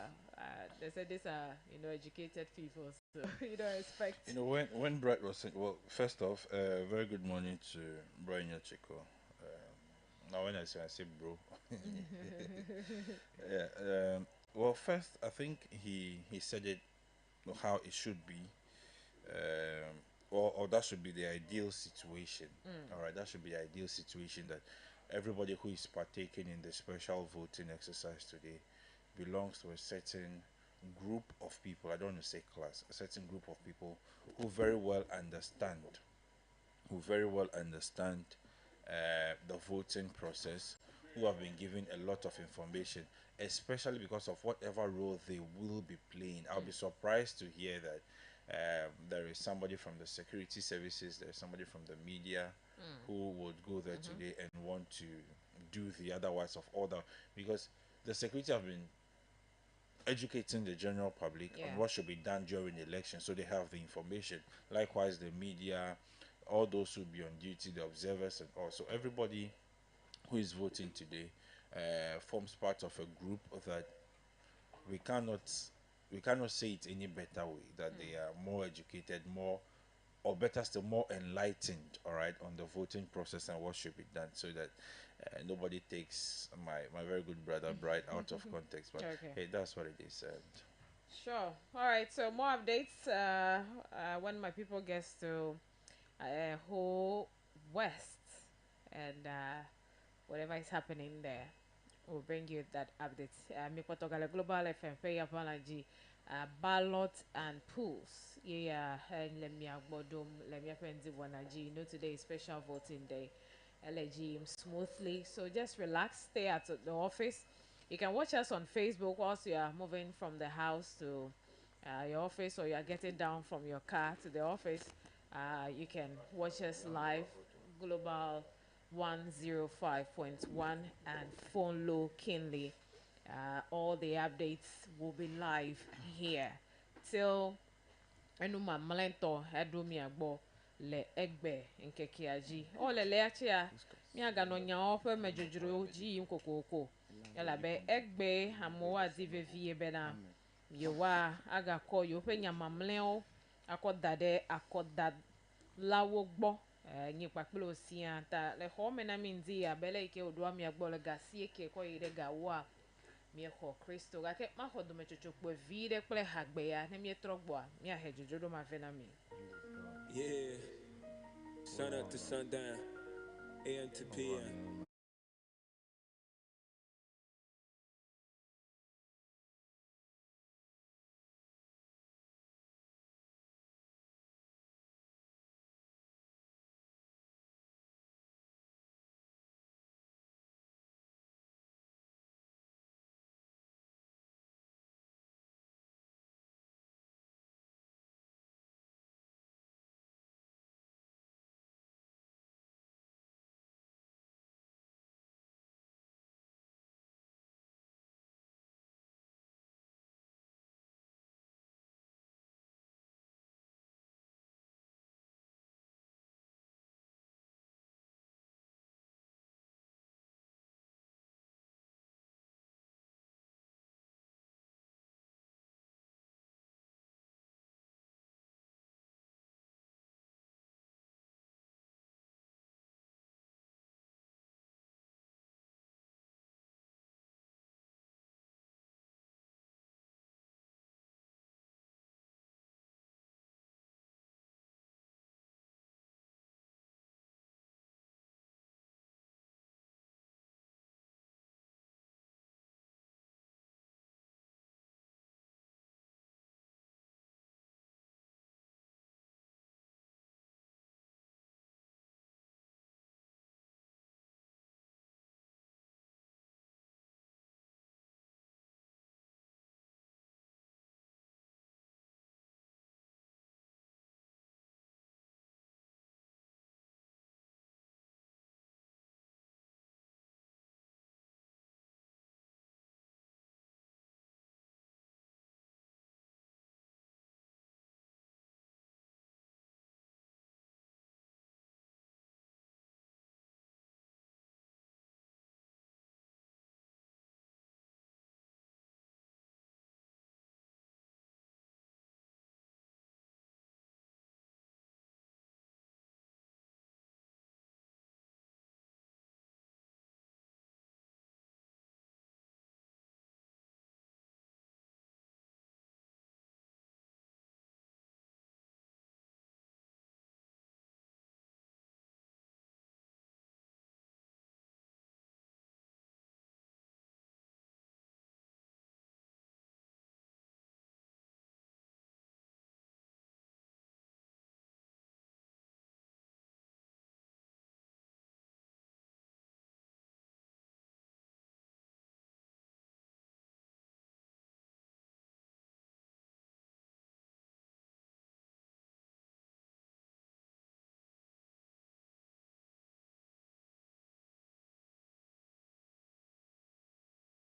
They said these are, educated people, so you don't expect.
When Bright was saying, well, first off, very good morning to Brian Nyachiko. Now, when I say bro. Yeah. Well, first, I think he said it how it should be. Or that should be the ideal situation. All right, that should be the ideal situation that everybody who is partaking in the special voting exercise today belongs to a certain group of people. I don't want to say class, a certain group of people who very well understand the voting process, who have been given a lot of information, especially because of whatever role they will be playing. I'll be surprised to hear that there is somebody from the security services, there's somebody from the media who would go there today and want to do the otherwise of order, because the security have been educating the general public on what should be done during the election, so they have the information. Likewise, the media, all those who be on duty, the observers, and also everybody who is voting today forms part of a group that we cannot say it any better way, that they are more educated, more, or better still, more enlightened, all right, on the voting process and what should be done, so that nobody takes my very good brother Bright out of context. But hey, that's what it is.
Sure. All right. So more updates when my people gets to whole west and whatever is happening there. We'll bring you that update. Mikotogale Global FM, pay apology, ballot and pools. Yeah, and let me agbodom, let me appendi wanaji. You know, today is special voting day. LG smoothly. So just relax, stay at the office. You can watch us on Facebook whilst you are moving from the house to your office, or you are getting down from your car to the office. You can watch us live, Global 105.1 and phone low Kinley. All the updates will be live here till enuma malento edumi agbo le egbe nkeke aji o le achia mi aga no nya ofe mejujuru ji nkokoko yala be egbe amowa divevie be na yewa aga ko yo fe nya mamleo akodade akodad lawo gbo nyi papilo osia ta le ho mena mi ndi abele ike odwa mi agbo le gasie ke ko ire ga wa mi ho Kristo ga ke ma ho do me chocho po vide kple hagbe ya ne mi trogbo a mi a he jojo do ma vena mi.
Yeah, sun up to sundown, AM to PM.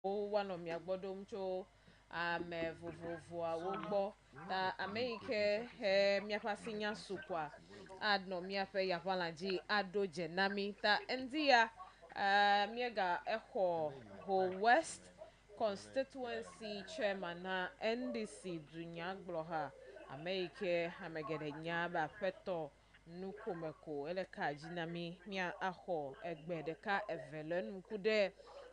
One of mi agbodom cho ame vovovo a wo gbo ta ameike he mi apasinya sukwa ad no mi ape ya palaji ado jenami ta endia mi ga echo ho west constituency chairman na NDC dunya gbloha ameike amegede nya ba feto nukomeko ele ka jinami mi aho egbede ka evelen kude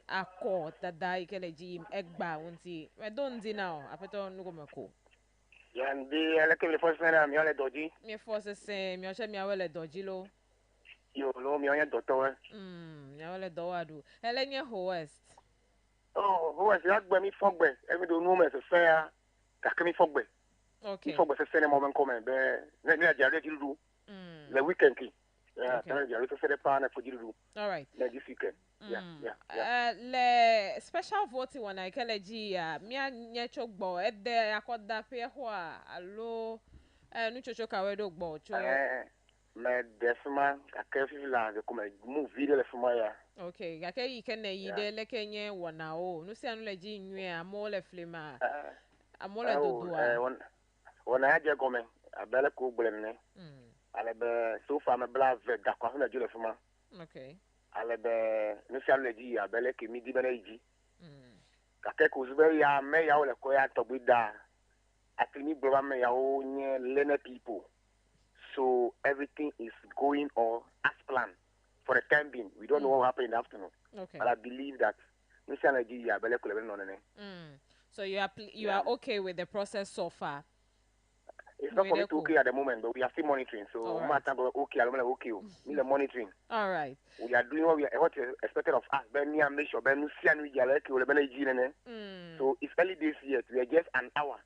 akọ tada ikele ji egba unti. We don't di now. Apeto nugo meko.
Yandi eleke le first na mi ole doji.
Mi force se mi o se mi awele doji lo.
Yo lo mi onye doctor.
Mi awele do wadu. Elenye hoest.
Oh, who was that gbe mi fogbe. Every do no me se fe ya. Ka mi fogbe.
Okay.
Mi fogbe se se ne mo ben come be. Ne jare ti lu. Le weekend ki. Yeah, okay. Jare to se de pa na for jiru.
All right.
This weekend.
Le special voting wana ikele ji ya mi anye chogbo ede akoda pe ho a alo nu chocho ka we do gbo cho
me desma akefi la de come move video le fuma ya.
Okay, gake yi ken na yi de lekenye wana o nu se anu le ji nwe amole flema amole dodo a
wana aje gome abele ko gbele ne ale be so fa me bla ve da kwa na jule fuma.
Okay.
Ale be nu se anu le ji abele ke mi di bene ji kake ko zube ya me ya ole ko ya to gbida atini global me ya o nye learner people. So everything is going on as planned for the time being. We don't know what will happen in the afternoon.
Okay.
But I believe that Nigeria.
So you are okay with the process so far?
It's not for me to okay at the moment, but we are still monitoring. So
right.
Okay, I'm okay. We are monitoring.
All right.
We are doing what is expected of us. So it's early days yet. We are just an hour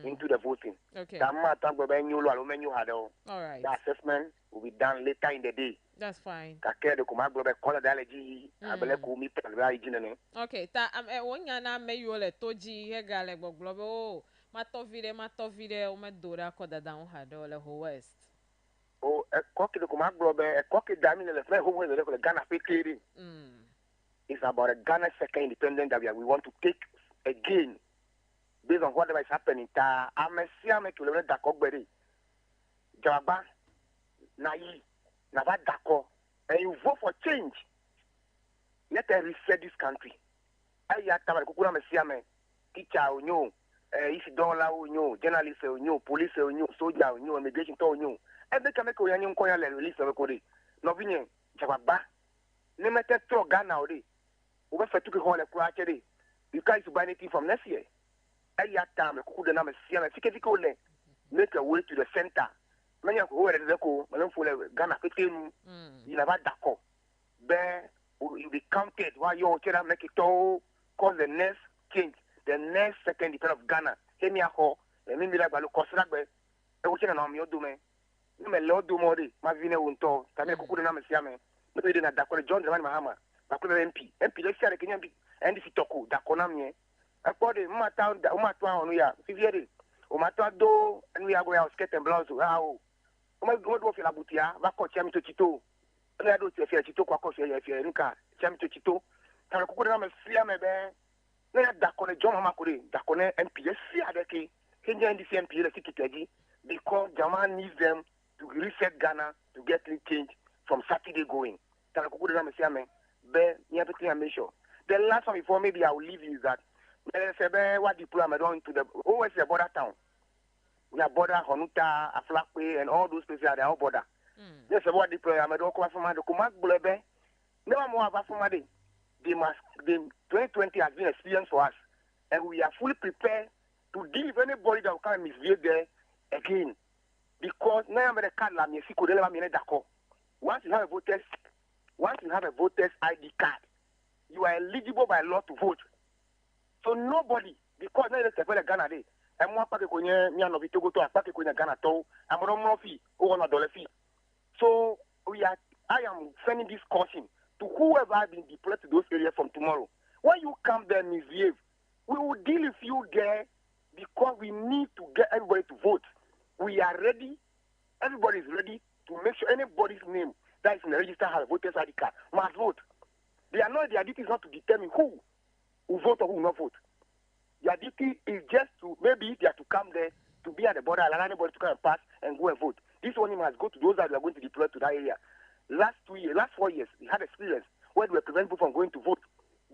into the voting.
Okay.
All
right.
The assessment will be done later in the day.
That's fine.
Okay.
Ta wonya na me yo le toji he gale gbogbo mato vide o me dora ko dada on ha do le ho west.
Oh, a cocky the command global, a cocky damn in the flag who the Ghana clearing. It's about a Ghana second independent that we want to take again based on whatever is happening. I'm a Siame to learn that Cockberry. Jabba, Nai, Nava Dako, and you vote for change. Let us reset this country. I have Kukuna Siame, teacher, no. If you don't allow you, journalists, you, police, you, soldier, you, immigration, you. Every time I young coin release of a code. Novian, Jabba, limited to Ghana already. Over for 2 whole quarter. You can't buy anything from next year. I have time, could number Siam, make a way to the center. Many of who are the co, Malone for Ghana 15, you never dako. Bear will be counted while you make it all, cause the next change. The next second depend of Ghana. Hemia ho, and maybe like Balu Kosragbe, a watching an army domain. You may Lord do more, Mavina Unto, Tamako Kudanam Siame, but we didn't Dakota John Mahama, Bakura MP, let's say I can be, and if you talk, Dakonami. According to Mata, Umatwa, we are 50 years. Umata do, and we are going out skate and blouse. How? Oh my God, what Filabutia, Bako Cham to Chito. And I do say Chito, if you're in car, Cham to Chito, Tarakudanam Siame. Dakone John Makuri, Dakone MPS, Adeki, Kenya and the MP, because Jaman needs them to reset Ghana to get it changed from Saturday going. The last one before maybe I will leave you is that what deployment to the always the border town. We have border Honuta, Aflakwe, and all those places are their border. There's a what deployment don't come from the Kumak Bulebe. Never more about somebody. The 2020 has been an experience for us, and we are fully prepared to deal with anybody that will come and misbehave there again. Because now I'm once you have a voter's ID card, you are eligible by law to vote. So nobody, because now it's a Ghana day, and one packet when you go to a packet when Ghana to, I'm a fee or $1 fee. So I am sending this caution to whoever has been deployed to those areas from tomorrow. When you come there and misbehave, we will deal with you there because we need to get everybody to vote. We are ready. Everybody is ready to make sure anybody's name that is in the register has a voter's ID card must vote. Their duty is not to determine who will vote or who will not vote. Their duty is just to, maybe they are to come there to be at the border, allow anybody to come and pass and go and vote. This one must go to those that are going to deploy to that area. Last 4 years, we had experience where we prevent people from going to vote.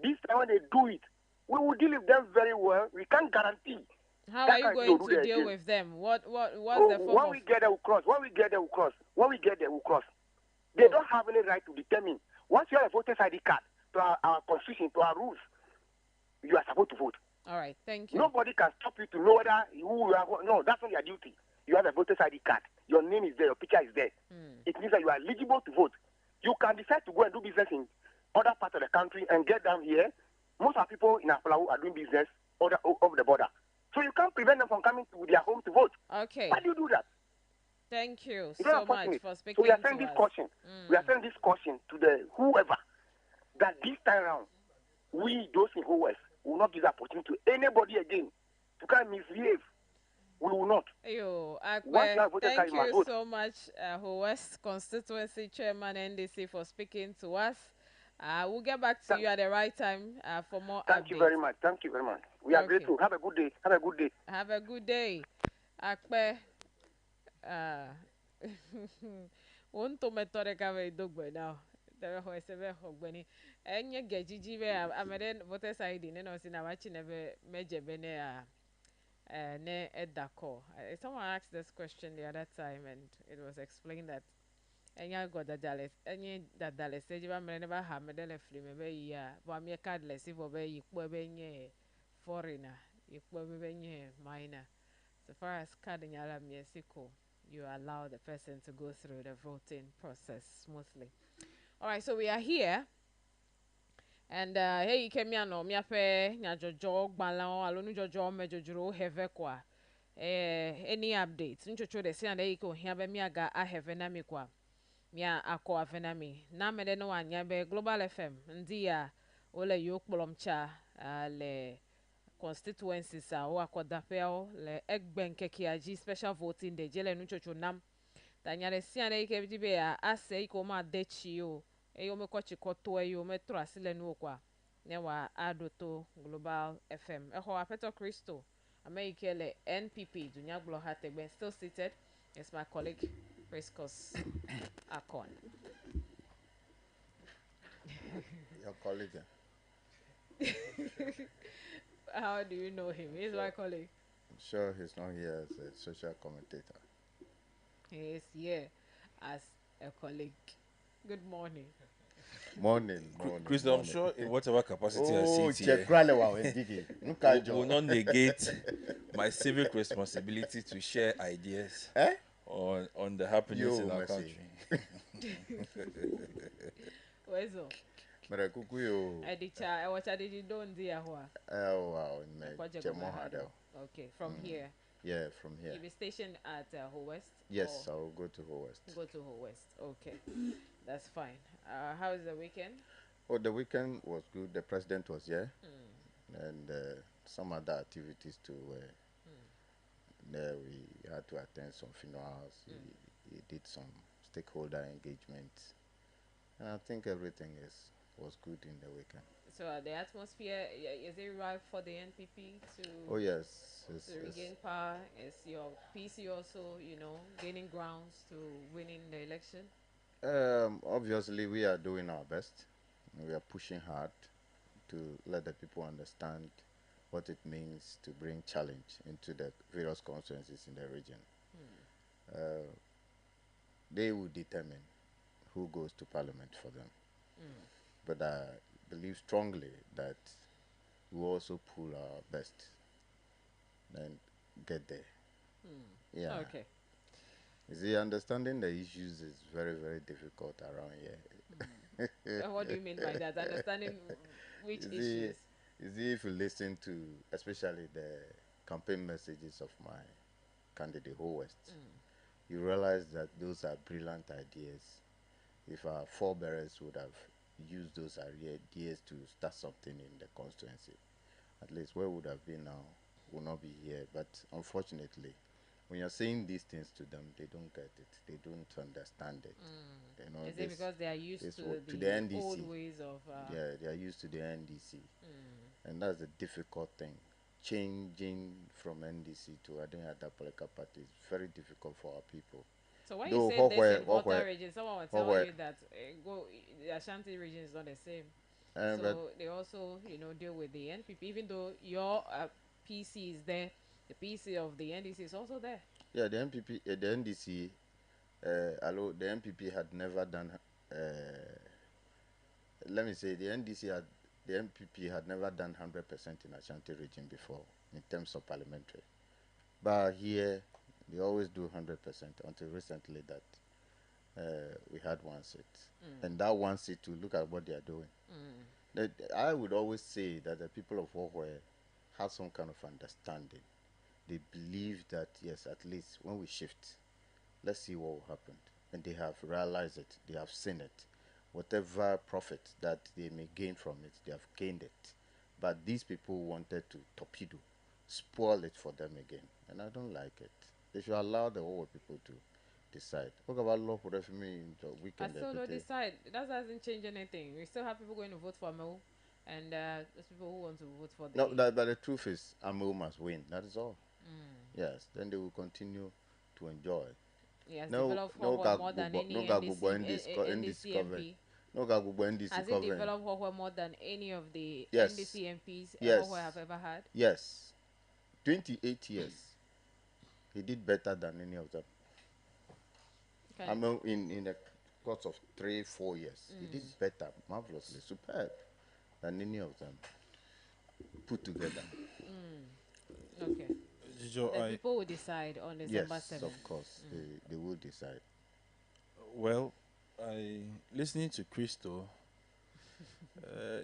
This time when they do it, we will deal with them very well. We can't guarantee.
How are you going to deal with them? What's the form
when we get there, we'll cross. When we get there, we'll cross. They don't have any right to determine. Once you have a voter's ID card, to our constitution, to our rules, you are supposed to vote.
All right, thank you.
Nobody can stop you to know whether who you are. No, that's not your duty. You have a voter's ID card. Your name is there. Your picture is there. It means that you are eligible to vote. You can decide to go and do business in other parts of the country and get down here. Most of the people in Aflawu are doing business over the border. So you can't prevent them from coming to their home to vote.
Okay.
Why do you do that?
Thank you
It's
so
very
much
unfortunate.
for speaking
So we are
to
saying this
us.
caution. We are saying this caution to the whoever that this time around, we, those in OS, will not give the opportunity to anybody again to come and misbehave. We will not.
Yo,
Once you have
Akwe,
voted card,
thank
you must
you
vote.
so much, West Constituency Chairman NDC, for speaking to us. We'll get back to you at the right time for more
Thank
updates.
you very much. Thank you very much. We are
Okay.
grateful. Have a good day. Have a good day.
Have a good day. Akpe, won't to metore kave dogbe now. There was a very hogbeni. Enye gejiji be ameden voters ID ne no sina wachi nebe meje bene ne edako. Someone asked this question the other time and it was explained that enya got dadales enye dadales ejiba mere neba ha medele free mebe ya bo me cardless if obe yikpo be nye foreigner yikpo be nye minor. So far as card in Yala Miesiko, you allow the person to go through the voting process smoothly. All right, so we are here. And hey, you came here no, mi ape nya jojo gbalao alonu jojo mejojuro have kwa. Any updates? Nchocho de say and ko hia be mi aga a have na mi kwa. Mi akọ avena mi. Na me de no anya be Global FM ndi ya ole yo kpolomcha le constituencies a wa kodapel le egben kekiaji special voting de jele nu chocho nam tanyare siane ike bibe a ase iko ma dechi o eyo me ko chikoto eyo me tro asile nu kwa ne wa adoto Global FM eho apeto Christo America le NPP dunya glo hategben still seated. It's my colleague Priscus Akon.
Your colleague.
How do you know him? He's my colleague.
I'm sure he's not here as a social commentator.
He is here as a colleague. Good morning.
Morning.
Chris, I'm sure in whatever capacity I sit
check
here, will not negate my civic responsibility to share ideas on the happenings in our country.
Where's all? Edicha, what did you do in the Ahua? Okay, from here.
Yeah, from here.
You'll be stationed at Ho West?
Yes, I will go to Ho West.
Go to Ho West, okay. That's fine. How was the weekend?
Oh, the weekend was good. The president was here. And some other activities too. There we had to attend some funerals. He did some stakeholder engagements. And I think everything was good in the weekend.
So the atmosphere, is it right for the NPP to...
Oh, yes.
To regain power? Is your PC also, gaining grounds to winning the election?
Obviously, we are doing our best. We are pushing hard to let the people understand what it means to bring challenge into the various constituencies in the region. They will determine who goes to parliament for them. But I believe strongly that we also pull our best and get there. Yeah.
Okay.
You see, understanding the issues is very, very difficult around here.
What do you mean by that? Understanding which issues?
You see, if you listen to especially the campaign messages of my candidate, Ho West, you realize that those are brilliant ideas. If our forebearers would have used those ideas to start something in the constituency, at least where we would have been now will not be here. But unfortunately, when you're saying these things to them, they don't get it. They don't understand it.
Is it because they are used to the
NDC.
old ways of...
Yeah, they are used to the NDC. And that's a difficult thing. Changing from NDC to any other political party is very difficult for our people.
So when you say this in Volta region, someone will tell you that the Ashanti region is not the same. So they also, deal with the NPP, even though your PC is there, the PC of the NDC is also there.
Yeah, the NPP, the NDC, although the NPP had never done let me say, the MPP had never done 100% in Ashanti region before in terms of parliamentary. But here, they always do 100% until recently that we had one seat. And that one seat, to look at what they are doing. That I would always say that the people of Wohwe have some kind of understanding. They believe that, yes, at least when we shift, let's see what will happen. And they have realized it, they have seen it. Whatever profit that they may gain from it, they have gained it. But these people wanted to torpedo, spoil it for them again. And I don't like it. They should allow the whole people to decide. What about law for me in the weekend?
I still don't decide. That doesn't change anything. We still have people going to vote for Amel, and there's people who want to vote for the.
No, but the truth is, Amel must win. That is all. Yes, then they will continue to enjoy.
Yes, develop more than any NDC MP. Has it developed more than any of the NDC MPs have ever had?
Yes. 28 years. He did better than any of them. Okay. I mean, in the course of 3-4 years, he did better, marvelously, superb than any of them put together.
Okay. The people will decide on December 7th.
Yes, of course, they will decide.
Well, listening to Christo,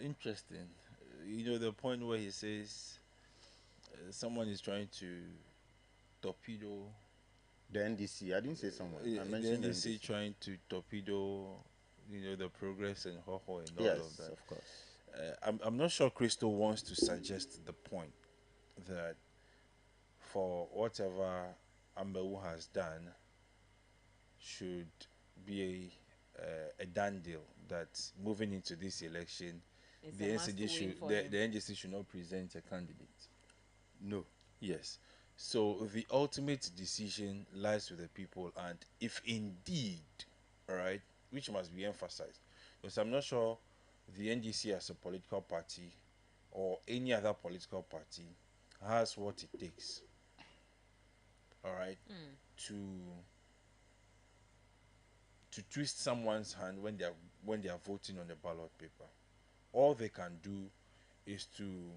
interesting. You know, the point where he says someone is trying to torpedo
the NDC. I didn't say someone. I mentioned
the NDC trying to torpedo, the progress and Hoho and all of that.
Yes, of course.
I'm not sure Christo wants to suggest the point that for whatever Ambewu has done should be a done deal, that moving into this election, the NDC should not present a candidate.
No.
Yes. So the ultimate decision lies with the people, and if indeed, all right, which must be emphasized, because I'm not sure the NDC as a political party or any other political party has what it takes, all right, to twist someone's hand when they are voting on the ballot paper. All they can do is to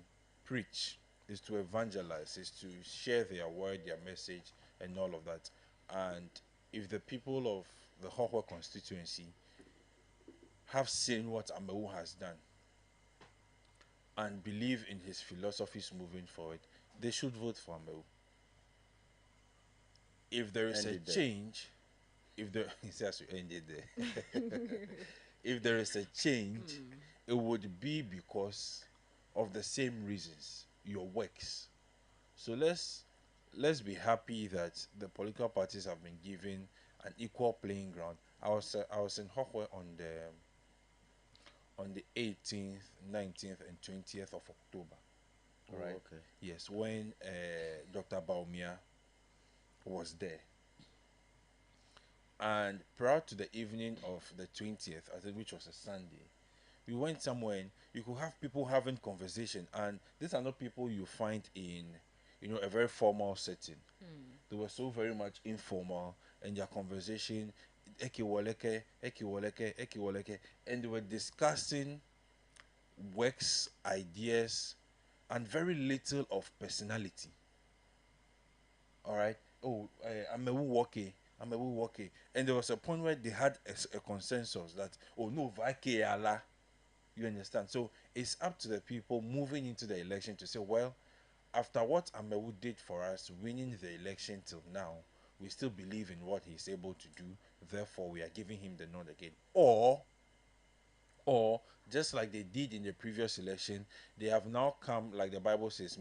preach, is to evangelize, is to share their word, their message, and all of that. And if the people of the Hohwe constituency have seen what Ambewu has done and believe in his philosophies moving forward, they should vote for Ambewu. If there is a change, if there if there is a change, it would be because of the same reasons, your works. So let's be happy that the political parties have been given an equal playing ground. I was in Hohwe on the 18th, 19th, and 20th of October.
Oh,
right?
Okay.
Yes, when Dr. Baumia was there. And prior to the evening of the 20th, I think, which was a Sunday, we went somewhere and you could have people having conversation, and these are not people you find in a very formal setting. They were so very much informal, and their conversation, and they were discussing works, ideas, and very little of personality. All right. Oh, I'm a walkie. And there was a point where they had a consensus that, oh no, Allah. You understand? So it's up to the people moving into the election to say, well, after what Ambewu did for us, winning the election till now, we still believe in what he's able to do. Therefore, we are giving him the nod again. Or just like they did in the previous election, they have now come, like the Bible says,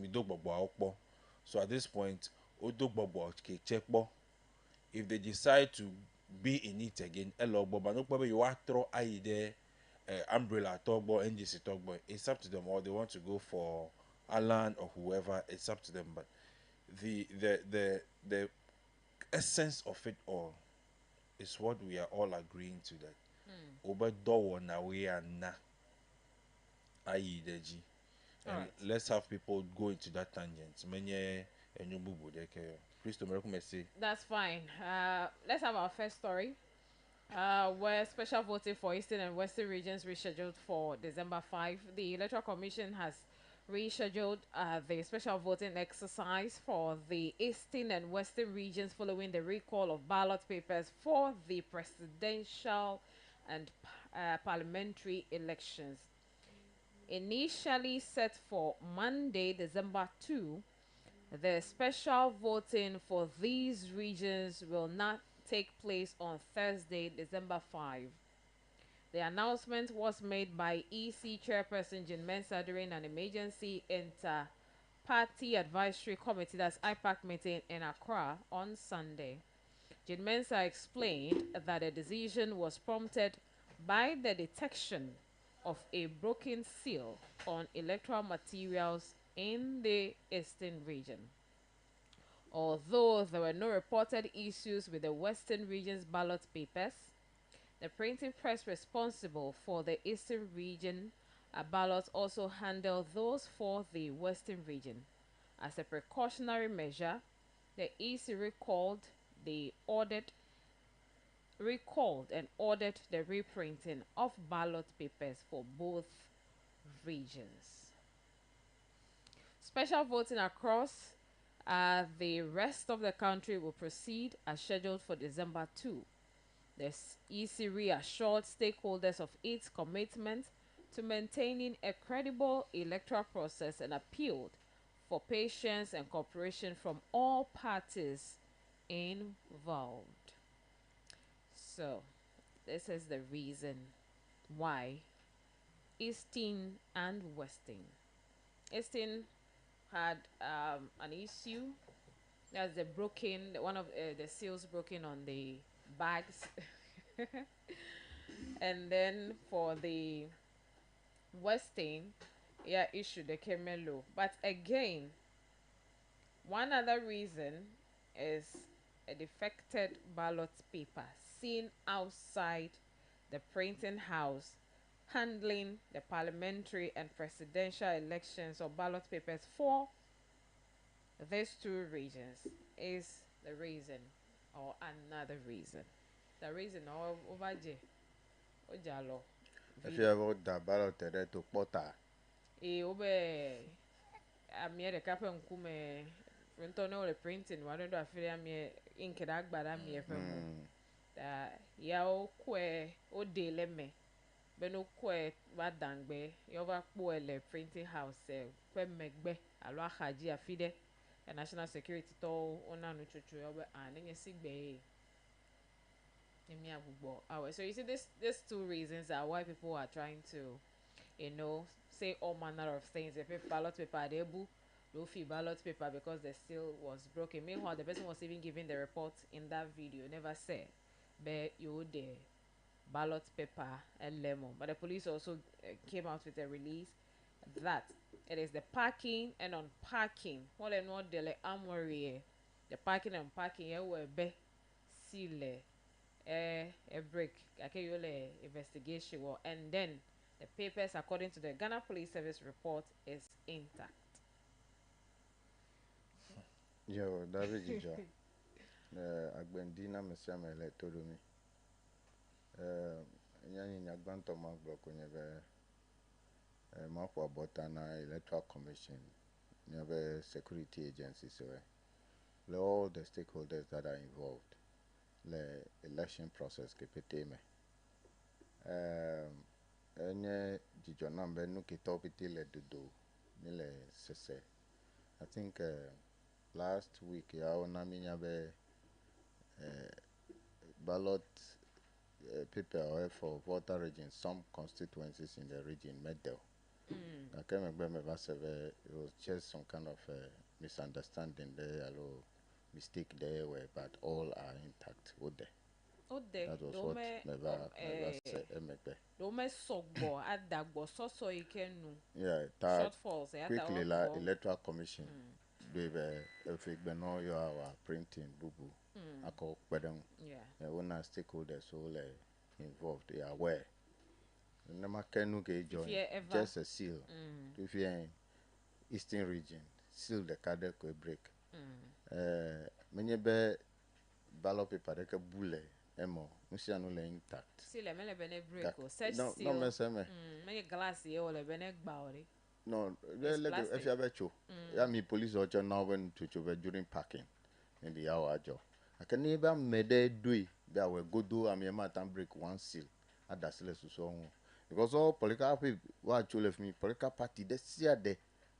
so at this point, if they decide to be in it again, you are throw umbrella talkbo, NDC talkbo, it's up to them. Or they want to go for Alan or whoever, it's up to them. But the essence of it all is what we are all agreeing to, that and let's have people go into that tangent.
That's fine. Let's have our first story. Where special voting for Eastern and Western regions rescheduled for December 5. The Electoral Commission has rescheduled the special voting exercise for the Eastern and Western regions following the recall of ballot papers for the presidential and parliamentary elections. Initially set for Monday, December 2, the special voting for these regions will not take place on Thursday, December 5. The announcement was made by EC Chairperson Jean Mensa during an emergency inter-party advisory committee, that's IPAC meeting in Accra on Sunday. Jean Mensa explained that the decision was prompted by the detection of a broken seal on electoral materials in the Eastern region. Although there were no reported issues with the Western region's ballot papers, the printing press responsible for the Eastern region ballots also handled those for the Western region. As a precautionary measure, the EC recalled and ordered the reprinting of ballot papers for both regions. Special voting across the rest of the country will proceed as scheduled for December 2. The EC reassured stakeholders of its commitment to maintaining a credible electoral process and appealed for patience and cooperation from all parties involved. So, this is the reason why Eastern and Western. Eastern had an issue. That's the one of the seals broken on the bags. And then for the Western, issue the Kemelo. But again, one other reason is a defected ballot paper seen outside the printing house handling the parliamentary and presidential elections or ballot papers for these two regions is the reason or another reason. The reason over Ojalo.
If you ever da ballot to Pota.
Obe amie de kape nkume Rentono le printing wa do afiri amie ink da agbada amie femu. Da ya o kwe o de leme. Beno kwe wa dangbe yova po ele printing house kwe megbe alo ahaji afide the national security to ona no chuchu yobe anenye sigbe. So you see these two reasons are why people are trying to, say all manner of things. If ballot paper able, don't feel ballot paper because the seal was broken. Meanwhile, the person was even giving the report in that video, never said, but you the ballot paper and lemon. But the police also came out with a release that it is the parking and unparking. What and what the armory, the parking and unparking, will be seal. A break, okay, investigation, and then the papers, according to the Ghana Police Service report, is intact.
Yo, David Jijo. Agbendina Messiama Electodomi. Yanni Nagbanto Magbo Kunyebe Mapwa Botana Electoral Commission, Nyebe security agencies, all the stakeholders that are involved. The election process ke peteme enye jijo nambe nuki topiti le dudu nile sese. I think last week ya ona minyabe ballot paper for voter regions, some constituencies in the region medel. I came it was just some kind of misunderstanding there, mistake there, but all are intact. That was what Meva said. Yeah, shortfalls. Quickly, Electoral Commission. They were our printing bubu. I call them. Yeah, when our stakeholders all involved, they are aware. No can join just a seal. If you are in Eastern region, seal the card break. Many ballot paper they can bullet emo musia no le intact
si le mele bene break o search
no
seal
me se me
me glass ye o le bene gba ori
no le if you have cho ya mi police ocho now when to during parking in the hour ajo akani ba mede dui be we godo am yema tan break one seal adasile so ho because all political people wa cho left me political party de sia de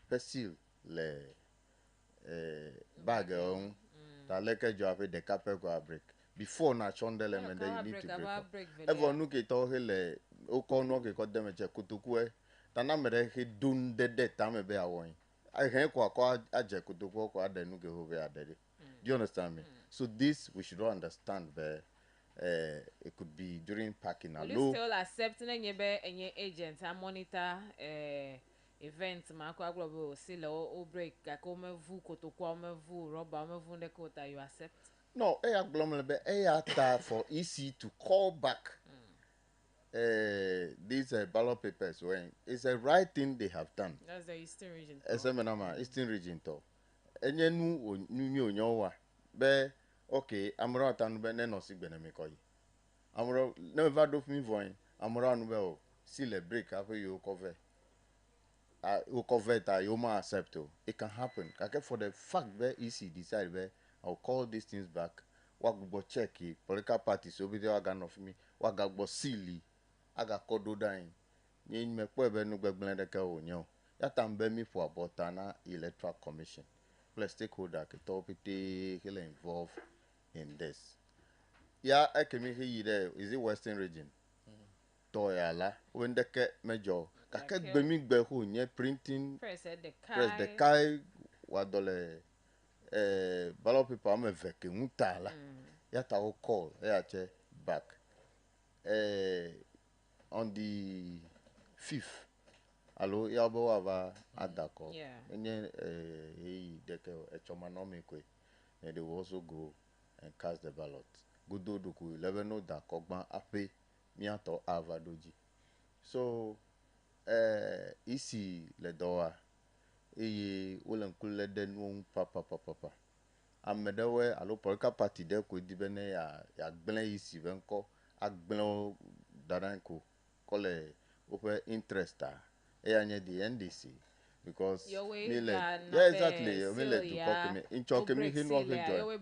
pe seal le bag on ta leke jo afi de capel go break before na chondele men you need to break ever nu ke to hele o ko no ke ko dem che kutuku e ta na mere he dun de ta me be awon I he ko aje kutuku ko ade nu ke ho be ade. Do you understand me? So this we should all understand but it could be during parking
alone. Will you still accept any agent and monitor events ma ko aglobo si le o break ka ko me vu kotoku o me vu rubber o me vu de ko you accept?
No, aglomle be ata for EC to call back these ballot papers when it's a right thing they have done.
That's the Eastern region.
Eastern region to. Enye nu onyowa be okay amro atanu be ne no sigbene me koyi. Amro never do me voin amro anu be o seal break after you cover. You cover that you ma accept o. It can happen. Kake for the fact be EC decide be I'll call these things back. Wagbo check it. Political parties obi dey organ of me. Wagbo seal aga kodo dain. Yin me po ebe nu gbegble de ka onyo. Ya tambe mi for abotana electoral commission. Plus stakeholder ke topite ke involved in this. Ya ekemi he yire is it Western region? To ya la when de ke major kake gbemi gbe ho nye printing
press
the kai wadole ballot paper am veke mutala ya ta o call ya che back on the 5th allo ya bo ava adako enye deke echoma no mekwe and they will also go and cast the ballot godo doku 11 no da kogban ape miato avadoji so isi le doa eye wolen kule de nu papa amedewe alo political party de ko dibene ya gble isi benko agblen daranko kole ope interest anye the NDC because exactly me le to talk me in choke me hin wo joy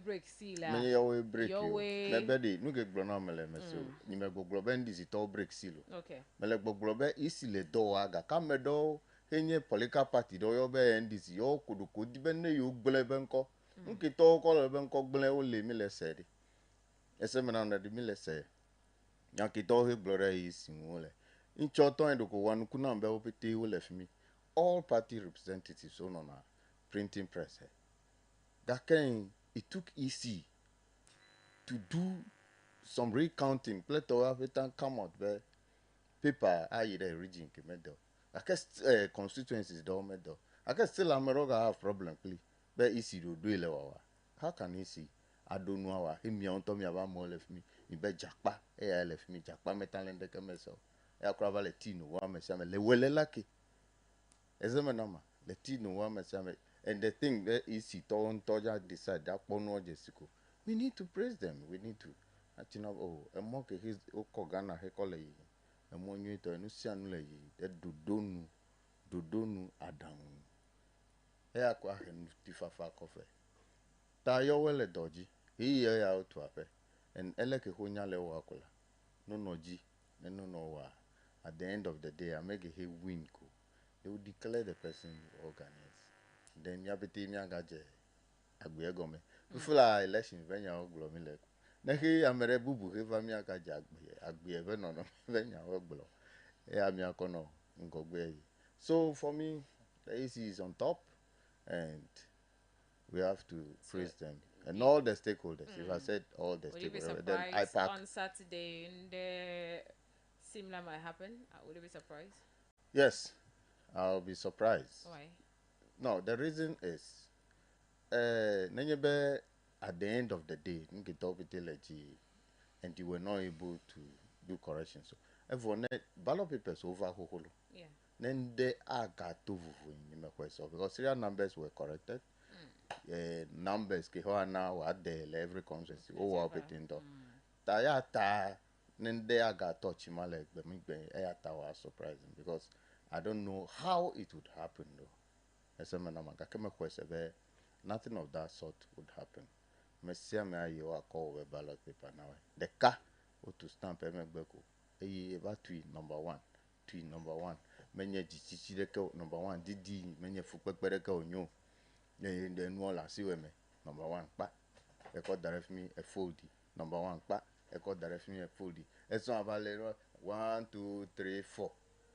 me yo break you me bedi nu ge gbona mele meso ni me gbogbo be NDC to break seal
okay
me le gbogbo be isi le do aga ka me do enye political party do yo be NDC yo kudu ko dibene yo gble benko nke to ko le benko gble o le mi le se ese me na de mi le se ya ki to he glore isi wole in choto en do ko wan kuna be opete wo le fimi all party representatives on a printing press. That can it took EC to do some recounting. Plato African come out where paper aye the region medal. I guess constituencies don't medal. I guess still Amaroga have problem please. But EC do lewa. How can EC? I don't know how him yon to me about more left me. Me be jakpa. I left me jakpa metalende kemeso. I crava le tino wa me same le wele laki. Ezemenama Latino woman and the thing that is it on Toja decide that pono jesico. We need to praise them. We need to actually a mock his okogana hekole a monument and Nusianule that dudonu adam. Ea kwa hen tifafa coffee. Ta yo wele doji. He ya out to ape and eleke honya le wakola. No ji no wa. At the end of the day I make a he win ko. They will declare the person organized. Then yabiti miagaje agbiegome. Before election venya oglo mi le. Nehi amere bubu heva miagaje agbieve no venya oglo. E amiakono ngogbe. So for me the AC is on top and we have to praise them and all the stakeholders. If I said all the stakeholders then I pack
on Saturday in the similar might happen. Would you be surprised?
Yes. I'll be surprised.
Why?
No, the reason is, Nenyebe at the end of the day, and you were not able to do corrections. So, everyone, ballot papers over Hoholo.
Yeah.
Then they are got to because serial numbers were corrected. Numbers, now at the every constituency, over Tayata nende aga touch malek but me ayata was surprising because I don't know how it would happen though. Esemenamaka keme kwesebe nothing of that sort would happen. Mesia me ayo call we ballot paper now. The car or to stamp emegbeko. Eye eba tweet number 1. Menye jichichi deke number 1 didi menye fukpekpereke onyo. Then wala siweme number 1 pa. Eko direct me a foldy number 1 pa. Eko direct me a foldy. It's not about 1 2 3 4.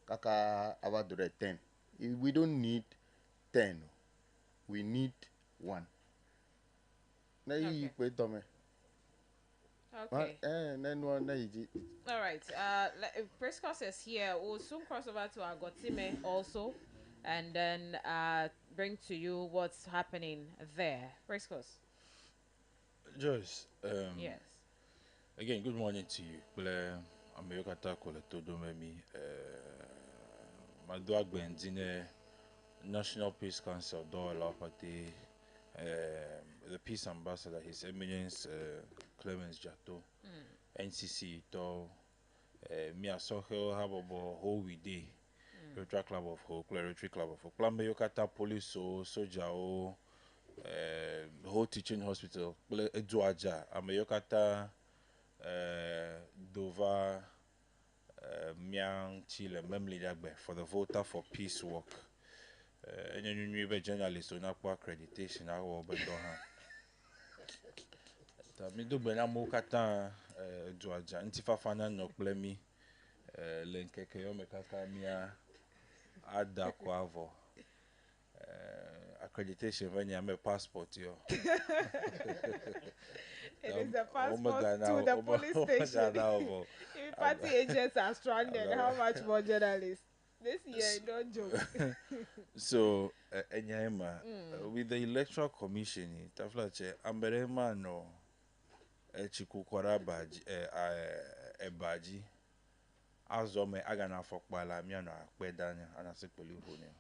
Kaka about 10. We don't need 10. We need 1.
Okay. Okay. All right. Prescott is here. We'll soon cross over to Agotime also, and then bring to you what's happening there. Prescott.
Joyce.
Yes.
Again, good morning to you. I'm Yokata Koletodumemi. Madua Gwendine, National Peace Council, Dola Pate. The peace ambassador, His Eminence Clemens Jato, NCC, to Mia Sohel Habobo, Ho We Day, Rotary Club of Hope, Rotary Club of Hope, Klambe Yokata Police, Soja, Whole Teaching Hospital, Eduaja, Amayokata, Dova, Miang Chile, Memli Dagbe for the Voter for Peace work. Any new journalist on accreditation, I will be done. Mi do bena mo kata Eduaja ntifa fana no plemi lenkeke yo mekaka mia ada kwa avo accreditation when you have a passport yo.
It is a passport to the police station. If party agents are stranded, how much more journalists? This year, don't joke.
So, with the Electoral Commission, Taflache, Amberema no Chikukwara baji, baji, Azome Agana Fokbala, Miano, Pedania, and a Sepoli Honia.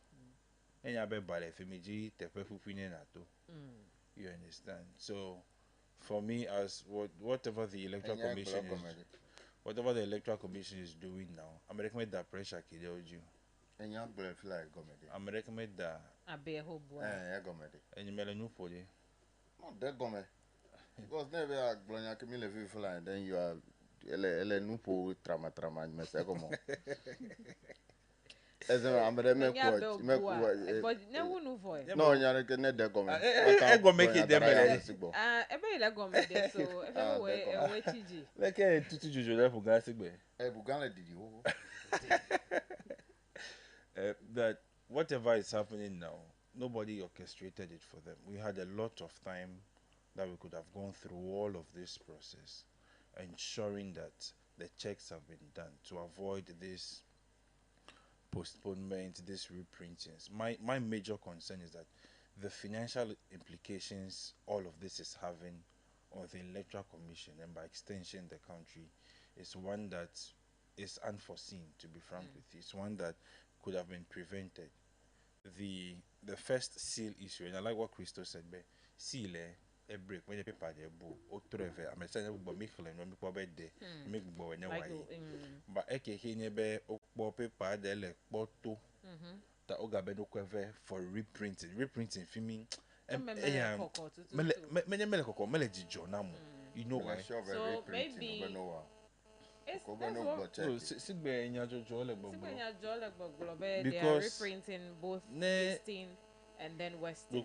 And ya be bale femiji tepefu nato. You understand? So for me, as whatever the electoral commission is doing now, I'm recommend that pressure kidoju.
And you feel like comedy.
I'm recommend that
abeho boy.
Comedy.
And you mele new for you.
Not that comedy. Because never a glonya kimile feel like then you are ele nupo trama mesegomo. I'm a me
but no no voice.
No, you're not the government.
I go make it them.
Ebe government so everywhere TG.
Like tutu juju there for gas sigbe.
Bugana did you?
That whatever is happening now, nobody orchestrated it for them. We had a lot of time that we could have gone through all of this process, ensuring that the checks have been done to avoid this postponement, these reprintings. My major concern is that the financial implications all of this is having on the Electoral Commission and by extension the country is one that is unforeseen, to be frank with you. It's one that could have been prevented. The first seal issue, and I like what Christo said, but seal a break when the paper they book or treve. I'm saying about Michael and make birthday, make boy no way. But eke he nebe o paper de le poto. Ta oga be no kweve for reprinting. Reprinting filming. Mele koko mele jijo namu. You know why?
So maybe they are reprinting both Eastern and then Western.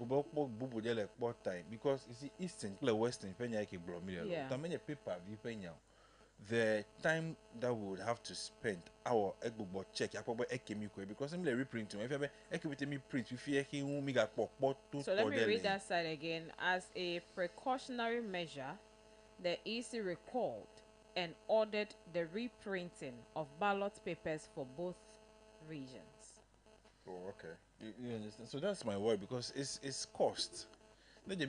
Because you see Eastern, Western, paper, the time that we would have to spend our check, because I'm reprinting. If I print,
so let me read that side again. As a precautionary measure, the EC recalled and ordered the reprinting of ballot papers for both regions.
Oh, okay. You understand? So that's my worry, because it's cost. So the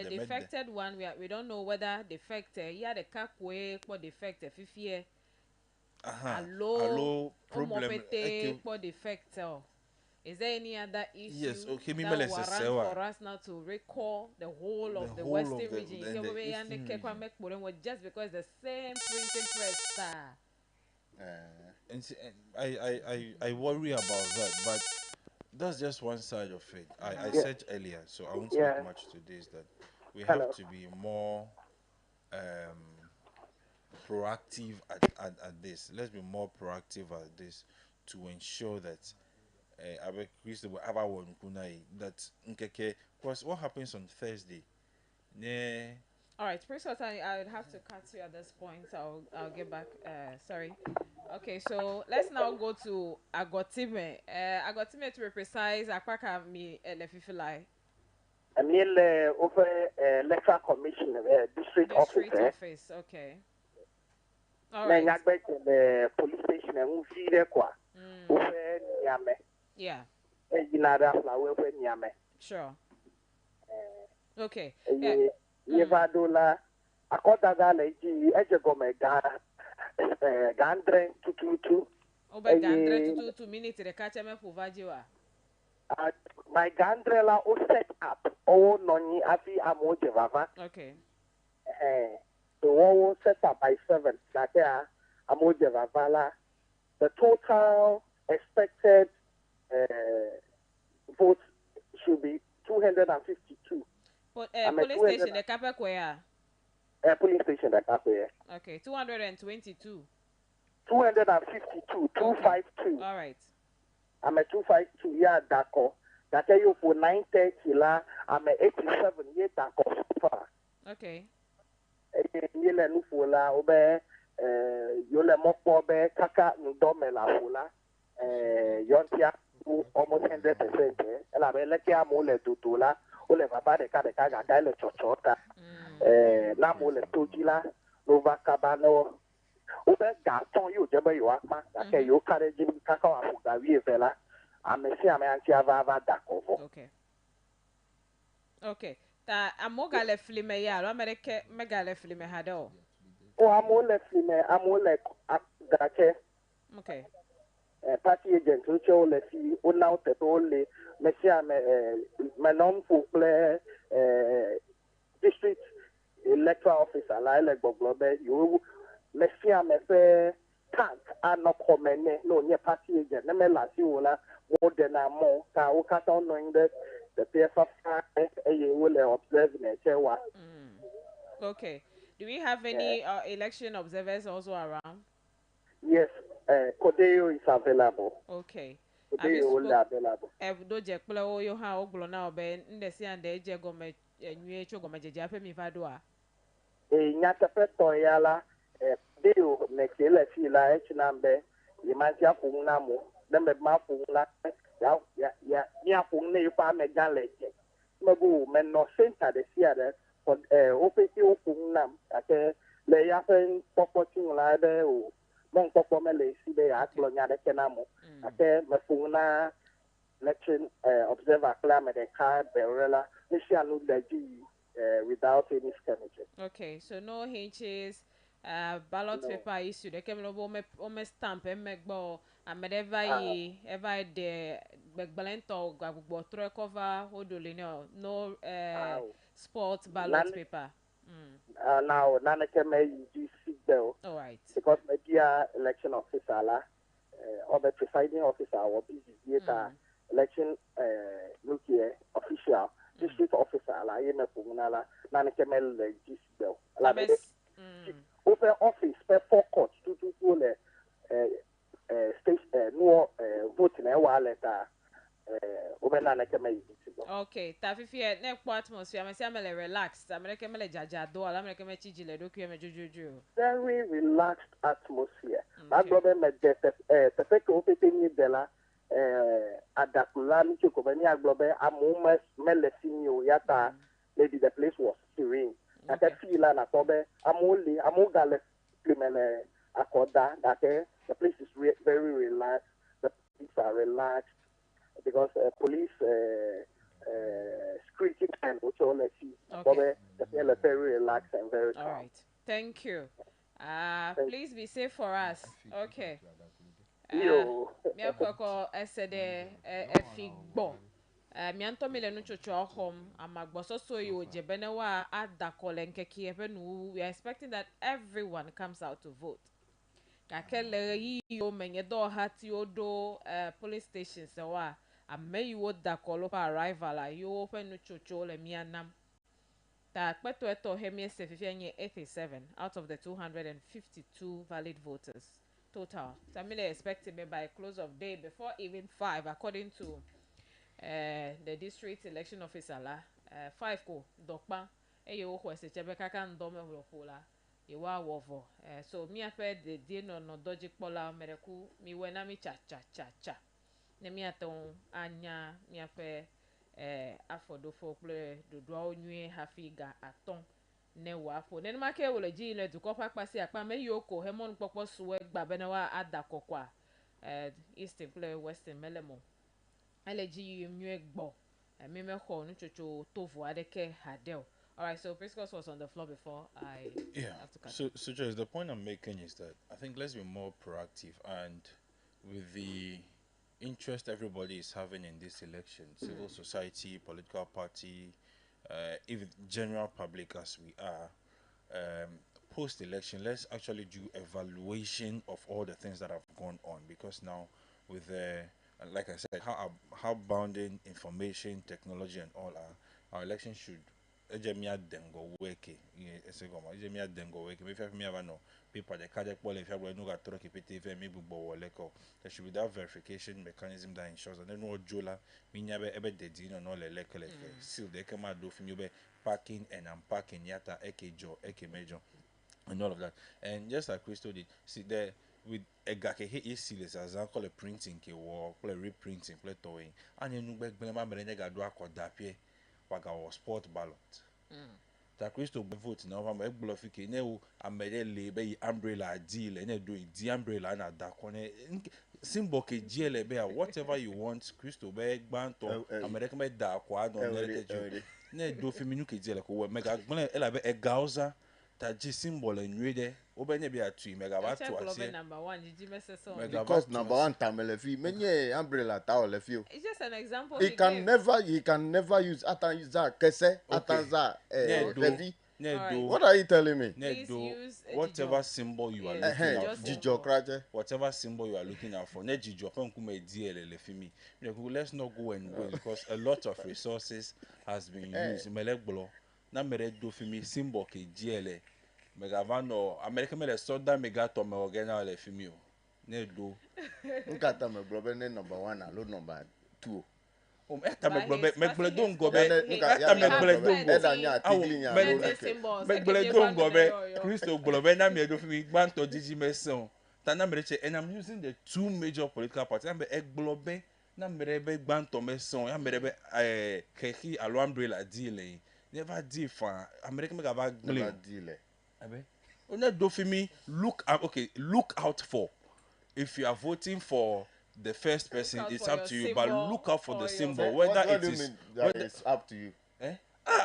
defected one, we don't know whether defected. Yeah, the kakwe or defected.
Hello, problem.
For defected. Is there any other issue
Yes, okay,
that
Mimele
warrant
Sesewa.
for us now to recall the whole of the
whole
Western
of the-
region?
and the Eastern
Just because the same printing press star.
And see, I worry about that, but that's just one side of it. I said earlier, so I won't speak much to this, that we have to be more proactive at this. Let's be more proactive at this to ensure that that nkeke, because what happens on Thursday?
All right, Prince Otani, I would have to cut you at this point. I'll get back. Sorry. Okay, so let's now go to Agotime. Agotime, to be precise, Akwaka mi lefifilai.
Emile over electoral commission, district office.
Okay. All right.
Then the police station and we see there kwa. Over Niame.
Yeah.
Ejinada flower over Niame.
Sure. Okay.
Yevadola akodaga na ji ejegome gandre tututu.
Obe gandre tututu minute the catch me fuvajiwa.
My gandrela o set up o noni afi amoje vava.
Okay.
The one was set up by 7. Like amoje vavala. The total expected votes should be 252.
But police station the Kapakwea.
Police station the Kapakwea.
Okay, 222.
252, 252.
All right.
I'm a 252 yeah, Dako. That you for 930 la. I'm a 87 yeah, Dako.
Okay.
Yele nufola obe yole mokpo be kaka ndome la fola yontia almost 100%. Ela be leki amole tutula. Ole baba de ka ga le chochota na mo le tojila no va kabano ube ga ton yo je be yo apa ke yo kare jim kaka wa fu ga wi vela amesi ame anti ava da kovo.
Okay ta amoga le filme ya lo amerike mega le filme hado
o amole filme amole dake.
Okay.
Party agent which all the see on out the only Messia Manon for district electoral officer like Boglobe, you Messia Mefe can't are not comment no near party agent. Never last you more than a more cut on knowing that the PFF will observe in
Okay. Do we have any election observers also around?
Yes. Kodeo is available.
Okay.
Kodeo is available.
Do je kplo yo ha oglo na obe ndesi ande je gome nwie cho gome jeje afa mi fadua.
Nyata peto yala deo nekele fila echinambe imanti afungna mo dembe mafungna ya ni afungne ifa megaleje. Mabu menno center de siade for opeti ofungna ate le yafen popotin la de o mon popo mele si be aklo nya de kenamo ate mafungna election observer claim the card berela mission deji without any skirmishes.
Okay, so no hitches, ballot paper issue. They came over me stamp and make bo and ever the bagbalento gabo throw cover hodolino no sports ballot paper.
Now nana keme you sit there.
All right.
Because media election officer la or the presiding officer or busy election look here official district officer la yeme funala nana keme le just there. La open office per four courts to le state no vote na waleta open nana keme
okay, tafifie ne kwa atmosphere me say me relax. America me jaja do ala America me chijile do kwe me jujuju.
Very relaxed atmosphere. My brother me te fake opeteni dela adakula mi choko beni aglobe amume melesinyo yata maybe the place was serene. That feel na tobe amugale klimele akoda that the place is very relaxed. The police are relaxed because police security time which all I see. Okay. Very relaxed and very calm.
All right. Thank you. Please be safe for us. Okay. me akoko esede efigbo mi anto mi le no chocho home amagbo so yo jebene wa adakole nkeke ebe no we are expecting that everyone comes out to vote kakele yi o menye do hati odo police station se wa ameyi wo dakolo pa arrival a yo open no chocho le mi anam ta kpeto eto hemie se fifianye 87 out of the 252 valid voters total. Tamile expected me by close of day before even 5 according to the district election officer la 5 ko dokpa eye wo kwese chebe kaka ndome holofola iwa wovo so mi ape de die no doji pola mereku mi wena mi cha ne mi aton anya mi ape afodofo kple dodoa onwe hafiga aton ne wafo ne ma ke wole ji le duko pakpasi akpa me yoko hemon popo suwe gba benewa adakokwa eastern kple western melemo ele ji nwe gbo me me ho no chocho tovu adeke hadel. All right, so Priscus was on the floor before I have to cut.
So Joyce, the point I'm making is that I think let's be more proactive, and with the interest everybody is having in this election, civil society, political party, even general public as we are, post-election, let's actually do evaluation of all the things that have gone on, because now with like I said, how bounding information technology and all are, our election should ejemia dengo weke esegoma ejemia dengo weke me me ava no paper the card pole if you no ga tro kipete if me gbogbo wole ko there should be that verification mechanism that ensures that no jola minya be ebe dedi no no le seal de kema do fimi be packing and unpacking yata ekejo ekemejo and all of that. And just like Crystal did, see there with a gake he seals as I call a printing ke war play reprinting play towing and you know back benema merenega do akodapie waga was sport ballot. Ta Crystal vote na over make blofike ne wo amede le be umbrella deal ne do di umbrella na da kone symbol ke GL be whatever you want Crystal be gbanto America me da kwa don ne do feminu ke GL ko mega gbon ela be e gauza ta ji symbol enwede obenye be atu mega ba to ase
number 1 jiji meseso
because number 1 tamelefi menye umbrella ta olefi o.
It's just an example
he can never use atanza kese atanza levi. What are you telling me?
Whatever symbol you are looking out for, whatever symbol you are looking out for, let's not go and go because a lot of resources has been used. Na mere do fimi symbol ke GL megavano America me le soda megato me ogena le fimi o ne do
nkata me blobe ne number 1 alo number 2
eta me blobe don go be eta me blobe don go
edanya tigli nya
me blobe don go be Crystal blobe na me do fimi gbanto jiji meson ta na mere che and I'm using the two major political parties na be blobe na mere be gbanto meson ya mere be keki alo umbrella deal never deal for American make about
never deal
abe una do for me look out for if you are voting for the first person it's up to you but look out for the symbol whether it is
it's up to you
if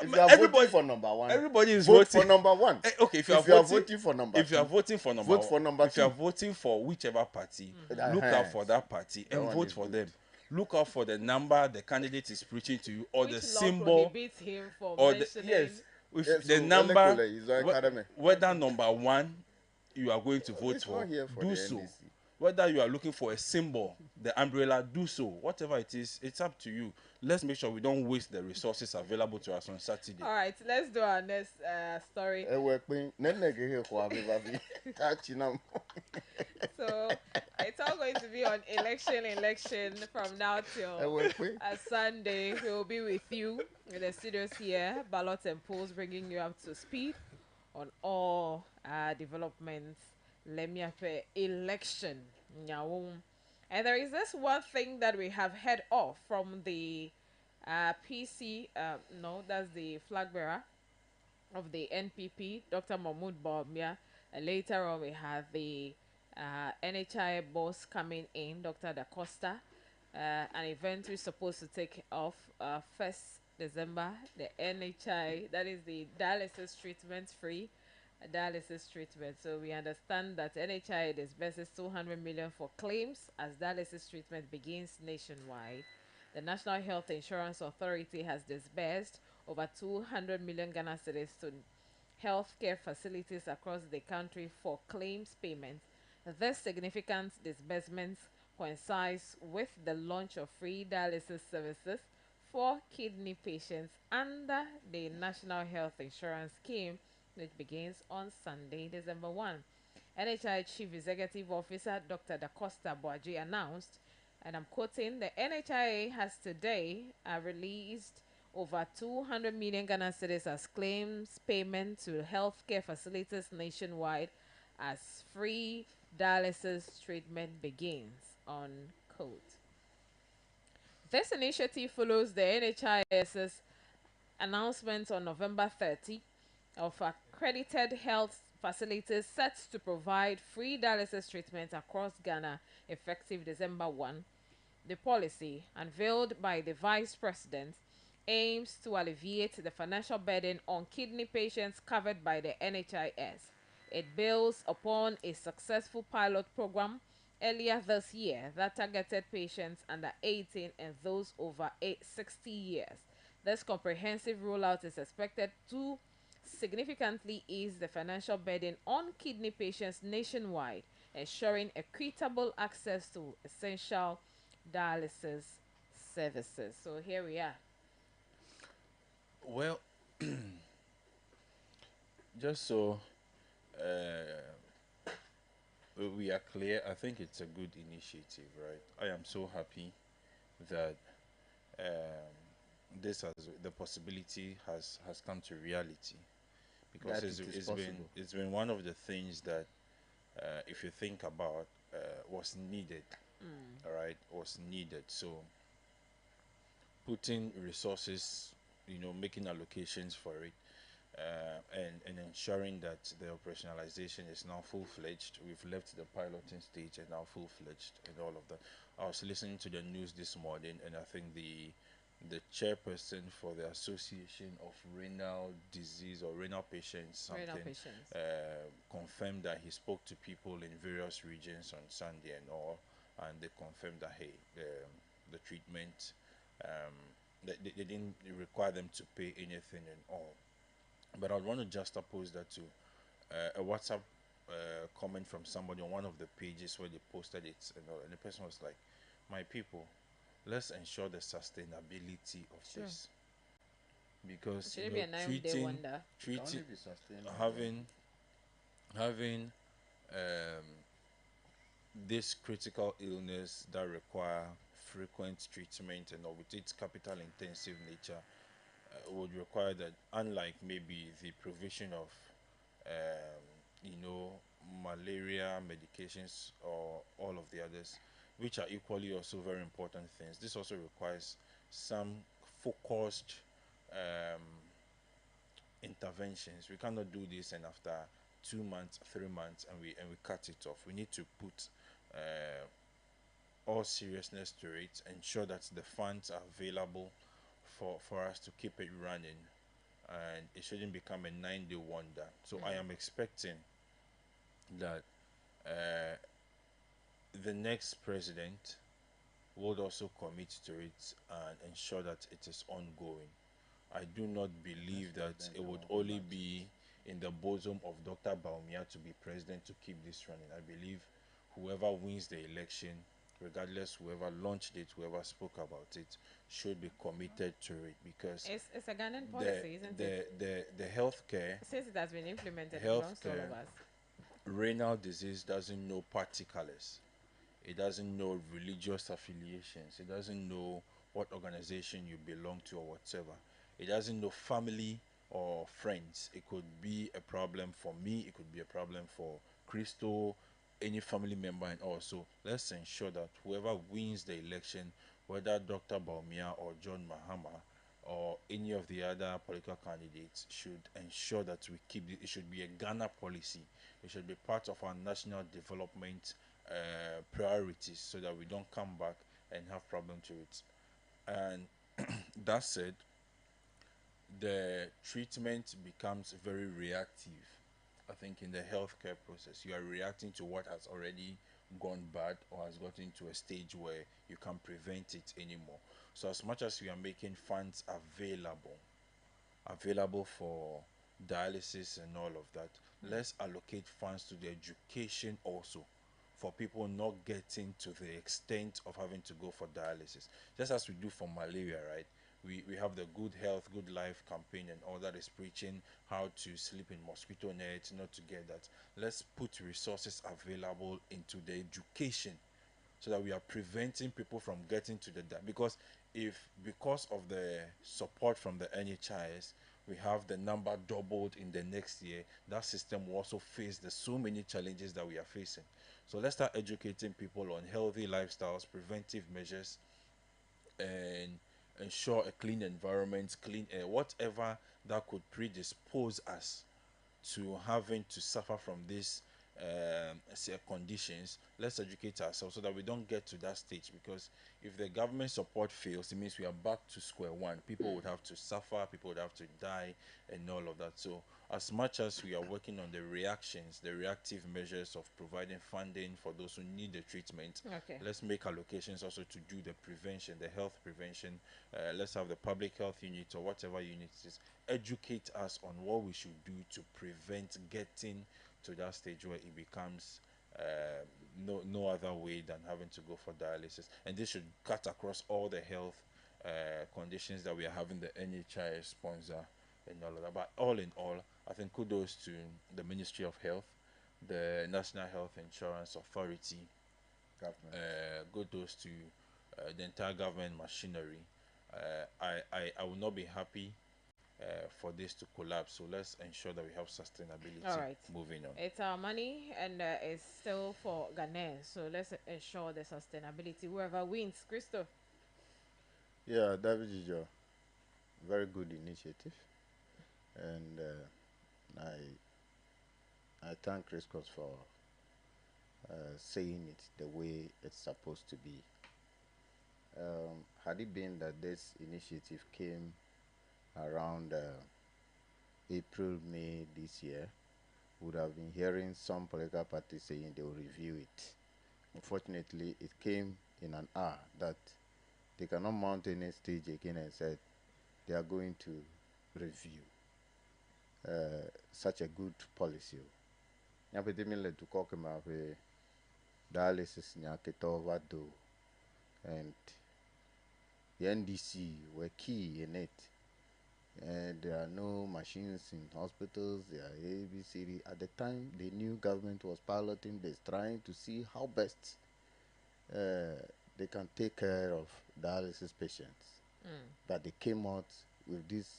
you are
everybody for number 1
everybody is
vote
voting
for number 1
okay if you are voting for number
if you are voting for number
vote for number 2 if you are voting for whichever party look out for that party and vote for them. Look out for the number the candidate is preaching to you, or
which
the symbol,
him from
or the number. Whether number 1 you are going to vote for, do so. NDC. Whether you are looking for a symbol, the umbrella, do so. Whatever it is, it's up to you. Let's make sure we don't waste the resources available to us on Saturday.
All right, let's do our next story. So it's all going to be on election from now till Sunday. We will be with you in the studios here, ballots and polls, bringing you up to speed on all developments. Let me have election. And there is this one thing that we have heard of from the PC, that's the flag bearer of the NPP, Dr. Mahmoud Bawumia. Later on, we have the NHI boss coming in, Dr. Da Costa. An event we're supposed to take off 1st December. The NHI, that is the dialysis treatment free. dialysis treatment. So we understand that NHI disburses 200 million for claims as dialysis treatment begins nationwide. The National Health Insurance Authority has disbursed over 200 million Ghana cedis to healthcare facilities across the country for claims payments. This significant disbursement coincides with the launch of free dialysis services for kidney patients under the National Health Insurance Scheme, which begins on Sunday, December 1. NHI Chief Executive Officer Dr. Da Costa Boaji announced, and I'm quoting, the NHIA has today released over 200 million Ghana cedis as claims payment to healthcare facilities nationwide as free dialysis treatment begins, unquote. This initiative follows the NHIS's announcement on November 30 of accredited health facilities set to provide free dialysis treatment across Ghana effective December 1. The policy, unveiled by the Vice President, aims to alleviate the financial burden on kidney patients covered by the NHIS. It builds upon a successful pilot program earlier this year that targeted patients under 18 and those over 60 years. This comprehensive rollout is expected to significantly ease the financial burden on kidney patients nationwide, ensuring equitable access to essential dialysis services. So here we are.
Well, just so we are clear, I think it's a good initiative, right? I am so happy that the possibility has come to reality, because it's been one of the things that if you think about was needed, right? Was needed. So putting resources, making allocations for it, and ensuring that the operationalization is now full-fledged. We've left the piloting stage and now full-fledged and all of that. I was listening to the news this morning, and I think the chairperson for the Association of Renal Disease or Renal Patients confirmed that he spoke to people in various regions on Sunday and they confirmed that, hey, the treatment, they didn't require them to pay anything and all. But I want to juxtapose that to a WhatsApp comment from somebody on one of the pages where they posted it, and the person was like, my people, let's ensure the sustainability of this, because treating having this critical illness that require frequent treatment and all with its capital intensive nature would require that, unlike maybe the provision of malaria medications or all of the others, which are equally also very important things, this also requires some focused interventions. We cannot do this and after 2 months, 3 months, and we cut it off. We need to put all seriousness to it, ensure that the funds are available for us to keep it running, and it shouldn't become a 9-day wonder. So I am expecting that the next president would also commit to it and ensure that it is ongoing. I do not believe that it would only be in the bosom of Dr. Baumia to be president to keep this running. I believe whoever wins the election, regardless whoever launched it, whoever spoke about it, should be committed to it, because
it's a Ghanaian policy, isn't it?
The healthcare,
since it has been implemented, belongs to all of us.
Renal disease doesn't know party colors. It doesn't know religious affiliations. It doesn't know what organization you belong to or whatever. It doesn't know family or friends. It could be a problem for me. It could be a problem for Crystal, any family member, and also let's ensure that whoever wins the election, whether Dr. Baumia or John Mahama or any of the other political candidates, should ensure that we keep it. It should be a Ghana policy. It should be part of our national development priorities, so that we don't come back and have problems to it. And that said, the treatment becomes very reactive I think in the healthcare process, you are reacting to what has already gone bad or has gotten to a stage where you can't prevent it anymore. So as much as we are making funds available for dialysis and all of that, let's allocate funds to the education also for people not getting to the extent of having to go for dialysis. Just as we do for malaria, right? We have the Good Health, Good Life campaign and all that is preaching how to sleep in mosquito nets, not to get that. Let's put resources available into the education so that we are preventing people from getting to the because because of the support from the NHIS we have the number doubled in the next year, that system will also face the so many challenges that we are facing. So let's start educating people on healthy lifestyles, preventive measures, and ensure a clean environment, clean air, whatever that could predispose us to having to suffer from these conditions. Let's educate ourselves so that we don't get to that stage, because if the government support fails, it means we are back to square one. People would have to suffer, people would have to die, and all of that. So as much as we are working on the reactions, the reactive measures of providing funding for those who need the treatment, let's make allocations also to do the prevention, the health prevention. Let's have the public health unit or whatever unit it is educate us on what we should do to prevent getting to that stage where it becomes no other way than having to go for dialysis. And this should cut across all the health conditions that we are having the NHIS sponsor and all of that. But all in all, I think kudos to the Ministry of Health, the National Health Insurance Authority, kudos to the entire government machinery. I will not be happy for this to collapse. So let's ensure that we have sustainability.
All right.
Moving on.
It's our money and it's still for Ghanaians. So let's ensure the sustainability. Whoever wins, Christoph.
Yeah, David Jijo, very good initiative. And I thank Chris Cross for saying it the way it's supposed to be. Had it been that this initiative came around April, May this year, would have been hearing some political parties saying they will review it. Unfortunately, it came in an hour that they cannot mount any stage again and said they are going to review such a good policy. Nyapetimile to kokema we dialysis nyaketova do, and the NDC were key in it. And there are no machines in hospitals, there are ABCD. At the time, the new government was piloting this, trying to see how best they can take care of dialysis patients. But they came out with this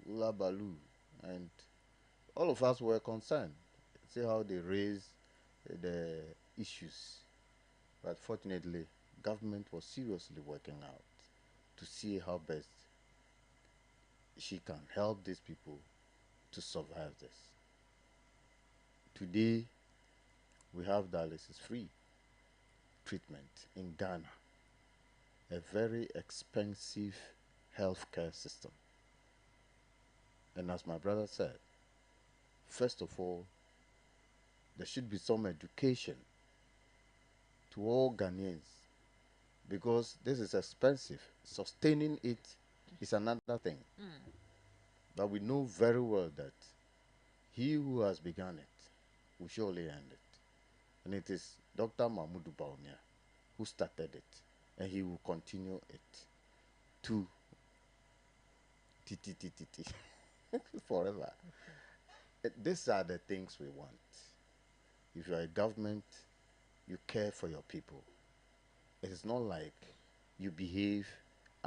hula baloo, and all of us were concerned. See how they raised the issues. But fortunately, government was seriously working out to see how best she can help these people to survive this. Today, we have dialysis free treatment in Ghana, a very expensive healthcare system. And as my brother said, first of all, there should be some education to all Ghanaians, because this is expensive. Sustaining it is another thing. But we know very well that he who has begun it will surely end it. And it is Dr. Mahmoud Bawumia who started it, and he will continue it to forever. These are the things we want. If you are a government, you care for your people. It is not like you behave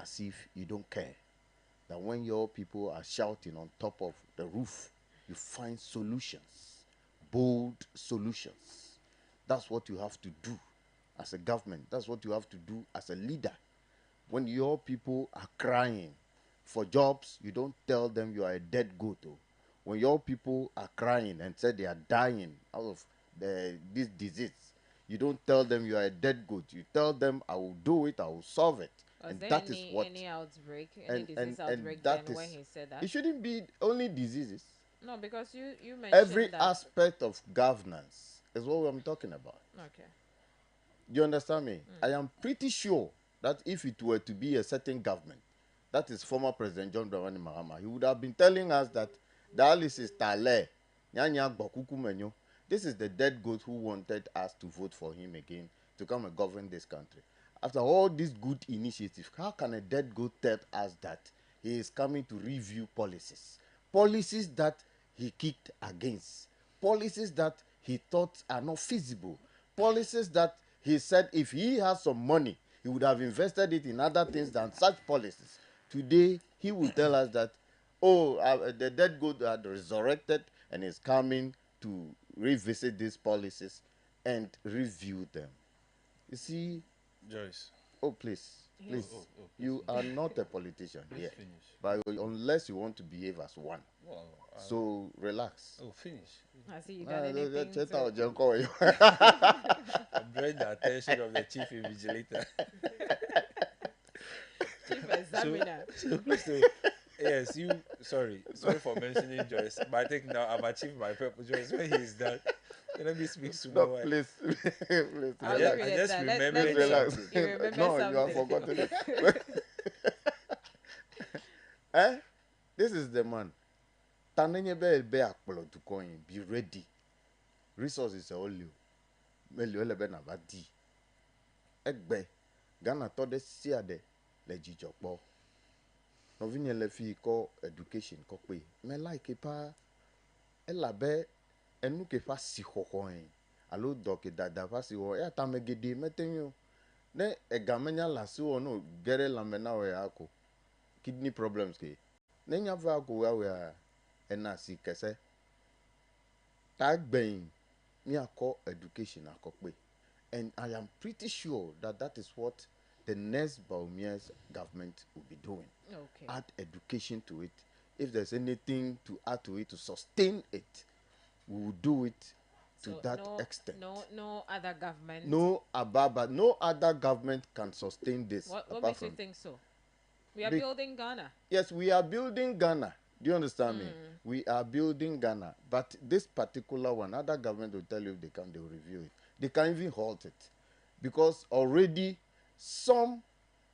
as if you don't care. That when your people are shouting on top of the roof, you find solutions, bold solutions. That's what you have to do as a government. That's what you have to do as a leader. When your people are crying for jobs, you don't tell them you are a dead goat. When your people are crying and say they are dying out of this disease, you don't tell them you are a dead goat. You tell them, I will do it, I will solve it.
Was
and
there
that
any,
is what
any outbreak, any disease
and
outbreak
that
then
is,
when he said that?
it shouldn't be only diseases.
No, because you mentioned
Every
that.
aspect of governance is what I'm talking about.
Okay.
Do you understand me? I am pretty sure that if it were to be a certain government, that is former President John Dramani Mahama, he would have been telling us that dialysis tale, nyanya gbokuku menyo. This is the dead goat who wanted us to vote for him again to come and govern this country. After all these good initiatives, how can a dead goat tell us that he is coming to review policies? Policies that he kicked against. Policies that he thought are not feasible. Policies that he said if he has some money, he would have invested it in other things than such policies. Today, he will tell us that, the dead goat had resurrected and is coming to revisit these policies and review them. You see,
Joyce.
Oh, please.
Please.
You are not a politician
Please
here.
finish.
But unless you want to behave as one.
Well,
So relax.
Oh, finish.
Has he done anything to...
I'm drawing the attention of the chief invigilator.
Chief examiner.
So, yes, sorry for mentioning Joyce, but I think now I've achieved my purpose. Joyce, when he's done, let me speak to
No, please. Please.
I just remembered
relax.
You remember
No,
something.
you have forgotten it. This is the man. Be ready. Resources are all you. Egbe. Ghana to the siade lejijopo. No vinye le fi ko education ko pe. Me like pa elabe enu ke fa si hohoen. Alo doke dada fa si ho ya tamegede metenyo. Ne egamenya la si wo no gere la mena we ako. Kidney problems ke. Ne nya va ko we ena si kese. Tag being me ako education akokpe. And I am pretty sure that is what the next Baumia's government will be doing.
Okay.
Add education to it. If there's anything to add to it to sustain it, we will do it to that extent.
No other government.
No other government can sustain this.
What makes you think so? We are building Ghana.
Yes, we are building Ghana. Do you understand me? We are building Ghana. But this particular one, other government will tell you if they can, they will review it. They can even halt it. Because already some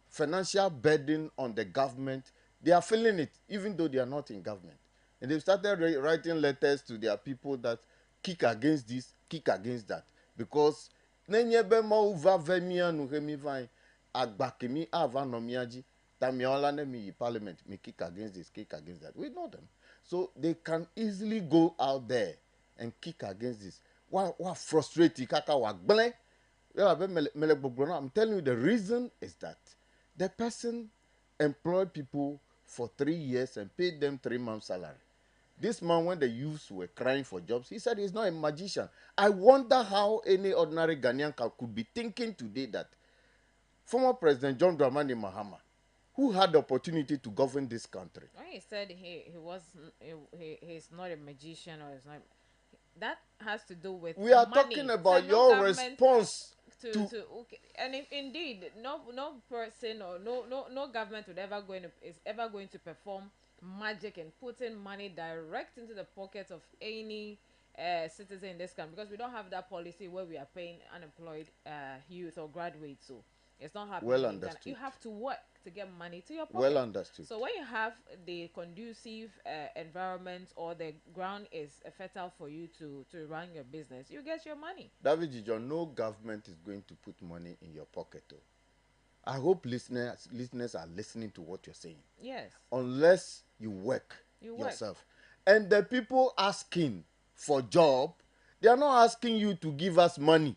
financial burden on the government, they are feeling it, even though they are not in government. And they've started writing letters to their people that kick against this, kick against that. Because nenyebe mo uva vemia nuhemi vai agbakemi avanomiaji tamiola nemi parliament me kick against this, kick against that. We know them. So they can easily go out there and kick against this. What frustrating kaka wa gble. I'm telling you the reason is that the person employed people for 3 years and paid them 3 months salary. This man, when the youths were crying for jobs, he said he's not a magician. I wonder how any ordinary Ghanaian could be thinking today that former President John Dramani Mahama, who had the opportunity to govern this country.
When he said he's not a magician or he's not, that has to do with
we are
money.
Talking about your response to
okay. And if indeed no person or no government is ever going to perform magic and putting money direct into the pockets of any citizen in this country, because we don't have that policy where we are paying unemployed youth or graduates. So it's not happening.
Well understood.
You have to work to get money to your pocket.
Well understood.
So when you have the conducive environment or the ground is fertile for you to run your business, you get your money.
David Jijon, no government is going to put money in your pocket. I hope listeners are listening to what you're saying.
Yes.
Unless you work yourself. And the people asking for job, they are not asking you to give us money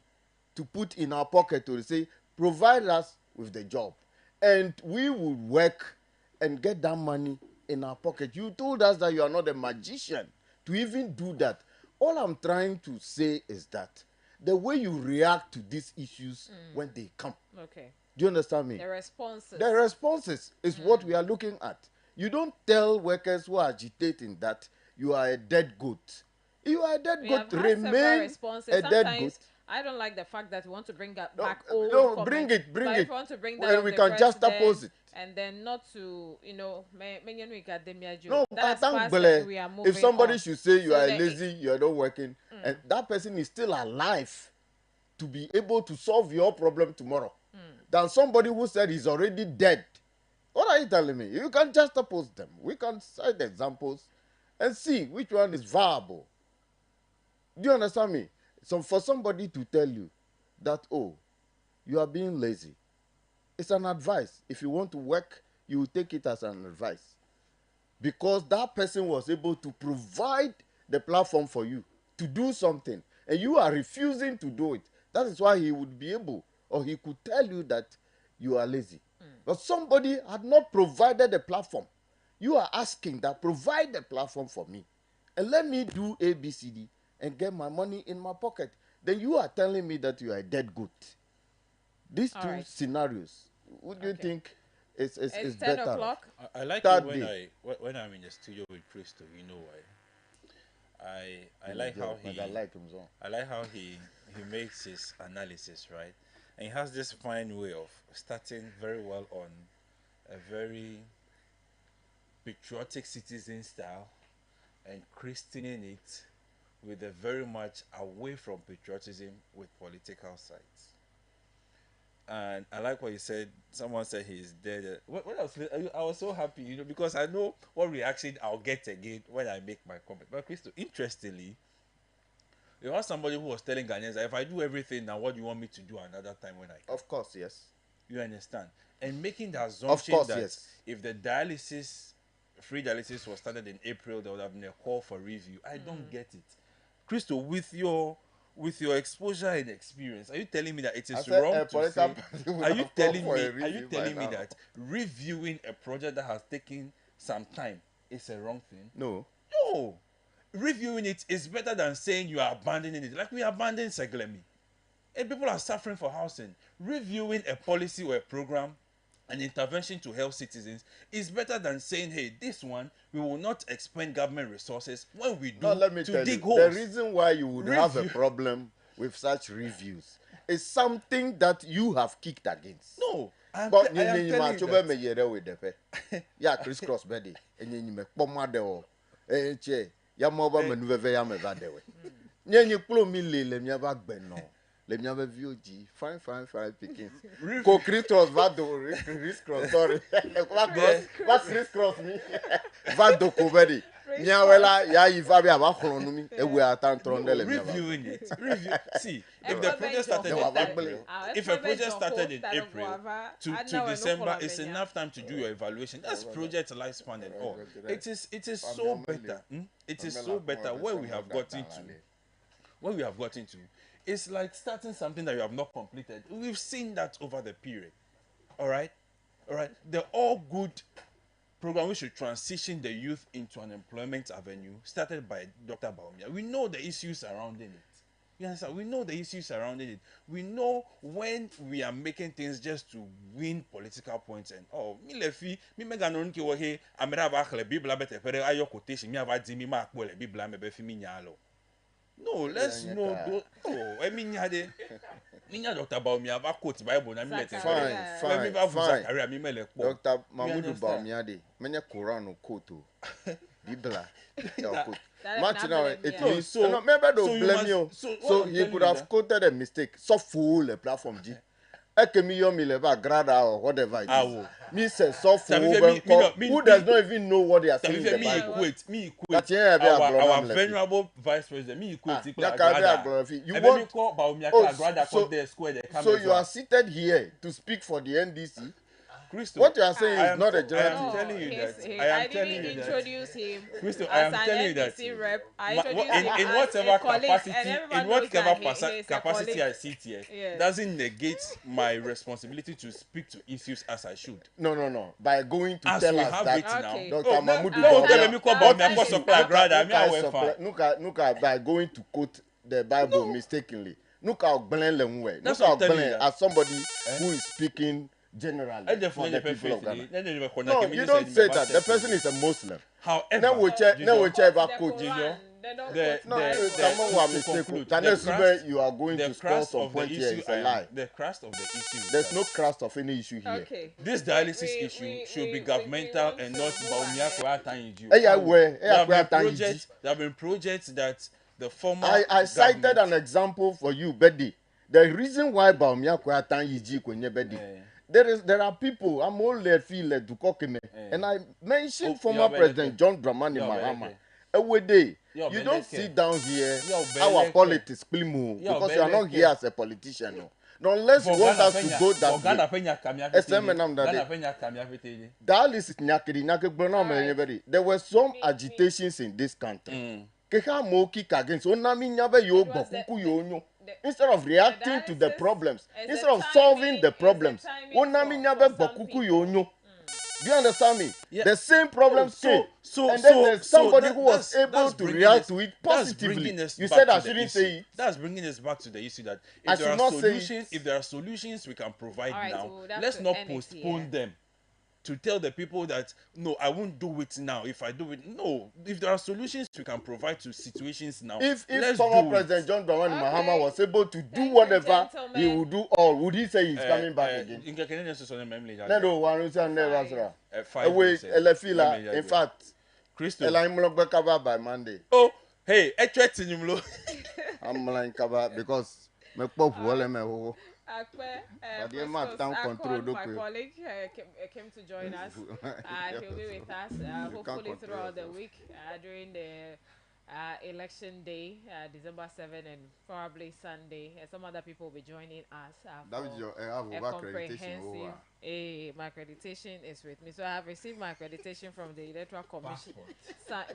to put in our pocket to say, provide us with the job. And we will work and get that money in our pocket. You told us that you are not a magician to even do that. All I'm trying to say is that the way you react to these issues when they come.
Okay.
Do you understand me?
The responses.
The responses is what we are looking at. You don't tell workers who are agitating that you are a dead goat. You are a dead goat. Remain a dead goat.
I don't like the fact that we want to bring back
No,
old
no,
comments,
bring it,
but if you want to bring that
Well,
up,
we
the
can
president,
juxtapose it.
and then not to, you know,
No, I
that's
think
past
Bele,
and we are moving
if somebody
on.
should say you
So
are
the-
lazy, you are not working, and that person is still alive to be able to solve your problem tomorrow, than somebody who said he's already dead. What are you telling me? You can juxtapose them. We can cite examples and see which one is viable. Do you understand me? So for somebody to tell you that, oh, you are being lazy, it's an advice. If you want to work, you will take it as an advice. Because that person was able to provide the platform for you to do something, and you are refusing to do it. That is why he would be able, or he could tell you that you are lazy. But somebody had not provided the platform. You are asking that provide the platform for me, and let me do A, B, C, D, and get my money in my pocket. Then you are telling me that you are a dead goat. These
All
two
right.
scenarios, would you think is
10
better?
o'clock.
I like
That
it
day.
when I'm in the studio with Christo. You know why? I like how he I like how he makes his analysis, right, and he has this fine way of starting very well on a very patriotic citizen style and christening it with a very much away from patriotism with political sides. And I like what you said. Someone said he's dead. I was so happy, you know, because I know what reaction I'll get again when I make my comment. But Christo, interestingly, there was somebody who was telling Ghanaians that if I do everything now, what do you want me to do another time when I come?
Of course, yes.
You understand? And making the assumption
course,
that
yes.
if the free dialysis was started in April, there would have been a call for review. I don't get it. Christo, with your exposure and experience, are you telling me that it is wrong to say? Are you telling me that reviewing a project that has taken some time is a wrong thing?
No.
No. Reviewing it is better than saying you are abandoning it. Like we abandoned Seglemi. And people are suffering for housing. Reviewing a policy or a program, an intervention to help citizens is better than saying, hey, this one, we will not expend government resources when we do
No, let me
to
tell
dig
you,
holes.
the reason why you would have a
Review.
problem with such reviews is something that you have kicked against.
No,
But
I am telling you that.
me yere with the pe. Ya crisscross bedi. Enye ni me kpoma de o. Che, ya mo ba maneuver ya me va de we. Nye ni kplo mi le mi aba gbe no. Le mi aba VOG. Fine picking. Ko crisscross va do crisscross sorry. Va crisscross mi. Va do ko bedi. Miawela ya ifa bi aba khonu mi. Ewe atan trondele mi aba.
Reviewing it. See, if the project started in April, if a project started in April to December, it's enough time to do your evaluation. That's project lifespan and all. It is so better. It is so better where we have gotten to. Where we have gotten to, it's like starting something that you have not completed. We've seen that over the period. All right. The all good program which should transition the youth into an employment avenue started by Dr. Baumia. We know the issues surrounding it. You understand? We know the issues surrounding it. We know when we are making things just to win political points and me lefi mi mega non ki wo he amera ba khle bibla bete pere ayo quotation mi ava di mi ma akpo le bibla me be fi mi nyalo. No, let's know. I mean, Dr. Baumia ava quote Bible na mi let
Fine. Dr. Mahmoud Baumia menye Quran o quote o. Bibla. Match now it means so maybe don't blame you. So he could have quoted a mistake. So fool the platform G. Ekemiyo mi leva grada or whatever it is. Me say so fool who does not even know what they are saying in the Bible.
Me equate our venerable vice president. Me equate
so you are seated here to speak for the NDC.
Christo,
what you are saying is not a
I am telling you that. I didn't
introduce him.
Christo, I am telling you that.
Rep.
In whatever capacity I sit here, doesn't negate my responsibility to speak to issues as I should.
No. By going to
as
tell us that
Dr.
Mahmoud Baumia, by going to quote the Bible mistakenly. Look how as somebody who is speaking generally for the people of Ghana. No, you don't say that. The person is a Muslim.
However,
quote.
don't
the
quote Bible.
Someone who are
to
mistaken.
conclude,
Can
the
you see
crust-
where you are going
the
to score
crust
some
of the
point here?
issue
It's a lie.
the crust of the issue is
There's
that
no crust of any issue here.
Okay.
this dialysis issue should be governmental
want
and
to
not
move
Baumia
ahead.
Koyata
Hey, yeah, where? Hey,
There have been
Koyata
projects. There have been projects that the former
I cited
government-
an example for you, Betty. The reason why Baumia Koyata Yiji Kwenye Betty. There are people, I'm all there feel to Kokime. And I mentioned former President John Dramani Mahama. Every day, you don't sit down here, our politics, because you are not here as a politician. No. No, unless you want us to go that way. There were some agitations in this country. Instead of reacting to the problems, instead of solving the problems, do you understand me?
Yeah.
The same problems came. And then there's somebody who was able to react to it positively. You said I shouldn't say it.
That's bringing us back to the issue that
I
if there
should
are
not say
solutions,
it.
if there are solutions we can provide
All right,
now,
so we'll have
let's
to
not
end it
postpone
here.
them. To tell the people that no, I won't do it now. If I do it, no. If there are solutions we can provide to situations now,
If
let's
former
do
President
it.
John Dramani
Okay.
Mahama was able to do
Thank you,
whatever he
gentlemen.
would do, or would he say he's coming back again?
In Canadian society, memory.
Nedo Warusa never sir.
Five
Wait,
days,
Elefila, in fact,
Crystal.
Elaim cover by Monday.
Oh, hey, I'm
like cover because my pop wole me ho.
Akpe,
the man town control,
my
don't we?
colleague, came to join us. He'll be with us hopefully throughout the week during the election day, December 7 and probably Sunday. Some other people will be joining us.
That is your accreditation.
My accreditation is with me. So I have received my accreditation from the Electoral Commission.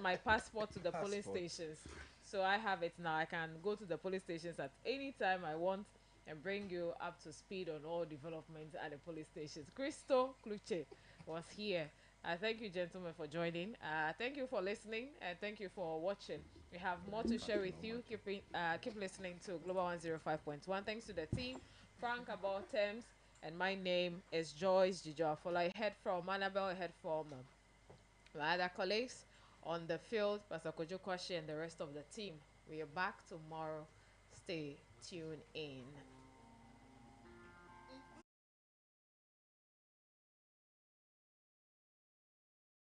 My passport to the polling stations. So I have it now. I can go to the police stations at any time I want and bring you up to speed on all developments at the police stations. Christo Kluche was here. Thank you, gentlemen, for joining. Thank you for listening, and thank you for watching. We have more to share with you. Keep listening to Global 105.1. Thanks to the team, Frank About Thames, and my name is Joyce Jijoafola. I heard from Annabelle, I heard from my other colleagues on the field, Pastor Kojo Kwashi and the rest of the team. We are back tomorrow. Stay tuned in.